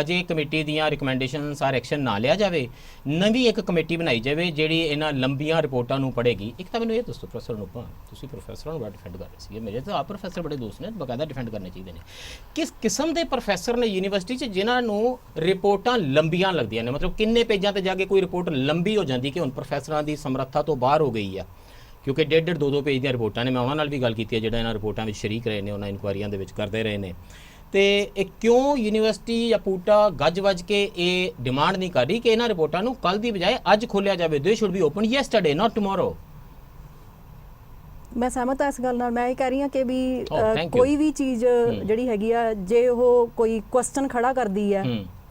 ਅਜੇ ਕਮੇਟੀ ਦੀਆਂ ਰਿਕਮੈਂਡੇਸ਼ਨਸ ਆਰ ਐਕਸ਼ਨ ਨਾ ਲਿਆ ਜਾਵੇ, ਨਵੀਂ ਇੱਕ ਕਮੇਟੀ ਬਣਾਈ ਜਾਵੇ ਜਿਹੜੀ ਇਹਨਾਂ ਲੰਬੀਆਂ ਰਿਪੋਰਟਾਂ ਨੂੰ ਪੜ੍ਹੇਗੀ। ਇੱਕ ਤਾਂ ਮੈਨੂੰ ਇਹ ਦੱਸੋ ਪ੍ਰੋਫੈਸਰ ਅਨੂਪਾ, ਤੁਸੀਂ ਪ੍ਰੋਫੈਸਰਾਂ ਨੂੰ ਬੜਾ ਡਿਫੈਂਡ ਕਰ ਰਹੇ ਸੀਗੇ, ਮੇਰੇ ਤਾਂ ਆਪ ਪ੍ਰੋਫੈਸਰ ਬੜੇ ਦੋਸਤ ਨੇ, ਬਕਾਇਦਾ ਡਿਫੈਂਡ ਕਰਨੇ ਚਾਹੀਦੇ ਨੇ। ਕਿਸ ਕਿਸਮ ਦੇ ਪ੍ਰੋਫੈਸਰ ਨੇ ਯੂਨੀਵਰਸਿਟੀ 'ਚ ਜਿਨ੍ਹਾਂ ਨੂੰ ਰਿਪੋਰਟਾਂ ਲੰਬੀਆਂ ਲੱਗਦੀਆਂ ਨੇ? ਮਤਲਬ ਕਿੰਨੇ ਪੇਜਾਂ ਤੇ ਜਾ ਕੇ ਕੋਈ ਰਿਪੋਰਟ ਲੰਬੀ ਹੋ ਜਾਂਦੀ ਕਿ ਹੁਣ ਪ੍ਰੋਫੈਸਰਾਂ ਦੀ ਸਮਰੱਥਾ ਤੋਂ ਬਾਹਰ ਹੋ ਗਈ ਆ, ਕਿਉਂਕਿ 1.5-2 ਪੇਜ ਦੀਆਂ ਰਿਪੋਰਟਾਂ ਨੇ। ਮੈਂ ਉਹਨਾਂ ਨਾਲ ਵੀ ਗੱਲ ਕੀਤੀ ਹੈ ਜਿਹੜਾ ਇਹਨਾਂ ਰਿਪੋਰਟਾਂ ਵਿੱਚ ਸ਼ਰੀਕ ਰਹੇ ਨੇ, ਉਹਨਾਂ ਇਨਕੁਆਇਰੀਆਂ ਦੇ ਵਿੱਚ ਕਰਦੇ ਰਹੇ ਨੇ। ਤੇ ਇਹ ਕਿਉਂ ਯੂਨੀਵਰਸਿਟੀ ਜਾਂ ਪੂਟਾ ਗੱਜ ਵੱਜ ਕੇ ਇਹ ਡਿਮਾਂਡ ਨਹੀਂ ਕਰ ਰਹੀ ਕਿ ਇਹਨਾਂ ਰਿਪੋਰਟਾਂ ਨੂੰ ਕੱਲ ਦੀ ਬਜਾਏ ਅੱਜ ਖੋਲਿਆ ਜਾਵੇ? ਦੇ should be open yesterday, not tomorrow. ਮੈਂ ਸਹਿਮਤ ਹਾਂ ਇਸ ਗੱਲ ਨਾਲ। ਮੈਂ ਇਹ ਕਹਿ ਰਹੀ ਹਾਂ ਕਿ ਵੀ thank you. ਕੋਈ ਵੀ ਚੀਜ਼ ਜਿਹੜੀ ਹੈਗੀ ਆ, ਜੇ ਉਹ ਕੋਈ ਕੁਐਸਚਨ ਖੜਾ ਕਰਦੀ ਹੈ,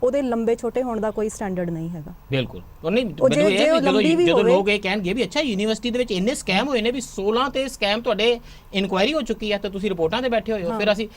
ਉਹਦੇ ਲੰਬੇ ਛੋਟੇ ਹੋਣ ਦਾ ਕੋਈ ਸਟੈਂਡਰਡ ਨਹੀਂ ਹੈਗਾ। ਬਿਲਕੁਲ। ਉਹ ਨਹੀਂ, ਮੈਨੂੰ ਇਹ ਜਦੋਂ ਲੋਕ ਇਹ ਕਹਿਣਗੇ ਵੀ ਅੱਛਾ ਯੂਨੀਵਰਸਿਟੀ ਦੇ ਵਿੱਚ ਇੰਨੇ ਸਕੈਮ ਹੋਏ ਨੇ ਵੀ 16 ਤੇ ਸਕੈਮ ਤੁਹਾਡੇ ਇਨਕੁਆਇਰੀ ਹੋ ਚੁੱਕੀ ਹੈ ਤੇ ਤੁਸੀਂ ਰਿਪੋਰਟਾਂ ਤੇ ਬੈਠੇ ਹੋਏ ਹੋ, ਫਿਰ ਅਸੀਂ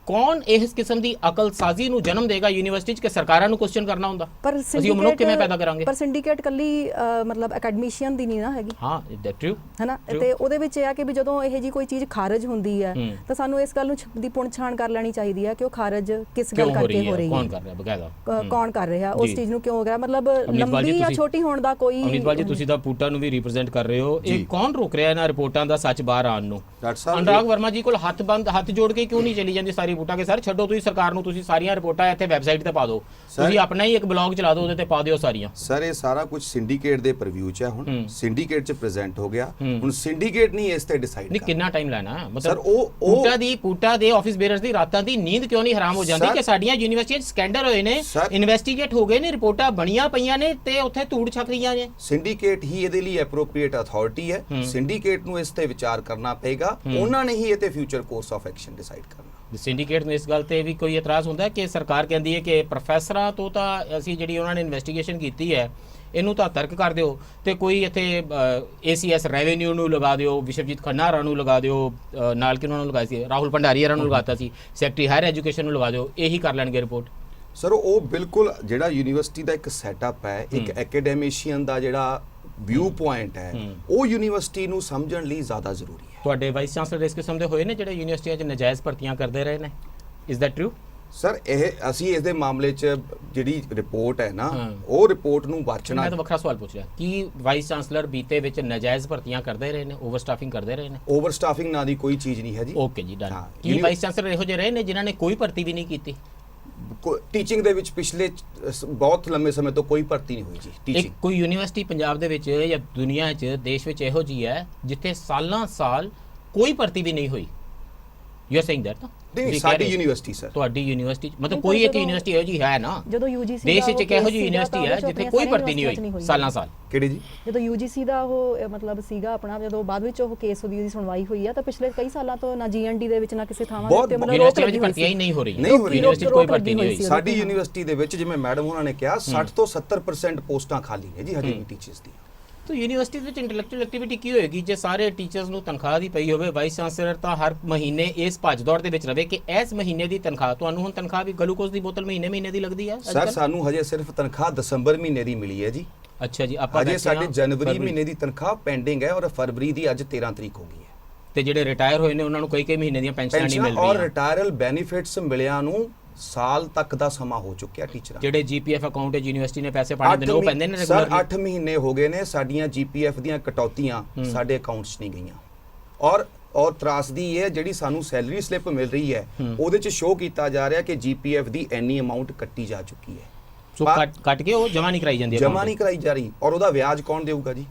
ਕੌਣ ਇਸ ਕਿਸਮ ਦੀ ਅਕਲਸਾਜ਼ੀ ਨੂੰ ਜਨਮ ਦੇਗਾ ਯੂਨੀਵਰਸਿਟੀ 'ਚ ਕਿ ਸਰਕਾਰਾਂ ਨੂੰ ਕੁਐਸਚਨ ਕਰਨਾ ਹੁੰਦਾ? ਪਰ ਅਸੀਂ ਉਹ ਮਨੁੱਖ ਕਿਵੇਂ ਪੈਦਾ ਕਰਾਂਗੇ? ਪਰ ਸਿੰਡੀਕੇਟ ਕੱਲੀ ਮਤਲਬ ਅਕੈਡਮੀਸ਼ੀਅਨ ਦੀ ਨਹੀਂ ਨਾ ਹੈਗੀ। ਹਾਂ, ਦੈਟ ਟਰੂ ਹੈ ਨਾ। ਤੇ ਉਹਦੇ ਵਿੱਚ ਇਹ ਆ ਕਿ ਵੀ ਜਦੋਂ ਇਹ ਜੀ ਕੋਈ ਚੀਜ਼ ਖਾਰਜ ਹੁੰਦੀ ਹੈ ਤਾਂ ਸਾਨੂੰ ਇਸ ਗੱਲ ਨੂੰ ਦੀ ਪੁਣਛਾਣ ਕਰ ਲੈਣੀ ਚਾਹੀਦੀ ਹੈ ਕਿ ਉਹ ਖਾਰਜ ਕਿਸ ਗੱਲ ਕਰਕੇ ਹੋ ਰਹੀ ਹੈ, ਕੌਣ ਕਰ ਰਿਹਾ ਬਕਾਇਦਾ, ਕੌਣ ਕਰ ਰਿਹਾ, ਉਸ ਚੀਜ਼ ਨੂੰ ਕਿਉਂ ਹੋ ਗਿਆ, ਮਤਲਬ ਲੰਬੀ ਜਾਂ ਛੋਟੀ ਹੋਣ ਦਾ ਕੋਈ। ਅਮਿਤਪਾਲ ਜੀ, ਤੁਸੀਂ ਤਾਂ ਪੂਟਾ ਨੂੰ ਵੀ ਰਿਪਰੈਜ਼ੈਂਟ ਕਰ ਰਹੇ ਹੋ, ਇਹ ਕੌਣ ਰੋਕ ਰਿਹਾ ਇਹਨਾਂ ਰਿਪੋਰਟਾਂ ਦਾ ਸੱਚ ਬਾਹਰ ਆਉਣ ਨੂੰ? ਅਨੁਰਾਗ ਵਰਮਾ ਜੀ ਕੋਲ ਹੱਥ ਜੋੜ ਕੇ ਕਿਉਂ ਨਹੀਂ ਚਲੀ ਜਾਂਦੀ ਸਾਰੀ ਰਿਪੋਰਟਾਂ? ਕਿ ਸਰ ਛੱਡੋ, ਤੁਸੀਂ ਸਰਕਾਰ ਨੂੰ ਤੁਸੀਂ ਸਾਰੀਆਂ ਰਿਪੋਰਟਾਂ ਇੱਥੇ ਵੈਬਸਾਈਟ ਤੇ ਪਾ ਦਿਓ, ਤੁਸੀਂ ਆਪਣਾ ਹੀ ਇੱਕ ਬਲੌਗ ਚਲਾ ਦਿਓ, ਉਹਦੇ ਤੇ ਪਾ ਦਿਓ ਸਾਰੀਆਂ। ਸਰ ਇਹ ਸਾਰਾ ਕੁਝ ਸਿੰਡੀਕੇਟ ਦੇ ਪ੍ਰੀਵਿਊ 'ਚ ਹੈ, ਹੁਣ ਸਿੰਡੀਕੇਟ 'ਚ ਪ੍ਰੈਜ਼ੈਂਟ ਹੋ ਗਿਆ, ਹੁਣ ਸਿੰਡੀਕੇਟ ਨਹੀਂ ਇਸ ਤੇ ਡਿਸਾਈਡ ਨਹੀਂ ਕਿੰਨਾ ਟਾਈਮ ਲੈਣਾ ਹੈ? ਸਰ ਮਤਲਬ ਪੂਟਾ ਦੇ ਆਫਿਸ ਬੇਅਰਰਸ ਦੀ ਰਾਤਾਂ ਦੀ ਨੀਂਦ ਕਿਉਂ ਨਹੀਂ ਹਰਾਮ ਹੋ ਜਾਂਦੀ ਕਿ ਸਾਡੀਆਂ ਯੂਨੀਵਰਸਿਟੀਆਂ 'ਚ ਸਕੈਂਡਲ ਹੋਏ ਨੇ, ਇਨਵੈਸਟੀਗੇਟ ਹੋ ਗਏ ਨੇ, ਰਿਪੋਰਟਾਂ ਬਣੀਆਂ ਪਈਆਂ ਨੇ ਤੇ ਉੱਥੇ ਧੂੜ ਛਕ ਰਹੀਆਂ ਨੇ? ਸਿੰਡੀਕੇਟ ਹੀ ਇਹਦੇ ਲਈ ਐਪਰੋਪ੍ਰੀਏਟ ਅਥਾਰਟੀ ਹੈ। ਸਿੰਡੀਕੇਟ ਨੂੰ ਇਸ ਤੇ ਵਿਚਾਰ ਕਰਨਾ ਪਏਗਾ, ਉਹਨਾਂ ਨੇ ਹੀ ਇਹ ਤੇ future course of action decide ਕਰਨਾ। ਸਿੰਡੀਕੇਟ ਨੂੰ ਇਸ ਗੱਲ ਤੇ ਵੀ ਕੋਈ ਇਤਰਾਜ਼ ਹੁੰਦਾ ਕਿ ਸਰਕਾਰ ਕਹਿੰਦੀ ਹੈ ਕਿ ਪ੍ਰੋਫੈਸਰਾਂ ਤੋਂ ਤਾਂ ਅਸੀਂ ਜਿਹੜੀ ਉਹਨਾਂ ਨੇ ਇਨਵੈਸਟੀਗੇਸ਼ਨ ਕੀਤੀ ਹੈ ਇਹਨੂੰ ਤਾਂ ਤਰਕ ਕਰ ਦਿਓ, ਤੇ ਕੋਈ ਇੱਥੇ ACS ਰੈਵਨਿਊ ਨੂੰ ਲਗਾ ਦਿਓ, ਵਿਸ਼ਵਜੀਤ ਖੰਨਾ ਹਰਾਂ ਨੂੰ ਲਗਾ ਦਿਓ, ਨਾਲ ਕਿ ਉਹਨਾਂ ਨੂੰ ਲਗਾਇਆ ਸੀ, ਰਾਹੁਲ ਭੰਡਾਰੀ ਹਰਾਂ ਨੂੰ ਲਗਾਤਾ ਸੀ, ਸੈਕਟਰੀ ਹਾਇਰ ਐਜੂਕੇਸ਼ਨ ਨੂੰ ਲਗਾ ਦਿਓ, ਇਹੀ ਕਰ ਲੈਣਗੇ ਰਿਪੋਰਟ। ਸਰ ਉਹ ਬਿਲਕੁਲ ਜਿਹੜਾ ਯੂਨੀਵਰਸਿਟੀ ਦਾ ਇੱਕ ਸੈਟਅਪ ਹੈ, ਇੱਕ ਐਕੈਡੈਮਿਸ਼ੀਅਨ ਦਾ ਜਿਹੜਾ ਵਿਊ ਪੁਆਇੰਟ ਹੈ, ਉਹ ਯੂਨੀਵਰਸਿਟੀ ਨੂੰ ਸਮਝਣ ਲਈ ਜ਼ਿਆਦਾ ਜ਼ਰੂਰੀ ਹੈ। ਤੁਹਾਡੇ ਵਾਈਸ ਚਾਂਸਲਰ ਇਸ ਕਿਸਮ ਦੇ ਹੋਏ ਨੇ ਜਿਹੜੇ ਯੂਨੀਵਰਸਿਟੀਆਂ 'ਚ ਨਜਾਇਜ਼ ਭਰਤੀਆਂ ਕਰਦੇ ਰਹੇ ਨੇ? Is that true? ਸਰ ਅਸੀਂ ਇਸ ਦੇ ਮਾਮਲੇ 'ਚ ਜਿਹੜੀ ਰਿਪੋਰਟ ਹੈ ਨਾ, ਉਹ ਰਿਪੋਰਟ ਨੂੰ ਵਾਚਣਾ। ਮੈਂ ਤਾਂ ਵੱਖਰਾ ਸਵਾਲ ਪੁੱਛ ਰਿਹਾ ਕਿ ਵਾਈਸ ਚਾਂਸਲਰ ਬੀਤੇ ਵਿੱਚ ਨਜਾਇਜ਼ ਭਰਤੀਆਂ ਕਰਦੇ ਰਹੇ ਨੇ, ਓਵਰਸਟਾਫਿੰਗ ਕਰਦੇ ਰਹੇ ਨੇ? ਓਵਰਸਟਾਫਿੰਗ ਨਾਂ ਦੀ ਕੋਈ ਚੀਜ਼ ਨਹੀਂ ਹੈ ਜੀ। ਓਕੇ ਜੀ, ਡਨ। ਕੀ ਵਾਈਸ ਚਾਂਸਲਰ ਇਹੋ ਜਿਹੇ ਰਹੇ ਨੇ ਜਿਨ੍ਹਾਂ ਨੇ ਕੋਈ ਭਰਤੀ ਵੀ ਨਹੀਂ ਕੀਤੀ? ਟੀਚਿੰਗ ਦੇ ਵਿੱਚ ਪਿਛਲੇ ਬਹੁਤ ਲੰਮੇ ਸਮੇਂ ਤੋਂ ਕੋਈ ਭਰਤੀ ਨਹੀਂ ਹੋਈ ਜੀ ਟੀਚਿੰਗ। ਕੋਈ ਯੂਨੀਵਰਸਿਟੀ ਪੰਜਾਬ ਦੇ ਵਿੱਚ ਜਾਂ ਦੁਨੀਆ 'ਚ ਦੇਸ਼ ਵਿੱਚ ਇਹੋ ਜਿਹੀ ਹੈ ਜਿੱਥੇ ਸਾਲਾਂ ਸਾਲ ਕੋਈ ਭਰਤੀ ਵੀ ਨਹੀਂ ਹੋਈ? You are saying that? ਨਹੀਂ, ਸਾਡੀ ਯੂਨੀਵਰਸਿਟੀ ਸਰ, ਤੁਹਾਡੀ ਯੂਨੀਵਰਸਿਟੀ ਮਤਲਬ ਕੋਈ ਇੱਕ ਯੂਨੀਵਰਸਿਟੀ ਇਹੋ ਜਿਹੀ ਹੈ ਨਾ ਜਦੋਂ UGC ਦੇਸ਼ ਵਿੱਚ ਇਹੋ ਜਿਹੀ ਯੂਨੀਵਰਸਿਟੀ ਹੈ ਜਿੱਥੇ ਕੋਈ ਭਰਤੀ ਨਹੀਂ ਹੋਈ ਸਾਲਾਂ ਸਾਲ? ਕਿਹੜੀ ਜੀ? ਜਦੋਂ UGC ਦਾ ਉਹ ਮਤਲਬ ਸੀਗਾ ਆਪਣਾ, ਜਦੋਂ ਬਾਅਦ ਵਿੱਚ ਉਹ ਕੇਸ ਉਹਦੀ ਸੁਣਵਾਈ ਹੋਈ ਆ, ਤਾਂ ਪਿਛਲੇ ਕਈ ਸਾਲਾਂ ਤੋਂ ਨਾ GND ਦੇ ਵਿੱਚ ਨਾ ਕਿਸੇ ਥਾਵਾਂ ਦੇ ਉੱਤੇ ਮਤਲਬ ਰੋਕ ਲੱਗੀ ਹੋਈ ਸੀ। ਹੀ ਨਹੀਂ ਹੋ ਰਹੀ, ਯੂਨੀਵਰਸਿਟੀ ਕੋਈ ਭਰਤੀ ਨਹੀਂ ਹੋਈ ਸਾਡੀ ਯੂਨੀਵਰਸਿਟੀ ਦੇ ਵਿੱਚ। ਜਿਵੇਂ ਮੈਡਮ ਉਹਨਾਂ ਨੇ ਕਿਹਾ 60 ਤੋਂ 70% ਪੋਸਟਾਂ ਖਾਲੀ ਨੇ ਜੀ ਹਜੇ ਵੀ ਟੀਚਰਸ ਦੀਆਂ। ਤਾਂ ਯੂਨੀਵਰਸਿਟੀ ਵਿੱਚ ਇੰਟੈਲੈਕਚੁਅਲ ਐਕਟੀਵਿਟੀ ਕੀ ਹੋਏਗੀ ਜੇ ਸਾਰੇ ਟੀਚਰਸ ਨੂੰ ਤਨਖਾਹ ਦੀ ਪਈ ਹੋਵੇ? ਵਾਈਸ ਚਾਂਸਲਰ ਤਾਂ ਹਰ ਮਹੀਨੇ ਇਸ ਭੱਜ ਦੌੜ ਦੇ ਵਿੱਚ ਰਵੇ ਕਿ ਇਸ ਮਹੀਨੇ ਦੀ ਤਨਖਾਹ, ਤੁਹਾਨੂੰ ਹੁਣ ਤਨਖਾਹ ਵੀ ਗਲੂਕੋਜ਼ ਦੀ ਬੋਤਲ ਮਹੀਨੇ ਦੀ ਲੱਗਦੀ ਹੈ? ਸਰ ਸਾਨੂੰ ਹਜੇ ਸਿਰਫ ਤਨਖਾਹ ਦਸੰਬਰ ਮਹੀਨੇ ਦੀ ਮਿਲੀ ਹੈ ਜੀ। ਅੱਛਾ ਜੀ, ਆਪਾਂ ਹਜੇ ਸਾਡੇ ਜਨਵਰੀ ਮਹੀਨੇ ਦੀ ਤਨਖਾਹ ਪੈਂਡਿੰਗ ਹੈ ਔਰ ਫਰਵਰੀ ਦੀ ਅੱਜ 13 ਤਰੀਕ ਹੋ ਗਈ ਹੈ। ਤੇ ਜਿਹੜੇ ਰਿਟਾਇਰ ਹੋਏ ਨੇ ਉਹਨਾਂ ਨੂੰ ਕਈ ਮਹੀਨੇ ਦੀਆਂ ਪੈਨਸ਼ਨਾਂ ਨਹੀਂ ਮਿਲ ਰਹੀਆਂ ਔਰ ਰਿਟਾਇਰਲ ਬੈਨੀਫਿਟਸ ਮਿਲਿਆਂ ਨੂੰ ਸਾਲ ਤੱਕ ਦਾ ਸਮਾਂ ਹੋ ਚੁੱਕਿਆ ਟੀਚਰਾਂ। ਜਿਹੜੇ GPF ਅਕਾਊਂਟ ਹੈ ਯੂਨੀਵਰਸਿਟੀ ਨੇ ਪੈਸੇ ਪਾਣੇ ਨੇ ਉਹ ਪੈਂਦੇ ਨੇ ਰੈਗੂਲਰ? ਸਰ 8 ਮਹੀਨੇ ਹੋ ਗਏ ਨੇ ਸਾਡੀਆਂ GPF ਦੀਆਂ ਕਟੌਤੀਆਂ ਸਾਡੇ ਅਕਾਊਂਟਸ ਨਹੀਂ ਗਈਆਂ। ਔਰ ਤਰਾਸਦੀ ਇਹ ਜਿਹੜੀ ਸਾਨੂੰ ਸੈਲਰੀ ਸਲਿੱਪ ਮਿਲ ਰਹੀ ਹੈ ਉਹਦੇ 'ਚ ਸ਼ੋਅ ਕੀਤਾ ਜਾ ਰਿਹਾ ਕਿ GPF ਦੀ ਇੰਨੀ ਅਮਾਉਂਟ ਕੱਟੀ ਜਾ ਚੁੱਕੀ ਹੈ। ਸੋ ਕੱਟ ਕੇ ਉਹ ਜਮ੍ਹਾਂ ਨਹੀਂ ਕਰਾਈ ਜਾਂਦੀ, ਜਮ੍ਹਾਂ ਨਹੀਂ ਕਰਾਈ ਜਾ ਰਹੀ, ਔਰ ਉਹਦਾ ਵਿਆਜ ਕੌਣ ਦੇਊਗਾ ਜੀ?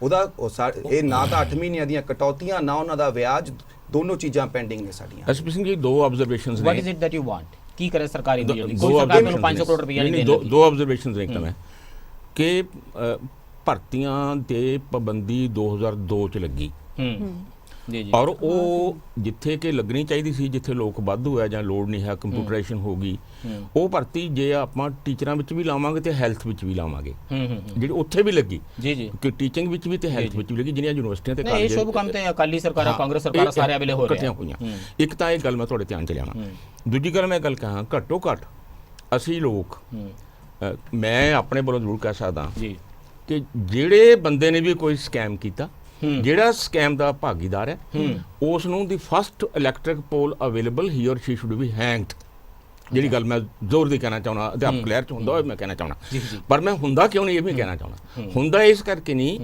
ਇਹ ਨਾ ਤਾਂ 8 ਮਹੀਨਿਆਂ ਦੀਆਂ ਕਟੌਤੀਆਂ ਨਾ ਉਹਨਾਂ ਦਾ ਵਿਆਜ, ਦੋਨੋਂ ਚੀਜ਼ਾਂ ਪੈਂਡਿੰਗ ਨੇ ਸਾਡੀਆਂ। ਐਸਪੀ ਸਿੰਘ ਜੀ, ਦੋ ਆਬਜ਼ਰਵੇਸ਼ਨਸ ਨੇ। What is it that you want? ਕੀ ਕਰੇ ਸਰਕਾਰ ਇੰਡੀਆ? ਕੋਈ ਸਰਕਾਰ ਨੂੰ 500 ਕਰੋੜ ਰੁਪਏ ਨਹੀਂ ਦੇਣੀ। ਦੋ ਆਬਜ਼ਰਵੇਸ਼ਨਸ ਨੇ। ਇੱਕ ਤਾਂ ਮੈਂ ਕਿ ਭਰਤੀਆਂ ਤੇ ਪਾਬੰਦੀ 2002 ਚ ਲੱਗੀ ਜੀ ਜੀ, ਔਰ ਉਹ ਜਿੱਥੇ ਕਿ ਲੱਗਣੀ ਚਾਹੀਦੀ ਸੀ, ਜਿੱਥੇ ਲੋਕ ਵਾਧੂ ਹੈ ਜਾਂ ਲੋੜ ਨਹੀਂ ਹੈ, ਕੰਪਿਊਟਰਾਈਜੇਸ਼ਨ ਹੋ ਗਈ, ਉਹ ਭਰਤੀ ਜੇ ਆਪਾਂ ਟੀਚਰਾਂ ਵਿੱਚ ਵੀ ਲਾਵਾਂਗੇ ਤੇ ਹੈਲਥ ਵਿੱਚ ਵੀ ਲਾਵਾਂਗੇ, ਜਿਹੜੀ ਉੱਥੇ ਵੀ ਲੱਗੀ ਜੀ ਜੀ, ਕਿ ਟੀਚਿੰਗ ਵਿੱਚ ਵੀ ਤੇ ਹੈਲਥ ਵਿੱਚ ਵੀ ਲੱਗੀ, ਜਿਹੜੀਆਂ ਯੂਨੀਵਰਸਿਟੀਆਂ ਤੇ ਇਹ ਸ਼ੁਭ ਕੰਮ ਤੇ ਅਕਾਲੀ ਸਰਕਾਰਾਂ, ਕਾਂਗਰਸ ਸਰਕਾਰਾਂ ਸਾਰਿਆਂ ਵੇਲੇ ਹੋ ਰਹੀਆਂ ਹੋਈਆਂ। ਇੱਕ ਤਾਂ ਇਹ ਗੱਲ ਮੈਂ ਤੁਹਾਡੇ ਧਿਆਨ ਚ ਲਿਆਵਾਂ। ਦੂਜੀ ਗੱਲ ਮੈਂ ਗੱਲ ਕਹਾਂ, ਘੱਟੋ ਘੱਟ ਅਸੀਂ ਲੋਕ, ਮੈਂ ਆਪਣੇ ਵੱਲੋਂ ਜ਼ਰੂਰ ਕਹਿ ਸਕਦਾ ਜੀ ਕਿ ਜਿਹੜੇ ਬੰਦੇ ਨੇ ਵੀ ਕੋਈ ਸਕੈਮ ਕੀਤਾ, ਜਿਹੜਾ ਸਕੈਮ ਦਾ ਭਾਗੀਦਾਰ ਹੈ, ਉਸ ਨੂੰ ਦੀ ਫਸਟ ਇਲੈਕਟ੍ਰਿਕ ਪੋਲ ਅਵੇਲੇਬਲ ਹੀ ਔਰ ਸ਼ੀ ਸ਼ੁੱਡ ਬੀ ਹੈਂਗਡ। ਜਿਹੜੀ ਗੱਲ ਮੈਂ ਜ਼ੋਰ ਦੀ ਕਹਿਣਾ ਚਾਹੁੰਦਾ, ਅਧਿਆਪਕ ਲਹਿਰ ਚ ਹੁੰਦਾ ਹੋਏ ਮੈਂ ਕਹਿਣਾ ਚਾਹੁੰਦਾ, ਪਰ ਮੈਂ ਹੁੰਦਾ ਕਿਉਂ ਨਹੀਂ ਇਹ ਵੀ ਕਹਿਣਾ ਚਾਹੁੰਦਾ। ਹੁੰਦਾ ਇਸ ਕਰਕੇ ਨਹੀਂ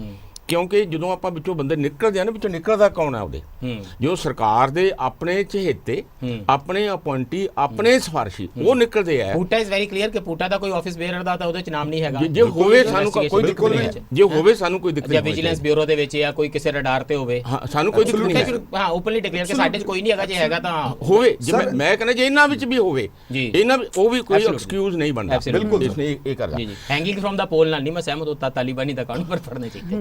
ਕਿਉਂਕਿ ਜਦੋਂ ਆਪਾਂ ਵਿੱਚੋਂ ਬੰਦੇ ਨਿਕਲਦੇ ਆ ਨਾ, ਵਿੱਚੋਂ ਨਿਕਲਦਾ ਕੌਣ ਆ ਉਹਦੇ, ਜੋ ਸਰਕਾਰ ਦੇ ਆਪਣੇ ਚਹੇਤੇ, ਆਪਣੇ ਅਪੁਆਇੰਟੀ, ਆਪਣੇ ਸਿਫਾਰਸ਼ੀ ਉਹ ਨਿਕਲਦੇ ਆ। ਪੂਟਾ ਇਜ਼ ਵੈਰੀ ਕਲੀਅਰ ਕਿ ਪੂਟਾ ਦਾ ਕੋਈ ਆਫਿਸ ਬੇਅਰਰ ਦਾ ਤਾਂ ਉਹਦੇ ਚ ਨਾਮ ਨਹੀਂ ਹੈਗਾ। ਜੇ ਹੋਵੇ ਸਾਨੂੰ ਕੋਈ ਦਿੱਕਤ ਨਹੀਂ, ਜੇ ਹੋਵੇ ਸਾਨੂੰ ਕੋਈ ਦਿੱਕਤ ਨਹੀਂ, ਜਾਂ ਵਿਜੀਲੈਂਸ ਬਿਊਰੋ ਦੇ ਵਿੱਚ ਜਾਂ ਕੋਈ ਕਿਸੇ ਰਡਾਰ ਤੇ ਹੋਵੇ, ਹਾਂ ਸਾਨੂੰ ਕੋਈ ਦਿੱਕਤ ਨਹੀਂ। ਹਾਂ ਓਪਨਲੀ ਡਿਕਲੇਅਰ ਕਿ ਸਾਡੇ ਚ ਕੋਈ ਨਹੀਂ ਹੈਗਾ, ਜੇ ਹੈਗਾ ਤਾਂ ਹੋਵੇ। ਜੇ ਮੈਂ ਕਹਿੰਦਾ ਜੇ ਇਹਨਾਂ ਵਿੱਚ ਵੀ ਹੋਵੇ, ਇਹਨਾਂ ਉਹ ਵੀ ਕੋਈ ਐਕਸਕਿਊਜ਼ ਨਹੀਂ ਬਣਦਾ। ਬਿਲਕੁਲ ਇਸਨੇ ਇਹ ਕਰਦਾ ਜੀ ਜੀ। ਹੈਂਗਿੰਗ ਫਰਮ ਦਾ ਪੋਲ ਨਾਲ ਨਹੀਂ ਮੈਂ ਸਹਿਮਤ ਹੁੰਦਾ, ਤਾਲਿਬਾਨੀ ਦਾ ਕਾਨੂੰਨ ਪਰ ਫੜਨੇ ਚਾਹੀਦੇ।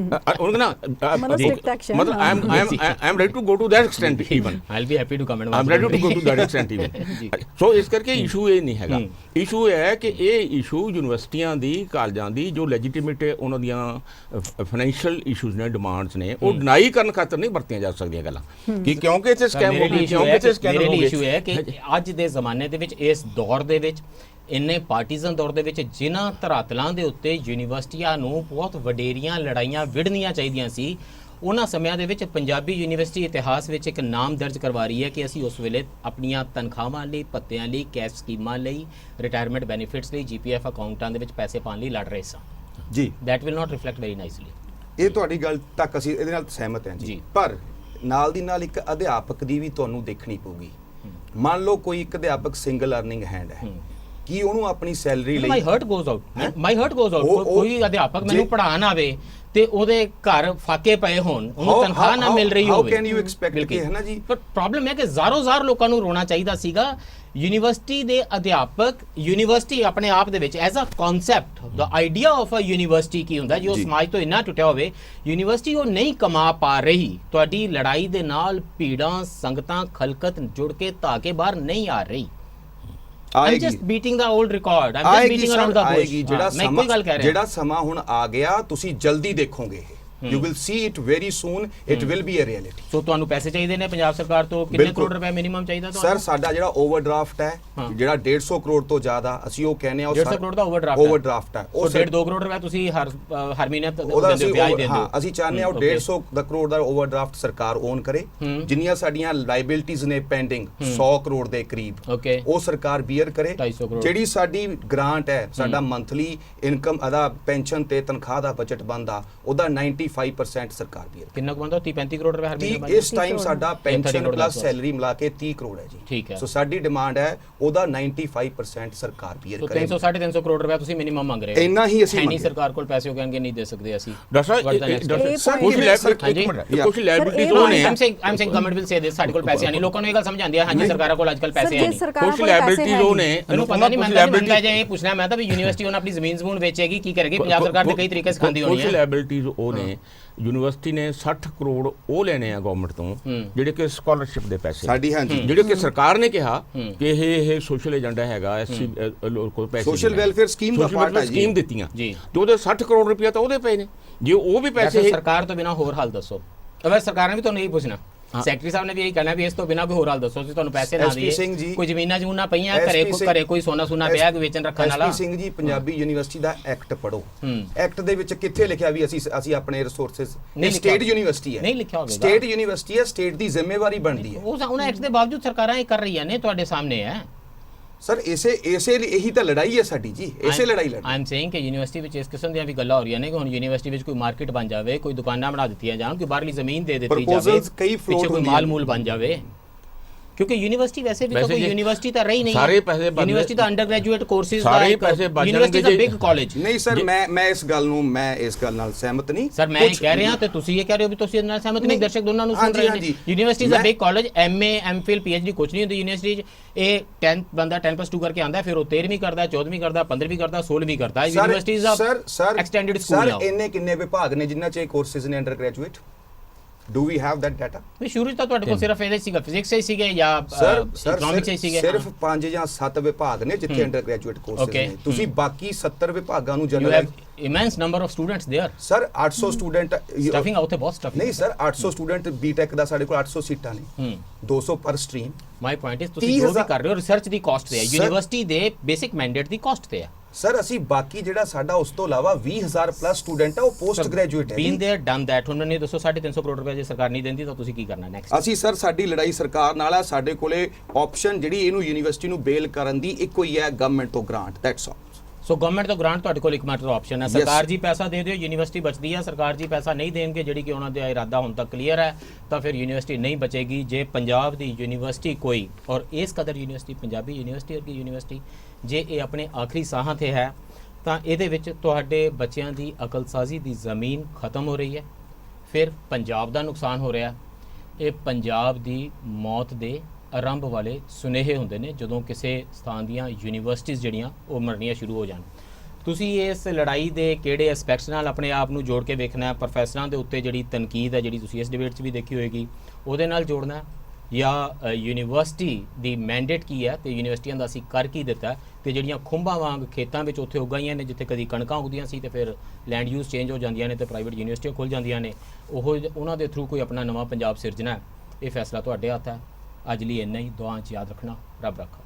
ਮਤਲਬ I am ready to go to that extent even. I'll be happy to comment. I'm ready to go to that extent even. ਸੋ ਇਸ ਕਰਕੇ ਇਸ਼ੂ ਇਹ ਨਹੀਂ ਹੈਗਾ। ਇਸ਼ੂ ਇਹ ਹੈ ਕਿ ਇਹ ਇਸ਼ੂ ਯੂਨੀਵਰਸਿਟੀਆਂ ਦੀ, ਕਾਲਜਾਂ ਦੀ ਜੋ ਲੈਜੀਟੀਮੇਟ ਉਹਨਾਂ ਦੀਆਂ ਫਾਈਨੈਂਸ਼ੀਅਲ ਇਸ਼ੂਜ਼ ਨੇ, ਡਿਮਾਂਡਸ ਨੇ, ਉਹ ਡਿਨਾਈ ਕਰਨ ਖਾਤਰ ਨਹੀਂ ਵਰਤੀਆਂ ਜਾ ਸਕਦੀਆਂ ਗੱਲਾਂ ਕਿ ਕਿਉਂਕਿ ਇੱਥੇ ਸਕੈਮ ਹੋ ਗਏ, ਕਿਉਂਕਿ ਇੱਥੇ ਸਕੈਮ ਹੋ ਗਏ। ਇਸ਼ੂ ਹੈ ਕਿ ਅੱਜ ਦੇ ਜ਼ਮਾਨੇ ਦੇ ਵਿੱਚ, ਇਸ ਦੌਰ ਦੇ ਵਿੱਚ, ਇੰਨੇ ਪਾਰਟੀਜ਼ਨ ਦੌਰ ਦੇ ਵਿੱਚ, ਜਿਨ੍ਹਾਂ ਧਰਾਤਲਾਂ ਦੇ ਉੱਤੇ ਯੂਨੀਵਰਸਿਟੀਆਂ ਨੂੰ ਬਹੁਤ ਵਡੇਰੀਆਂ ਲੜਾਈਆਂ ਵਿੜਨੀਆਂ ਚਾਹੀਦੀਆਂ ਸੀ, ਉਹਨਾਂ ਸਮਿਆਂ ਦੇ ਵਿੱਚ ਪੰਜਾਬੀ ਯੂਨੀਵਰਸਿਟੀ ਇਤਿਹਾਸ ਵਿੱਚ ਇੱਕ ਨਾਮ ਦਰਜ ਕਰਵਾ ਰਹੀ ਹੈ ਕਿ ਅਸੀਂ ਉਸ ਵੇਲੇ ਆਪਣੀਆਂ ਤਨਖਾਹਾਂ ਲਈ, ਭੱਤਿਆਂ ਲਈ, ਕੈਸ਼ ਸਕੀਮਾਂ ਲਈ, ਰਿਟਾਇਰਮੈਂਟ ਬੈਨੀਫਿਟਸ ਲਈ, GPF ਅਕਾਊਂਟਾਂ ਦੇ ਵਿੱਚ ਪੈਸੇ ਪਾਉਣ ਲਈ ਲੜ ਰਹੇ ਸਾਂ। ਜੀ, that will not reflect very nicely. ਇਹ ਤੁਹਾਡੀ ਗੱਲ ਤੱਕ ਅਸੀਂ ਇਹਦੇ ਨਾਲ ਸਹਿਮਤ ਹਾਂ ਜੀ। ਪਰ ਨਾਲ ਦੀ ਨਾਲ ਇੱਕ ਅਧਿਆਪਕ ਦੀ ਵੀ ਤੁਹਾਨੂੰ ਦੇਖਣੀ ਪਊਗੀ। ਮੰਨ ਲਓ ਕੋਈ ਇੱਕ ਅਧਿਆਪਕ ਸਿੰਗਲ ਅਰਨਿੰਗ ਹੈਂਡ ਹੈ, ਕੀ ਉਹਨੂੰ ਆਪਣੀ ਸੈਲਰੀ ਲਈ ਮਾਈ ਹਰਟ ਗੋਜ਼ ਆਊਟ ਕੋਈ ਅਧਿਆਪਕ ਮੈਨੂੰ ਪੜ੍ਹਾਉਣ ਆਵੇ ਤੇ ਉਹਦੇ ਘਰ ਫਾਕੇ ਪਏ ਹੋਣ, ਉਹਨੂੰ ਤਨਖਾਹ ਨਾ ਮਿਲ ਰਹੀ ਹੋਵੇ, ਹਾਊ ਕੈਨ ਯੂ ਐਕਸਪੈਕਟ ਕਿ ਹੈ ਨਾ ਜੀ। ਪਰ ਪ੍ਰੋਬਲਮ ਹੈ ਕਿ ਜ਼ਾਰੋ-ਜ਼ਾਰ ਲੋਕਾਂ ਨੂੰ ਰੋਣਾ ਚਾਹੀਦਾ ਸੀਗਾ। ਯੂਨੀਵਰਸਿਟੀ ਦੇ ਅਧਿਆਪਕ, ਯੂਨੀਵਰਸਿਟੀ ਆਪਣੇ ਆਪ ਦੇ ਵਿੱਚ as a concept, the idea of a university ਕੀ ਹੁੰਦਾ, ਜੋ ਸਮਾਜ ਤੋਂ ਇੰਨਾ ਟੁੱਟਿਆ ਹੋਵੇ, ਯੂਨੀਵਰਸਿਟੀ ਉਹ ਨਹੀਂ ਕਮਾ ਪਾ ਰਹੀ। ਤੁਹਾਡੀ ਲੜਾਈ ਦੇ ਨਾਲ ਭੀੜਾਂ, ਸੰਗਤਾਂ, ਖਲਕਤ ਜੁੜ ਕੇ ਧਾਕੇ ਬਾਹਰ ਨਹੀਂ ਆ ਰਹੀ। I'm just beating the old record. I'm just beating around the bush. ਮੈਂ ਕੋਈ ਗੱਲ ਕਹਿ ਰਿਹਾ, ਜਿਹੜਾ ਸਮਾਂ ਹੁਣ ਆ ਗਿਆ, ਤੁਸੀਂ ਜਲਦੀ ਦੇਖੋਗੇ। You will see it very soon. It will be a reality. ਸੋ ਤੁਹਾਨੂੰ ਪੈਸੇ ਚਾਹੀਦੇ ਨੇ ਪੰਜਾਬ ਸਰਕਾਰ ਤੋਂ, ਕਿੰਨੇ ਕਰੋੜ ਰੁਪਏ ਮਿਨੀਮਮ ਚਾਹੀਦਾ ਤੁਹਾਨੂੰ? ਸਰ ਸਾਡਾ ਜਿਹੜਾ ਓਵਰਡਰਾਫਟ ਹੈ, ਜਿਹੜਾ 150 ਕਰੋੜ ਤੋਂ ਜ਼ਿਆਦਾ, ਅਸੀਂ ਉਹ ਕਹਿੰਦੇ ਆ 150 ਕਰੋੜ ਦਾ ਓਵਰਡਰਾਫਟ ਹੈ। ਉਹ 2 ਕਰੋੜ ਰੁਪਏ ਤੁਸੀਂ ਹਰ ਮਹੀਨੇ ਵਿਆਜ ਦਿੰਦੇ ਹੋ। ਹਾਂ, ਅਸੀਂ ਚਾਹੁੰਦੇ ਹਾਂ 150 ਕਰੋੜ ਦਾ ਓਵਰਡਰਾਫਟ ਸਰਕਾਰ ਓਨ ਕਰੇ। ਜਿੰਨੀਆਂ ਸਾਡੀਆਂ ਲਾਇਬਿਲਿਟੀਜ਼ ਨੇ ਪੈਂਡਿੰਗ 100 ਕਰੋੜ ਦੇ ਕਰੀਬ, ਉਹ ਸਰਕਾਰ ਬੀਅਰ ਕਰੇ। ਜਿਹੜੀ ਸਾਡੀ ਗ੍ਰਾਂਟ ਹੈ, ਸਾਡਾ ਮੰਥਲੀ ਇਨਕਮ ਅਦਾ ਪੈਨਸ਼ਨ ਤੇ ਤਨਖਾਹ ਦਾ ਬਜਟ ਬਣਦਾ, ਉਹਦਾ 95% ਸਰਕਾਰ ਬੀਅਰ। ਕਿੰਨਾ ਕੁ ਬਣਦਾ? 30-35 ਕਰੋੜ ਰੁਪਏ ਹਰ ਮਹੀਨੇ। ਇਸ ਟਾਈਮ ਸਾਡਾ ਪੈਨਸ਼ਨ ਪਲੱਸ ਸੈਲਰੀ ਮਿਲਾ ਕੇ 30 ਕਰੋੜ ਹੈ ਜੀ। ਠੀਕ ਹੈ। ਸੋ ਸਾਡੀ ਡਿਮਾਂਡ ਹੈ ਉਹਦਾ 95% ਸਰਕਾਰ ਬੀਅਰ ਕਰੇ। 300-350 ਕਰੋੜ ਰੁਪਏ ਤੁਸੀਂ ਮਿਨੀਮਮ ਮੰਗ ਰਹੇ ਹੋ। ਇੰਨਾ ਹੀ ਅਸੀਂ ਨਹੀਂ ਸਰਕਾਰ ਕੋਲ ਪੈਸੇ ਹੋ ਕਹਿਣਗੇ ਨਹੀਂ ਦੇ ਸਕਦੇ ਅਸੀਂ। ਕੁਝ ਲੈਬਿਲਿਟੀਜ਼ ਨੇ। I'm saying government will say this, ਸਾਡੇ ਕੋਲ ਪੈਸੇ ਨਹੀਂ। ਲੋਕਾਂ ਨੂੰ ਇਹ ਗੱਲ ਸਮਝ ਆਉਂਦੀ ਹੈ, ਹਾਂਜੀ ਸਰਕਾਰਾਂ ਕੋਲ ਅੱਜਕੱਲ ਪੈਸੇ ਨਹੀਂ। ਕੁਝ ਲੈਬਿਲਿਟੀਜ਼ ਉਹ ਨੇ, ਮੈਨੂੰ ਪਤਾ ਨਹੀਂ, ਮੈਂ ਤਾਂ ਜੇ ਇਹ ਪੁੱਛਣਾ, ਮੈਂ ਤਾਂ ਵੀ ਯੂਨੀਵਰਸਿਟੀ ਉਹਨਾਂ ਆਪਣੀ ਜ਼ਮੀਨ ਜ਼ਮੂਨ ਵੇਚੇਗੀ, ਕੀ ਕਰੇਗੀ? ਪੰਜਾਬ ਸਰਕਾਰ ਦੇ ਕਈ ਤਰੀਕੇ ਸਿਖਾਉਂਦੀ ਹੋਣੀ ਹੈ। ਕੁਝ ਲੈਬਿਲਿਟੀਜ਼ ਉਹ ਨੇ, ਯੂਨੀਵਰਸਿਟੀ ਨੇ 60 ਕਰੋੜ ਉਹ ਲੈਣੇ ਆ ਗਵਰਨਮੈਂਟ ਤੋਂ, ਜਿਹੜੇ ਕਿ ਸਕਾਲਰਸ਼ਿਪ ਦੇ ਪੈਸੇ ਸਾਡੀ, ਹਾਂਜੀ, ਜਿਹੜੇ ਕਿ ਸਰਕਾਰ ਨੇ ਕਿਹਾ ਕਿ ਇਹ ਸੋਸ਼ਲ ਏਜੰਡਾ ਹੈਗਾ, ਐਸਸੀ ਕੋਲ ਪੈਸੇ, ਸੋਸ਼ਲ ਵੈਲਫੇਅਰ ਸਕੀਮ ਦਾ ਪਾਰਟ ਹੈ ਜੀ, ਸਕੀਮ ਦਿੱਤੀਆਂ ਤੇ ਉਹਦੇ 60 ਕਰੋੜ ਰੁਪਇਆ ਤਾਂ ਉਹਦੇ ਪਏ ਨੇ। ਜੇ ਉਹ ਵੀ ਪੈਸੇ ਸਰਕਾਰ ਤੋਂ ਬਿਨਾਂ ਹੋਰ ਹਾਲ ਦੱਸੋ। ਅਗਰ ਸਰਕਾਰ ਨੇ ਵੀ ਤੁਹਾਨੂੰ ਇਹੀ ਪੁੱਛਣਾ, ਸੈਕਟਰੀ ਸਾਹਿਬ ਨੇ ਵੀ ਇਹੀ ਕਹਿਣਾ ਵੀ ਇਸ ਤੋਂ ਬਿਨਾਂ ਕੋਈ ਹੋਰ ਹਾਲ ਦੱਸੋ, ਅਸੀਂ ਤੁਹਾਨੂੰ ਪੈਸੇ ਨਾ ਦਈਏ। ਕੋਈ ਜ਼ਮੀਨਾਂ ਜਮੂਨਾਂ ਪਈਆਂ ਘਰੇ, ਕੋਈ ਸੋਨਾ ਸੁਨਾ ਪਿਆ ਵੇਚਣ ਰੱਖਣ ਵਾਲਾ। ਸਿੰਘ ਜੀ, ਪੰਜਾਬੀ ਯੂਨੀਵਰਸਿਟੀ ਦਾ ਐਕਟ ਪੜੋ। ਐਕਟ ਦੇ ਵਿੱਚ ਕਿੱਥੇ ਲਿਖਿਆ ਵੀ ਅਸੀਂ ਆਪਣੇ ਰਿਸੋਰਸਸ, ਸਟੇਟ ਯੂਨੀਵਰਸਿਟੀ ਹੈ, ਨਹੀਂ ਲਿਖਿਆ ਹੋਵੇਗਾ। ਸਟੇਟ ਯੂਨੀਵਰਸਿਟੀ ਹੈ, ਸਟੇਟ ਦੀ ਜ਼ਿੰਮੇਵਾਰੀ ਬਣਦੀ ਹੈ। ਉਹਨਾਂ ਐਕਟ ਦੇ ਬਾਵਜੂਦ ਸਰਕਾਰਾਂ ਇਹ ਕਰ ਰਹੀਆਂ ਨੇ, ਤੁਹਾਡੇ ਸਾਹਮਣੇ ਹੈ। ਸਰ ਇਸੇ ਇਹੀ ਤਾਂ ਲੜਾਈ ਹੈ ਸਾਡੀ ਜੀ, ਇਸੇ ਲੜਾਈ ਲੜ। ਆਈ ਐਮ ਸੇਇੰਗ ਕਿ ਯੂਨੀਵਰਸਿਟੀ ਵਿੱਚ ਇਸ ਕਿਸਮ ਦੀਆਂ ਵੀ ਗੱਲਾਂ ਹੋ ਰਹੀਆਂ ਨੇ ਕਿ ਹੁਣ ਯੂਨੀਵਰਸਿਟੀ ਵਿੱਚ ਕੋਈ ਮਾਰਕੀਟ ਬਣ ਜਾਵੇ, ਕੋਈ ਦੁਕਾਨਾਂ ਬਣਾ ਦਿੱਤੀਆਂ ਜਾਣ, ਕੋਈ ਬਾਹਰਲੀ ਜ਼ਮੀਨ ਦੇ ਦਿੱਤੀ ਜਾਵੇ, ਪਿੱਛੇ ਕੋਈ ਮਾਲ ਮੂਲ ਬਣ ਜਾਵੇ। ਕਿਉਂਕਿ ਯੂਨੀਵਰਸਿਟੀ ਵੈਸੇ ਵੀ ਕੋਈ ਯੂਨੀਵਰਸਿਟੀ ਤਾਂ ਰਹੀ ਨਹੀਂ, ਸਾਰੇ ਪੈਸੇ ਯੂਨੀਵਰਸਿਟੀ ਦਾ ਅੰਡਰ ਗ੍ਰੈਜੂਏਟ ਕੋਰਸਿਸ ਦਾ ਸਾਰੇ ਪੈਸੇ ਯੂਨੀਵਰਸਿਟੀ ਦਾ ਬਿਗ ਕਾਲਜ। ਨਹੀਂ ਸਰ, ਮੈਂ ਇਸ ਗੱਲ ਨਾਲ ਸਹਿਮਤ ਨਹੀਂ ਸਰ। ਮੈਂ ਇਹ ਕਹਿ ਰਿਹਾ ਤੇ ਤੁਸੀਂ ਇਹ ਕਹਿ ਰਹੇ ਹੋ ਵੀ ਤੁਸੀਂ ਇਹਦੇ ਨਾਲ ਸਹਿਮਤ ਨਹੀਂ। ਦਰਸ਼ਕ ਦੋਨਾਂ ਨੂੰ ਸੁਣ ਰਹੇ ਨੇ। ਯੂਨੀਵਰਸਿਟੀ ਦਾ big college, MA MPhil PhD ਕੁਝ ਨਹੀਂ ਹੁੰਦੀ ਯੂਨੀਵਰਸਿਟੀ 'ਚ। ਇਹ 10 ਬੰਦਾ 10+2 ਕਰਕੇ ਆਉਂਦਾ, ਫਿਰ ਉਹ 13ਵੀਂ ਕਰਦਾ, 14ਵੀਂ ਕਰਦਾ, 15ਵੀਂ ਕਰਦਾ, 16ਵੀਂ ਕਰਦਾ। ਯੂਨੀਵਰਸਿਟੀ ਦਾ ਐਕਸਟੈਂਡਡ ਸਕੂਲ ਹੈ। ਸਰ ਕਿੰਨੇ ਵਿਭਾਗ ਨੇ ਜਿਨ੍ਹਾਂ 'ਚ ਇਹ ਕੋਰਸਿਸ ਨੇ under graduate? Do we have that data? ਵੀ ਸ਼ੁਰੂ ਤਾਂ ਤੁਹਾਡੇ ਕੋਲ ਸਿਰਫ ਇਹਦੇ ਸੀਗਾ, ਫਿਜ਼ਿਕਸ ਹੀ ਸੀਗੇ ਜਾਂ ਇਕਨੋਮਿਕਸ ਹੀ ਸੀਗੇ। ਸਿਰਫ 5 ਜਾਂ 7 ਵਿਭਾਗ ਨੇ ਜਿੱਥੇ ਅੰਡਰ ਗ੍ਰੈਜੂਏਟ ਕੋਰਸਿਸ ਨੇ। ਤੁਸੀਂ ਬਾਕੀ 70 ਵਿਭਾਗਾਂ ਨੂੰ general immense number of students there. Sir 800 student stuffing ਆਉਤੇ ਬਹੁਤ ਸਟਫਿੰਗ। ਨਹੀਂ ਸਰ, 800 ਸਟੂਡੈਂਟ ਬੀਟੈਕ ਦਾ ਸਾਡੇ ਕੋਲ 800 ਸੀਟਾਂ ਨੇ, 200 ਪਰ ਸਟਰੀਮ। ਮਾਈ ਪੁਆਇੰਟ ਇਜ਼ ਤੁਸੀਂ ਜੋ ਵੀ ਕਰ ਰਹੇ ਹੋ ਰਿਸਰਚ ਦੀ ਕਾਸਟ ਤੇ ਹੈ, ਯੂਨੀਵਰਸਿਟੀ ਦੇ ਬੇਸਿਕ ਮੈਂਡੇਟ ਦੀ ਕਾਸਟ ਤੇ ਹੈ। ਸਰ ਅਸੀਂ ਬਾਕੀ ਜਿਹੜਾ ਸਾਡਾ ਉਸ ਤੋਂ ਇਲਾਵਾ 20000 ਪਲੱਸ ਸਟੂਡੈਂਟ ਹੈ, ਉਹ ਪੋਸਟ ਗ੍ਰੈਜੂਏਟ ਹੈ। ਬੀਨ देयर ਡਨ ਦੈਟ। ਹੁਣ ਮੈਨੂੰ ਦੱਸੋ 350 ਕਰੋੜ ਰੁਪਏ ਜੇ ਸਰਕਾਰ ਨਹੀਂ ਦਿੰਦੀ ਤਾਂ ਤੁਸੀਂ ਕੀ ਕਰਨਾ ਨੈਕਸਟ? ਅਸੀਂ ਸਰ ਸਾਡੀ ਲੜਾਈ ਸਰਕਾਰ ਨਾਲ ਹੈ। ਸਾਡੇ ਕੋਲੇ ਆਪਸ਼ਨ ਜਿਹੜੀ ਇਹਨੂੰ ਯੂਨੀਵਰਸਿਟੀ ਨੂੰ ਬੇਲ ਕਰਨ ਦੀ ਇੱਕੋ ਹੀ ਹੈ, ਗਵਰਨਮੈਂਟ ਤੋਂ grant, that's all. So government ਤੋਂ ਗ੍ਰਾਂਟ ਤੁਹਾਡੇ ਕੋਲ ਇੱਕਮਾਤਰ ਆਪਸ਼ਨ ਹੈ। ਸਰਕਾਰ ਜੀ ਪੈਸਾ ਦੇ ਦਿਓ, ਯੂਨੀਵਰਸਿਟੀ ਬਚਦੀ ਹੈ। ਸਰਕਾਰ ਜੀ ਪੈਸਾ ਨਹੀਂ ਦੇਣਗੇ, ਜਿਹੜੀ ਕਿ ਉਹਨਾਂ ਦਾ ਇਰਾਦਾ ਹੁਣ ਤੱਕ ਕਲੀਅਰ ਹੈ, ਤਾਂ ਫਿਰ ਯੂਨੀਵਰਸਿਟੀ ਨਹੀਂ ਬਚੇਗੀ। ਜੇ ਪੰਜਾਬ ਦੀ ਯੂਨੀਵਰਸਿਟੀ ਕੋਈ, ਔਰ ਇਸ ਕਦਰ ਯੂਨੀਵਰਸਿਟੀ ਪੰਜਾਬੀ ਯੂਨੀਵਰਸਿਟੀ ਵਰਗੀ ਯੂਨੀਵਰਸਿਟੀ ਜੇ ਇਹ ਆਪਣੇ ਆਖਰੀ ਸਾਹਾਂ ਤੇ ਹੈ, ਤਾਂ ਇਹਦੇ ਵਿੱਚ ਤੁਹਾਡੇ ਬੱਚਿਆਂ ਦੀ ਅਕਲਸਾਜ਼ੀ ਦੀ ਜ਼ਮੀਨ ਖਤਮ ਹੋ ਰਹੀ ਹੈ। ਫਿਰ ਪੰਜਾਬ ਦਾ ਨੁਕਸਾਨ ਹੋ ਰਿਹਾ। ਇਹ ਪੰਜਾਬ ਦੀ ਮੌਤ ਦੇ ਆਰੰਭ ਵਾਲੇ ਸੁਨੇਹੇ ਹੁੰਦੇ ਨੇ ਜਦੋਂ ਕਿਸੇ ਸਥਾਨ ਦੀਆਂ ਯੂਨੀਵਰਸਿਟੀਜ਼ ਜਿਹੜੀਆਂ ਉਹ ਮਰਨੀਆਂ ਸ਼ੁਰੂ ਹੋ ਜਾਣ। ਤੁਸੀਂ ਇਸ ਲੜਾਈ ਦੇ ਕਿਹੜੇ ਐਸਪੈਕਟਸ ਨਾਲ ਆਪਣੇ ਆਪ ਨੂੰ ਜੋੜ ਕੇ ਵੇਖਣਾ ਹੈ? ਪ੍ਰੋਫੈਸਰਾਂ ਦੇ ਉੱਤੇ ਜਿਹੜੀ ਤਨਕੀਦ ਹੈ, ਜਿਹੜੀ ਤੁਸੀਂ ਇਸ ਡਿਬੇਟ 'ਚ ਵੀ ਦੇਖੀ ਹੋਏਗੀ, ਉਹਦੇ ਨਾਲ ਜੋੜਨਾ ਹੈ, ਜਾਂ ਯੂਨੀਵਰਸਿਟੀ ਦੀ ਮੈਂਡੇਟ ਕੀ ਹੈ ਤੇ ਯੂਨੀਵਰਸਿਟੀਆਂ ਦਾ ਅਸੀਂ ਕਰ ਕੀ ਦਿੱਤਾ, ਤੇ ਜਿਹੜੀਆਂ ਖੁੰਬਾਂ ਵਾਂਗ ਖੇਤਾਂ ਵਿੱਚ ਉੱਥੇ ਉਗਾਈਆਂ ਨੇ ਜਿੱਥੇ ਕਦੀ ਕਣਕਾਂ ਉੱਗਦੀਆਂ ਸੀ ਤੇ ਫਿਰ ਲੈਂਡ ਯੂਜ਼ ਚੇਂਜ ਹੋ ਜਾਂਦੀਆਂ ਨੇ ਤੇ ਪ੍ਰਾਈਵੇਟ ਯੂਨੀਵਰਸਿਟੀਆਂ ਖੁੱਲ੍ਹ ਜਾਂਦੀਆਂ ਨੇ, ਉਹਨਾਂ ਦੇ ਥਰੂ ਕੋਈ ਆਪਣਾ ਨਵਾਂ ਪੰਜਾਬ ਸਿਰਜਣਾ ਹੈ। ਇਹ ਫੈਸਲਾ ਤੁਹਾਡੇ ਹੱਥ ਹੈ। ਅੱਜ ਲਈ ਇੰਨਾ ਹੀ। ਦੁਆਵਾਂ 'ਚ ਯਾਦ ਰੱਖਣਾ। ਰੱਬ ਰੱਖਾ।